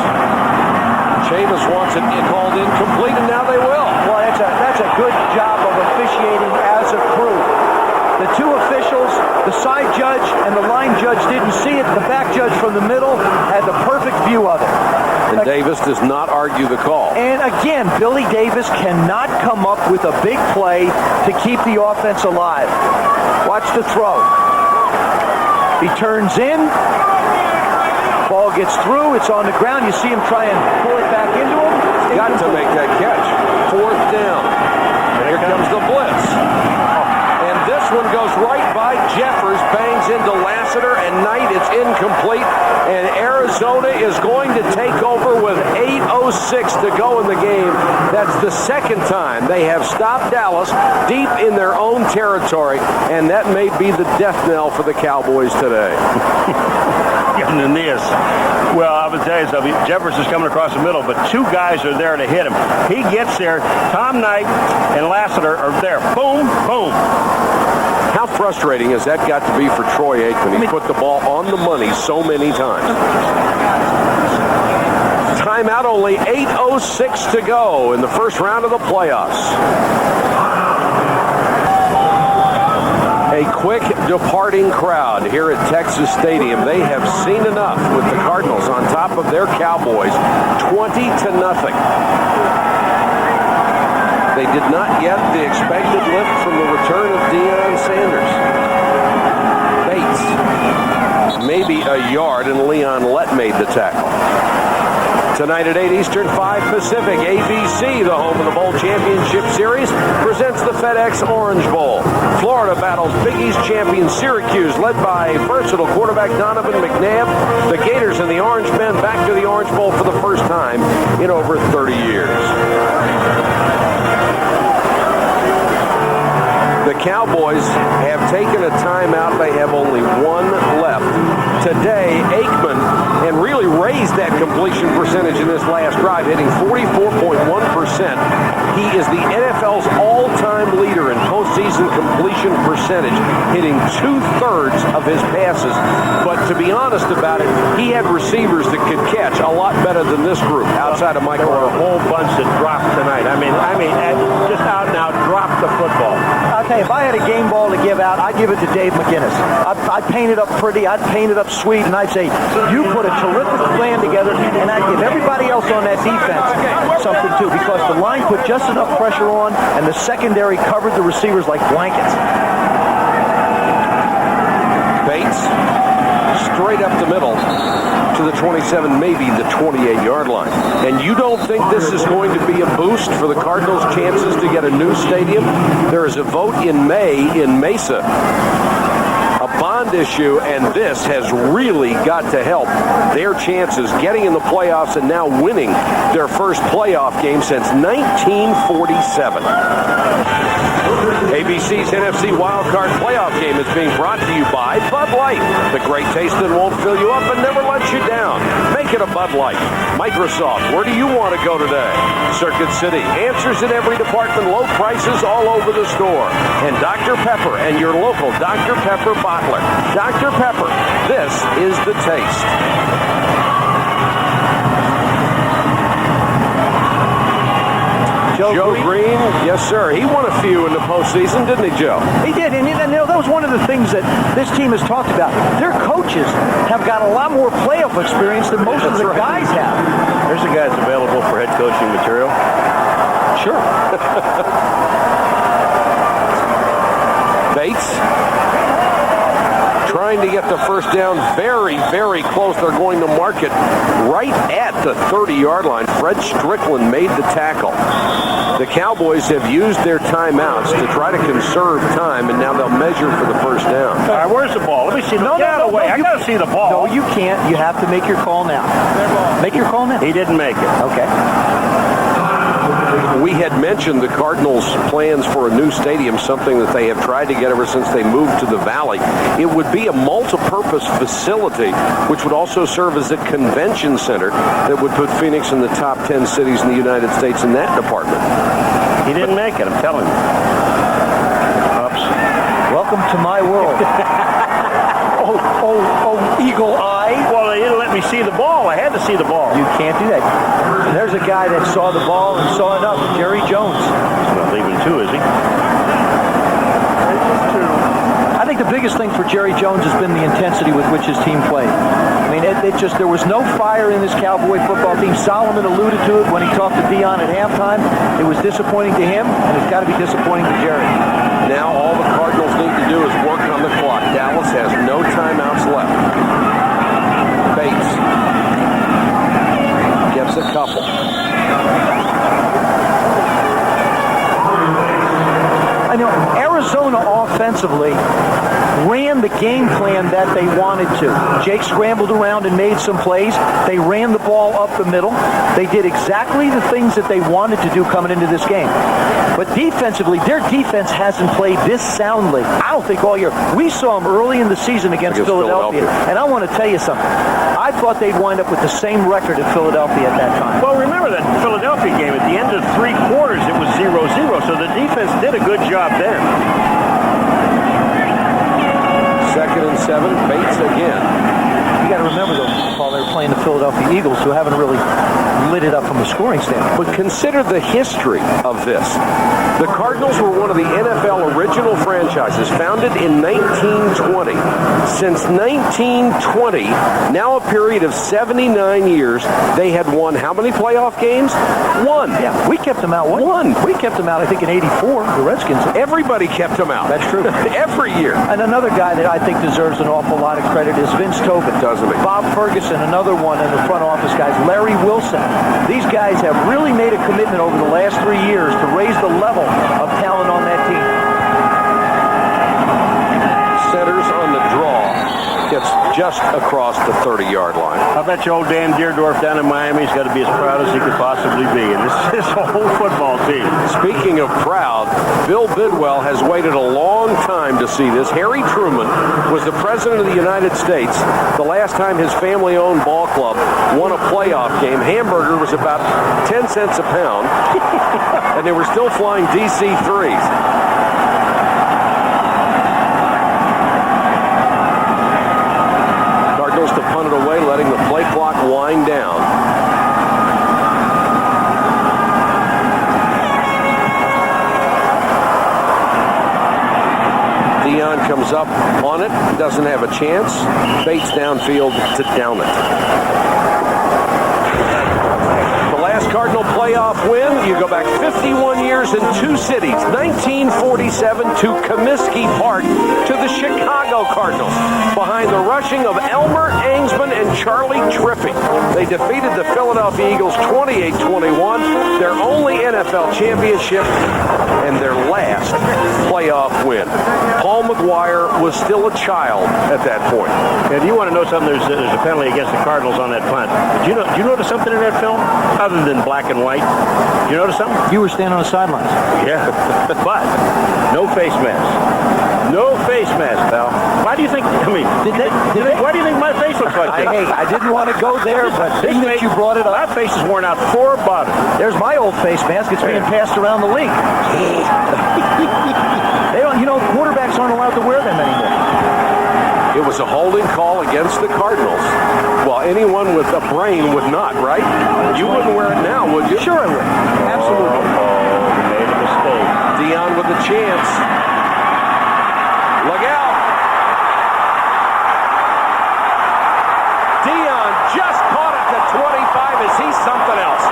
Chavis wants it called incomplete, and now they will. Well, that's a good job of officiating as a crew. The 2 officials, the side judge and the line judge didn't see it. The back judge from the middle had the perfect view of it. And Davis does not argue the call. And again, Billy Davis cannot come up with a big play to keep the offense alive. Watch the throw. He turns in. Ball gets through. It's on the ground. You see him try and pull it back into him. Got to make that catch. 4th down. And here comes the blitz. And this one goes right by Jeffers, bangs into Lassiter, and Knight. It's incomplete. And Arizona is going to take over with 8:06 to go in the game. That's the second time they have stopped Dallas deep in their own territory, and that may be the death knell for the Cowboys today. Getting this. Well, I would tell you something. Jeffers is coming across the middle, but 2 guys are there to hit him. He gets there. Tom Knight and Lassiter are there. Boom, boom. How frustrating has that got to be for Troy Aikman? He's put the ball on the money so many times. Timeout, only 8:06 to go in the first round of the playoffs. A quick departing crowd here at Texas Stadium. They have seen enough with the Cardinals on top of their Cowboys, 20-0. They did not get the expected lift from the return of Deion Sanders. Bates, maybe a yard, and Leon Lett made the tackle. Tonight at 8 Eastern, 5 Pacific, ABC, the home of the Bowl Championship Series, presents the FedEx Orange Bowl. Florida battles Big East champion Syracuse, led by versatile quarterback Donovan McNabb. The Gators and the Orange Men back to the Orange Bowl for the first time in over 30 years. The Cowboys have taken a timeout. They have only 1 left. Today, Aikman, and really raised that completion percentage in this last drive, hitting 44.1%. He is the NFL's all-time leader in postseason completion percentage, hitting 2/3 of his passes. But to be honest about it, he had receivers that could catch a lot better than this group outside of Michael. There were a whole bunch that dropped tonight. I mean, just out and out dropped the football. I'll tell you, if I had a game ball to give out, I'd give it to Dave McGinnis. I'd paint it up pretty, I'd paint it up sweet, and I'd say, you put a terrific plan together, and I'd give everybody else on that defense something too, because the line put just enough pressure on, and the secondary covered the receivers like blankets. Bates, straight up the middle to the 27, maybe the 28-yard line. And you don't think this is going to be a boost for the Cardinals' chances to get a new stadium? There is a vote in May in Mesa, a bond issue, and this has really got to help their chances getting in the playoffs and now winning their first playoff game since 1947. ABC's NFC Wildcard playoff game is being brought to you by Bud Light. The great taste that won't fill you up and never lets you down. Make get a Bud Light. Microsoft, where do you want to go today? Circuit City, answers in every department, low prices all over the store. And Dr. Pepper and your local Dr. Pepper bottler. Dr. Pepper, this is the taste. Joe Green, yes, sir. He won a few in the postseason, didn't he, Joe? He did, and that was one of the things that this team has talked about. Their coaches have got a lot more playoff experience than most of the guys have. There's a guy that's available for head coaching material. Sure. Bates trying to get the first down very, very close. They're going to mark it right at the 30-yard line. Fred Strickland made the tackle. The Cowboys have used their timeouts to try to conserve time, and now they'll measure for the first down. All right, where's the ball? Let me see. No, away. I got to see the ball. No, you can't. You have to make your call now. Make your call now. He didn't make it. Okay. We had mentioned the Cardinals' plans for a new stadium, something that they have tried to get ever since they moved to the Valley. It would be a multi-purpose facility, which would also serve as a convention center that would put Phoenix in the top 10 cities in the United States in that department. He didn't make it, I'm telling you. Oops. Welcome to my world. oh, Eagle Eye. Well, they didn't let me see the ball. I had to see the ball. You can't do that. And there's a guy that saw the ball and saw enough. Jerry Jones. He's not leaving two, is he? I think the biggest thing for Jerry Jones has been the intensity with which his team played. I mean, there was no fire in this Cowboy football team. Solomon alluded to it when he talked to Dion at halftime. It was disappointing to him, and it's got to be disappointing to Jerry. Now all the Cardinals need to do is work on the clock. Dallas has no timeouts left. Bates gets a couple. I know Arizona offensively ran the game plan that they wanted to. Jake scrambled around and made some plays. They ran the ball up the middle. They did exactly the things that they wanted to do coming into this game. But defensively, their defense hasn't played this soundly, I don't think, all year. We saw them early in the season against Philadelphia. And I want to tell you something. I thought they'd wind up with the same record at Philadelphia at that time. Well, remember that Philadelphia game. At the end of 3 quarters, it was 0-0. So the defense did a good job then. 2nd and 7, Bates again. You got to remember, though, Paul, they're playing the Philadelphia Eagles, who haven't really lit it up from a scoring standpoint. But consider the history of this. The Cardinals were one of the NFL original franchises, founded in 1920. Since 1920, now a period of 79 years, they had won how many playoff games? 1. Yeah, we kept them out. One. We kept them out, I think, in '84, the Redskins. Everybody kept them out. That's true. Every year. And another guy that I think deserves an awful lot of credit is Vince Tobin. Doesn't he? Bob Ferguson, another one in the front office guys. Larry Wilson. These guys have really made a commitment over the last 3 years to raise the level of talent on that team. Centers on the draw. Gets just across the 30-yard line. I bet you old Dan Deerdorf down in Miami has got to be as proud as he could possibly be. And this is a whole football team. Speaking of proud, Bill Bidwell has waited a long time to see this. Harry Truman was the president of the United States the last time his family-owned ball club won a playoff game. Hamburger was about 10 cents a pound, and they were still flying DC-3s. To punt it away, letting the play clock wind down. Dion comes up on it, doesn't have a chance. Bates downfield to down it. The last Cardinal playoff win, you go back 51 years in 2 cities, 1947 to Comiskey Park, to the Chicago Cardinals, behind the rushing of Elmer Angsman and Charlie Trippi. They defeated the Philadelphia Eagles 28-21, their only NFL championship and their last playoff win. Paul McGuire was still a child at that point. And you want to know something? There's a penalty against the Cardinals on that punt. Did you notice something in that film other than black and white? Did you notice something? You were standing on the sidelines. Yeah, but no face mask. No face mask, pal. Why do you think, why do you think my face looks like this? I didn't want to go there, but being that you brought it up. My face is worn out for about it. There's my old face mask. It's being passed around the league. They don't, quarterbacks aren't allowed to wear them anymore. It was a holding call against the Cardinals. Well, anyone with a brain would not, right? You wouldn't wear it now, would you? Sure I would. Absolutely. Made a mistake. Dion with a chance. Look out. Dion just caught it to 25. Is he something else?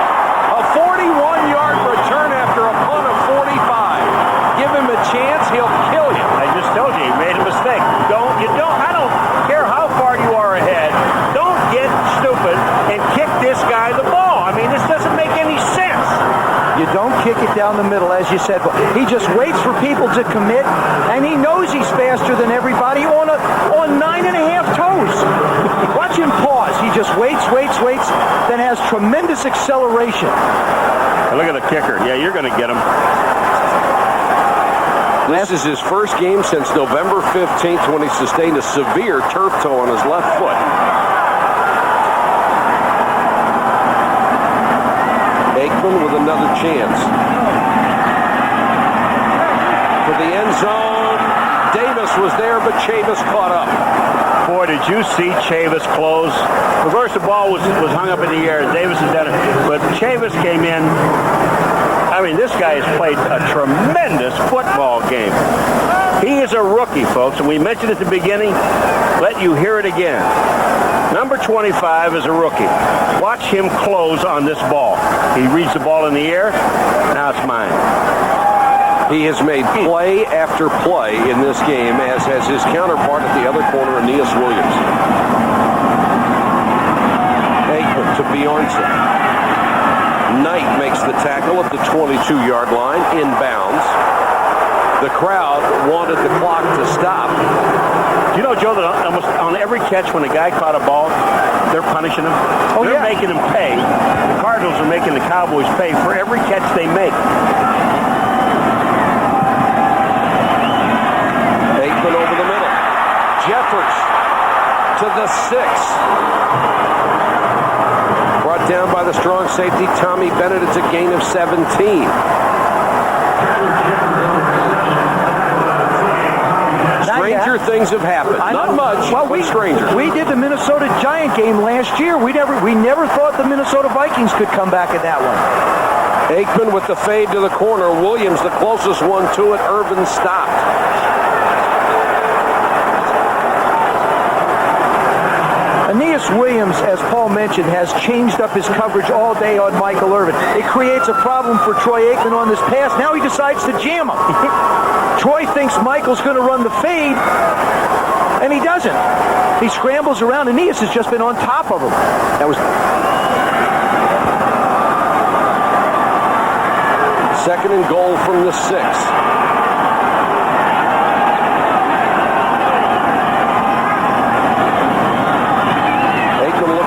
A 41-yard return after a punt of 45. Give him a chance, he'll kill you. I just told you, he made a mistake. I don't care how far you are ahead. Don't get stupid and kick this guy the ball. I mean, this doesn't make any sense. You don't kick it down the middle, as you said. He just waits for people to commit, and he knows he's faster than everybody on 9.5 toes. Watch him pause. He just waits, then has tremendous acceleration. Look at the kicker. Yeah, you're going to get him. This is his first game since November 15th when he sustained a severe turf toe on his left foot. Aikman with another chance. For the end zone, Davis was there, but Chavis caught up. Boy, did you see Chavis close? The first the ball was hung up in the air, and Davis had done it. But Chavis came in. I mean, this guy has played a tremendous football game. He is a rookie, folks, and we mentioned at the beginning. Let you hear it again. Number 25 is a rookie. Watch him close on this ball. He reads the ball in the air. Now it's mine. He has made play after play in this game, as has his counterpart at the other corner, Aeneas Williams. Aikman to Bjornsson. Knight makes the tackle at the 22-yard line, inbounds. The crowd wanted the clock to stop. Do you know, Joe, that almost on every catch when a guy caught a ball, they're punishing him? They're making him pay. The Cardinals are making the Cowboys pay for every catch they make. Aikman over the middle. Jeffers to the 6. Brought down by the strong safety, Tommy Bennett. It's a gain of 17. Stranger things have happened. Not much, but stranger. We did the Minnesota Giant game last year. We never thought the Minnesota Vikings could come back at that one. Aikman with the fade to the corner. Williams, the closest one to it. Irvin stopped. Aeneas Williams, as Paul mentioned, has changed up his coverage all day on Michael Irvin. It creates a problem for Troy Aikman on this pass. Now he decides to jam him. Troy thinks Michael's going to run the fade, and he doesn't. He scrambles around. Aeneas has just been on top of him. That was... Second and goal from the 6.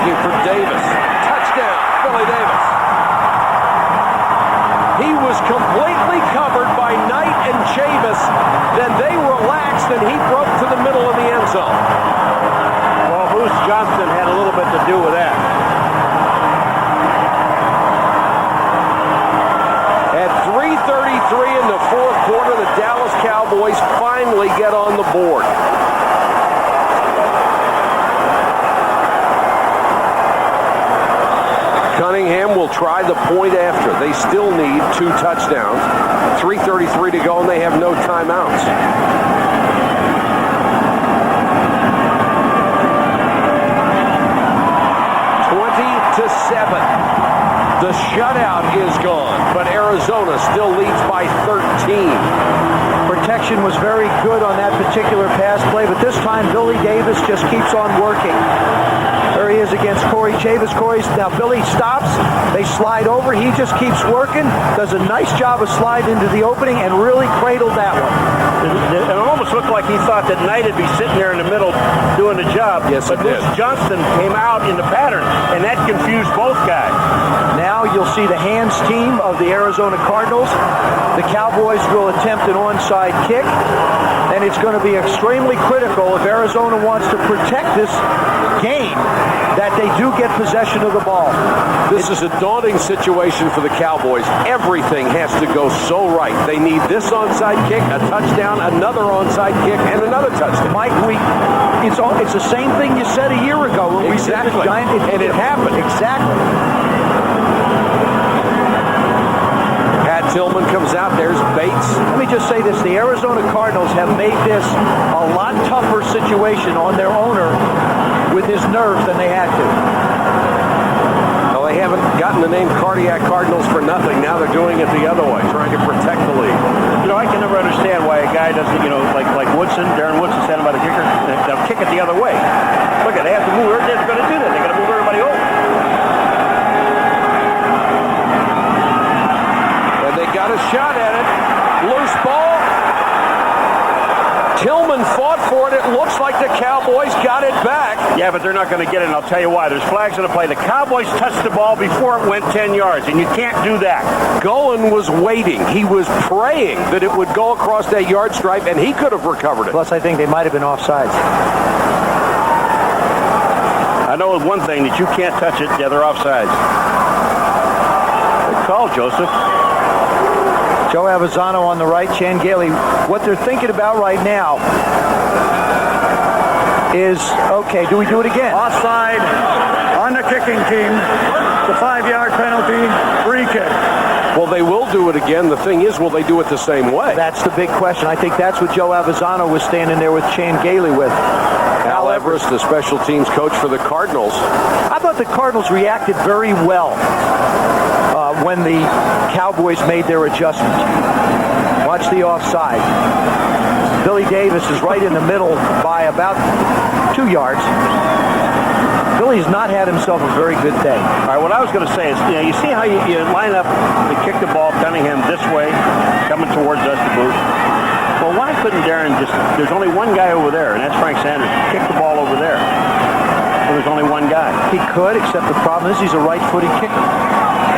For Davis. Touchdown, Philly Davis. He was completely covered by Knight and Chavis. Then they relaxed and he broke to the middle of the end zone. Well, Bruce Johnston had a little bit to do with that. At 3:33 in the fourth quarter, the Dallas Cowboys finally get on the board. Cunningham will try the point after. They still need 2 touchdowns. 3:33 to go, and they have no timeouts. To 7. The shutout is gone, but Arizona still leads by 13. Protection was very good on that particular pass play, but this time Billy Davis just keeps on working. There he is against Corey Chavis. Now Billy stops. They slide over. He just keeps working. Does a nice job of sliding into the opening and really cradled that one. It almost looked like he thought that Knight would be sitting there in the middle doing the job. Yes, but Bruce Johnston came out in the pattern, and that confused both guys. Now you'll see the hands team of the Arizona Cardinals. The Cowboys will attempt an onside kick, and it's going to be extremely critical if Arizona wants to protect this game that they do get possession of the ball. This is a daunting situation for the Cowboys. Everything has to go so right. They need this onside kick, a touchdown, another onside kick, and another touchdown. Mike, it's the same thing you said a year ago when we did the Giant, and it happened. Exactly. Pat Tillman comes out. There's Bates. Let me just say this. The Arizona Cardinals have made this a lot tougher situation on their owner with his nerve than they had to. Well, they haven't gotten the name Cardiac Cardinals for nothing. Now they're doing it the other way, trying to protect the league. I can never understand why a guy doesn't, like Woodson, Darren Woodson standing by the kicker, they'll kick it the other way. Look, they have to move. They're going to do that. They're going to move everybody over. And they got a shot at it. Loose ball. Tillman fought for it. It looks like the Cowboys got it back. Yeah, but they're not going to get it, and I'll tell you why. There's flags on the play. The Cowboys touched the ball before it went 10 yards, and you can't do that. Golan was waiting. He was praying that it would go across that yard stripe, and he could have recovered it. Plus, I think they might have been offsides. I know one thing, that you can't touch it. Yeah, they're offsides. Good call, Joseph. Joe Avezzano on the right, Chan Gailey. What they're thinking about right now is, okay, do we do it again? Offside on the kicking team. The 5-yard penalty, free kick. Well, they will do it again. The thing is, will they do it the same way? That's the big question. I think that's what Joe Avezzano was standing there with Chan Gailey with. Al Everest, the special teams coach for the Cardinals. I thought the Cardinals reacted very well when the Cowboys made their adjustment. Watch the offside. Billy Davis is right in the middle by about 2 yards. Billy's not had himself a very good day. All right, what I was going to say is, you see how you line up to kick the ball, Cunningham this way, coming towards us to boot. Well, why couldn't Darren there's only one guy over there, and that's Frank Sanders. Kick the ball over there. Well, there's only one guy. He could, except the problem is he's a right-footed kicker.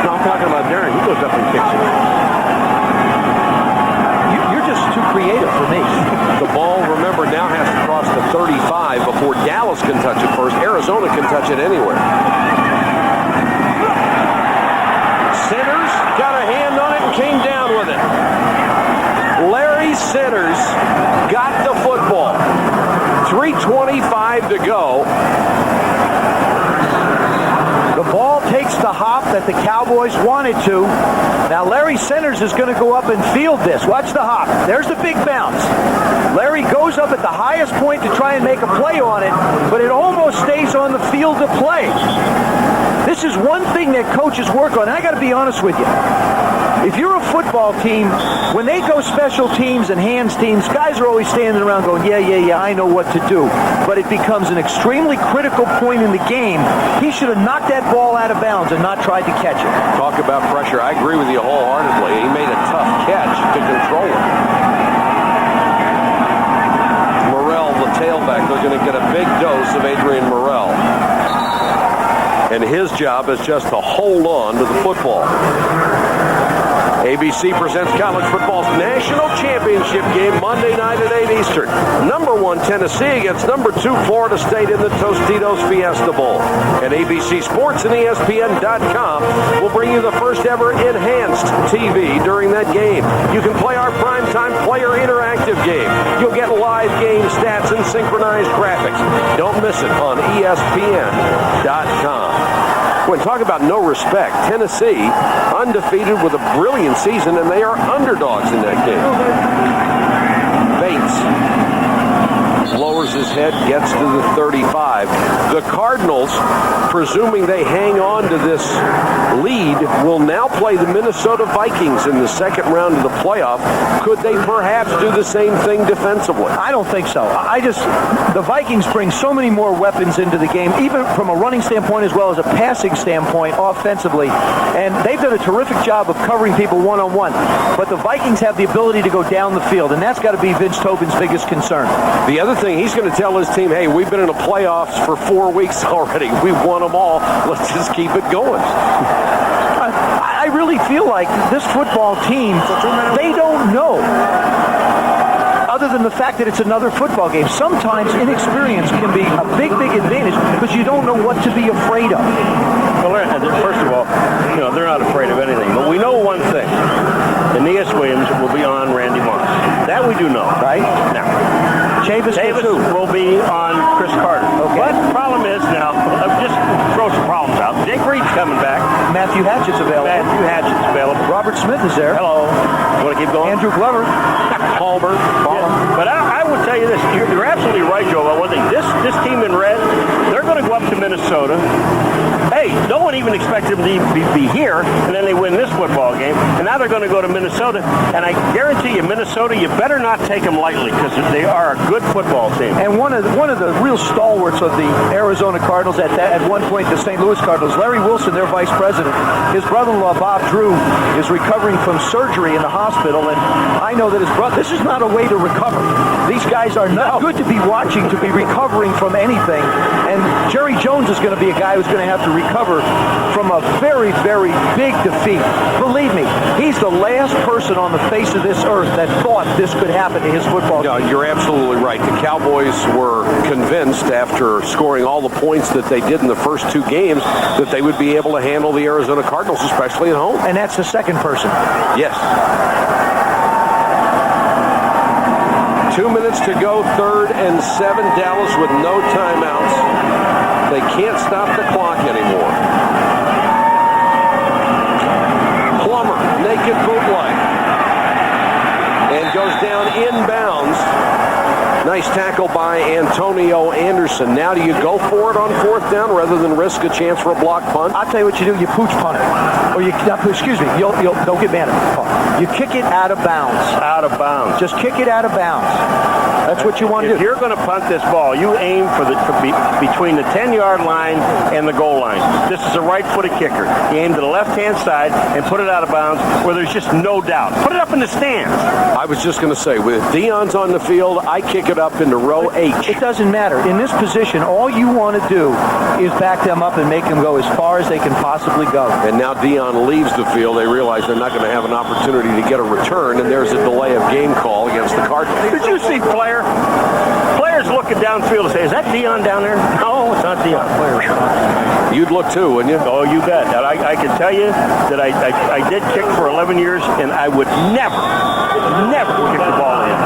No, I'm talking about Darren. He goes up and kicks it. You're just too creative for me. The ball, remember, now has to cross the 35 before Dallas can touch it first. Arizona can touch it anywhere. Sinners got a hand on it and came down with it. Larry Sinners got the football. 3:25 to go. The ball takes the hop that the Cowboys wanted to. Now Larry Sinners is going to go up and field this. Watch the hop. There's the big bounce. Larry goes up at the highest point to try and make a play on it, but it almost stays on the field of play. This is one thing that coaches work on. And I got to be honest with you. If you're a football team, when they go special teams and hands teams, guys are always standing around going, yeah, I know what to do. But it becomes an extremely critical point in the game. He should have knocked that ball out of bounds and not tried to catch it. Talk about pressure. I agree with you wholeheartedly. He made a tough catch to control it. Morrell, the tailback, they're going to get a big dose of Adrian Morrell. And his job is just to hold on to the football. ABC presents college football's national championship game Monday night at 8 Eastern. Number 1 Tennessee against number 2 Florida State in the Tostitos Fiesta Bowl. And ABC Sports and ESPN.com will bring you the first ever enhanced TV during that game. You can play our primetime player interactive game. You'll get live game stats and synchronized graphics. Don't miss it on ESPN.com. When talk about no respect, Tennessee undefeated with a brilliant season, and they are underdogs in that game. Bates lowers his head, gets to the 35. The Cardinals, presuming they hang on to this lead, will now play the Minnesota Vikings in the second round of the playoff. Could they perhaps do the same thing defensively? I don't think so. The Vikings bring so many more weapons into the game, even from a running standpoint as well as a passing standpoint offensively. And they've done a terrific job of covering people one-on-one. But the Vikings have the ability to go down the field, and that's got to be Vince Tobin's biggest concern. The other thing, he's going to tell his team, hey, we've been in the playoffs for 4 weeks already. We've won them all. Let's just keep it going. I really feel like this football team, they don't know. Other than the fact that it's another football game. Sometimes inexperience can be a big, big advantage because you don't know what to be afraid of. Well, first of all, they're not afraid of anything. But we know one thing. Aeneas Williams will be on Randy Moss. That we do know. Right? Now, Chavis will be on Chris Carter. Okay. But the problem is now, just throw some problems out. Jake Reed's coming back. Matthew Hatchett's available. Robert Smith is there. Hello. You want to keep going? Andrew Glover. Palmer. Yeah. But I would tell you this. You're absolutely right, Joe, about one thing. This team in red, they're going to go up to Minnesota. Hey, no one even expected them to be here, and then they win this football game, and now they're going to go to Minnesota, and I guarantee you, Minnesota, you better not take them lightly, because they are a good football team. And one of the real stalwarts of the Arizona Cardinals at one point, the St. Louis Cardinals, Larry Wilson, their vice president, his brother-in-law, Bob Drew, is recovering from surgery in the hospital, and I know that his brother, this is not a way to recover. These guys are not good to be watching, to be recovering from anything, and Jerry Jones is going to be a guy who's going to have to recover from a very, very big defeat. Believe me, he's the last person on the face of this earth that thought this could happen to his football team. You're absolutely right. The Cowboys were convinced after scoring all the points that they did in the first two games that they would be able to handle the Arizona Cardinals, especially at home. And that's the second person. Yes. 2 minutes to go, 3rd and 7. Dallas with no timeouts. They can't stop the clock anymore. Plummer, naked bootleg. And goes down inbounds. Nice tackle by Antonio Anderson. Now do you go for it on 4th down rather than risk a chance for a block punt? I'll tell you what you do. You pooch punt it. Or you, excuse me, you'll don't get mad at me. You kick it out of bounds. Out of bounds. Just kick it out of bounds. That's what you want to do. If you're going to punt this ball, you aim for between the 10-yard line and the goal line. This is a right-footed kicker. You aim to the left-hand side and put it out of bounds where there's just no doubt. Put it up in the stands. I was just going to say, with Deion's on the field, I kick it up into row H. It doesn't matter. In this position, all you want to do is back them up and make them go as far as they can possibly go. And now Deion leaves the field. They realize they're not going to have an opportunity to get a return, and there's a delay of game call against the Cardinals. Did you see Players looking downfield and say, is that Deion down there? No, it's not Deion. You'd look too, wouldn't you? Oh, you bet. And I can tell you that I did kick for 11 years, and I would never kick the ball in.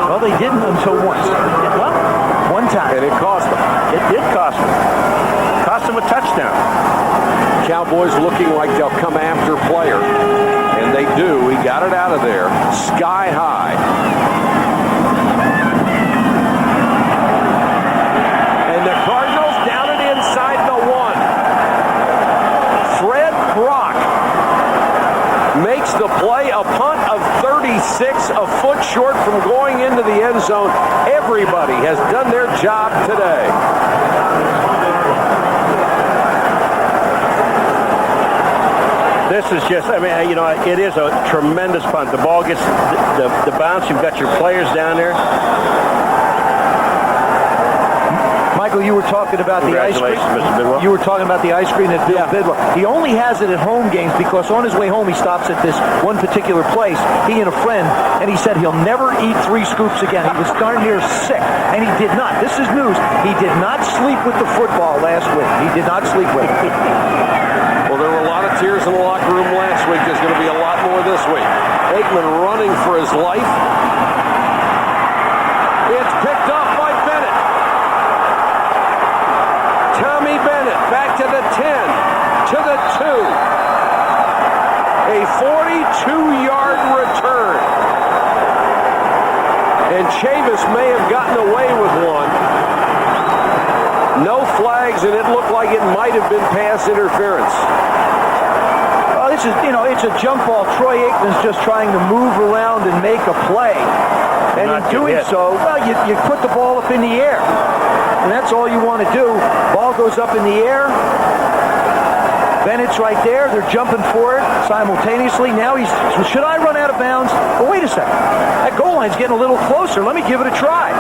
Well, they didn't until once. Well, one time. And it cost them. It did cost them. Cost them a touchdown. Cowboys looking like they'll come after player. And they do. He got it out of there. Sky high. And the Cardinals down it inside the 1. Fred Brock makes the play, a punt of 36, a foot short from going into the end zone. Everybody has done their job today. This is just, it is a tremendous punt. The ball gets the bounce. You've got your players down there. Michael, you were talking about the ice cream. Mr. Bidwell. You were talking about the ice cream that Bill Bidwell. He only has it at home games because on his way home he stops at this one particular place, he and a friend, and he said he'll never eat 3 scoops again. He was darn near sick, and he did not. This is news. He did not sleep with the football last week. He did not sleep with it. Well, there were a lot of tears in the locker room last week. There's going to be a lot more this week. Aikman running for his life. It's picked up by Bennett. Tommy Bennett back to the 10, to the 2. A 42-yard return. And Chavis may have gotten away with one. No flags, and it looked like it might have been pass interference. Well, this is, it's a jump ball. Troy Aikman's just trying to move around and make a play. And in doing so, well, you put the ball up in the air. And that's all you want to do. Ball goes up in the air. Bennett's right there. They're jumping for it simultaneously. Now should I run out of bounds? Well, wait a second. That goal line's getting a little closer. Let me give it a try.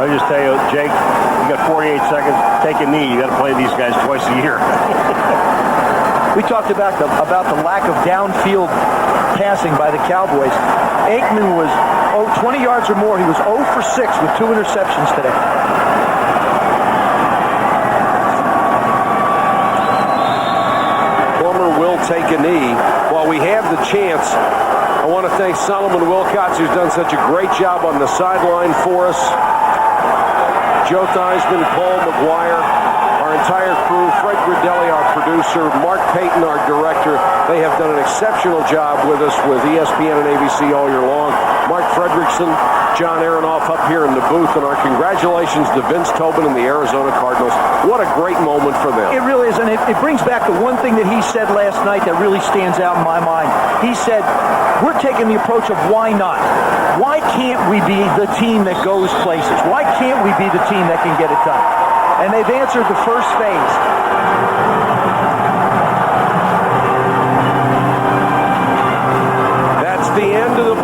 I'll just tell you, Jake, you got 48 seconds. Take a knee. You got to play these guys twice a year. We talked about the lack of downfield passing by the Cowboys. Aikman was 20 yards or more. He was 0 for 6 with 2 interceptions today. Former will take a knee. While we have the chance, I want to thank Solomon Wilcots, who's done such a great job on the sideline for us. Joe Theismann, Paul McGuire, our entire crew, Fred Gridelli, our producer, Mark Payton, our director. They have done an exceptional job with us with ESPN and ABC all year long. Mark Fredrickson, John Aronoff up here in the booth, and our congratulations to Vince Tobin and the Arizona Cardinals. What a great moment for them. It really is, and it brings back the one thing that he said last night that really stands out in my mind. He said, we're taking the approach of why not? Why can't we be the team that goes places? Why can't we be the team that can get it done? And they've answered the first phase. That's the end of the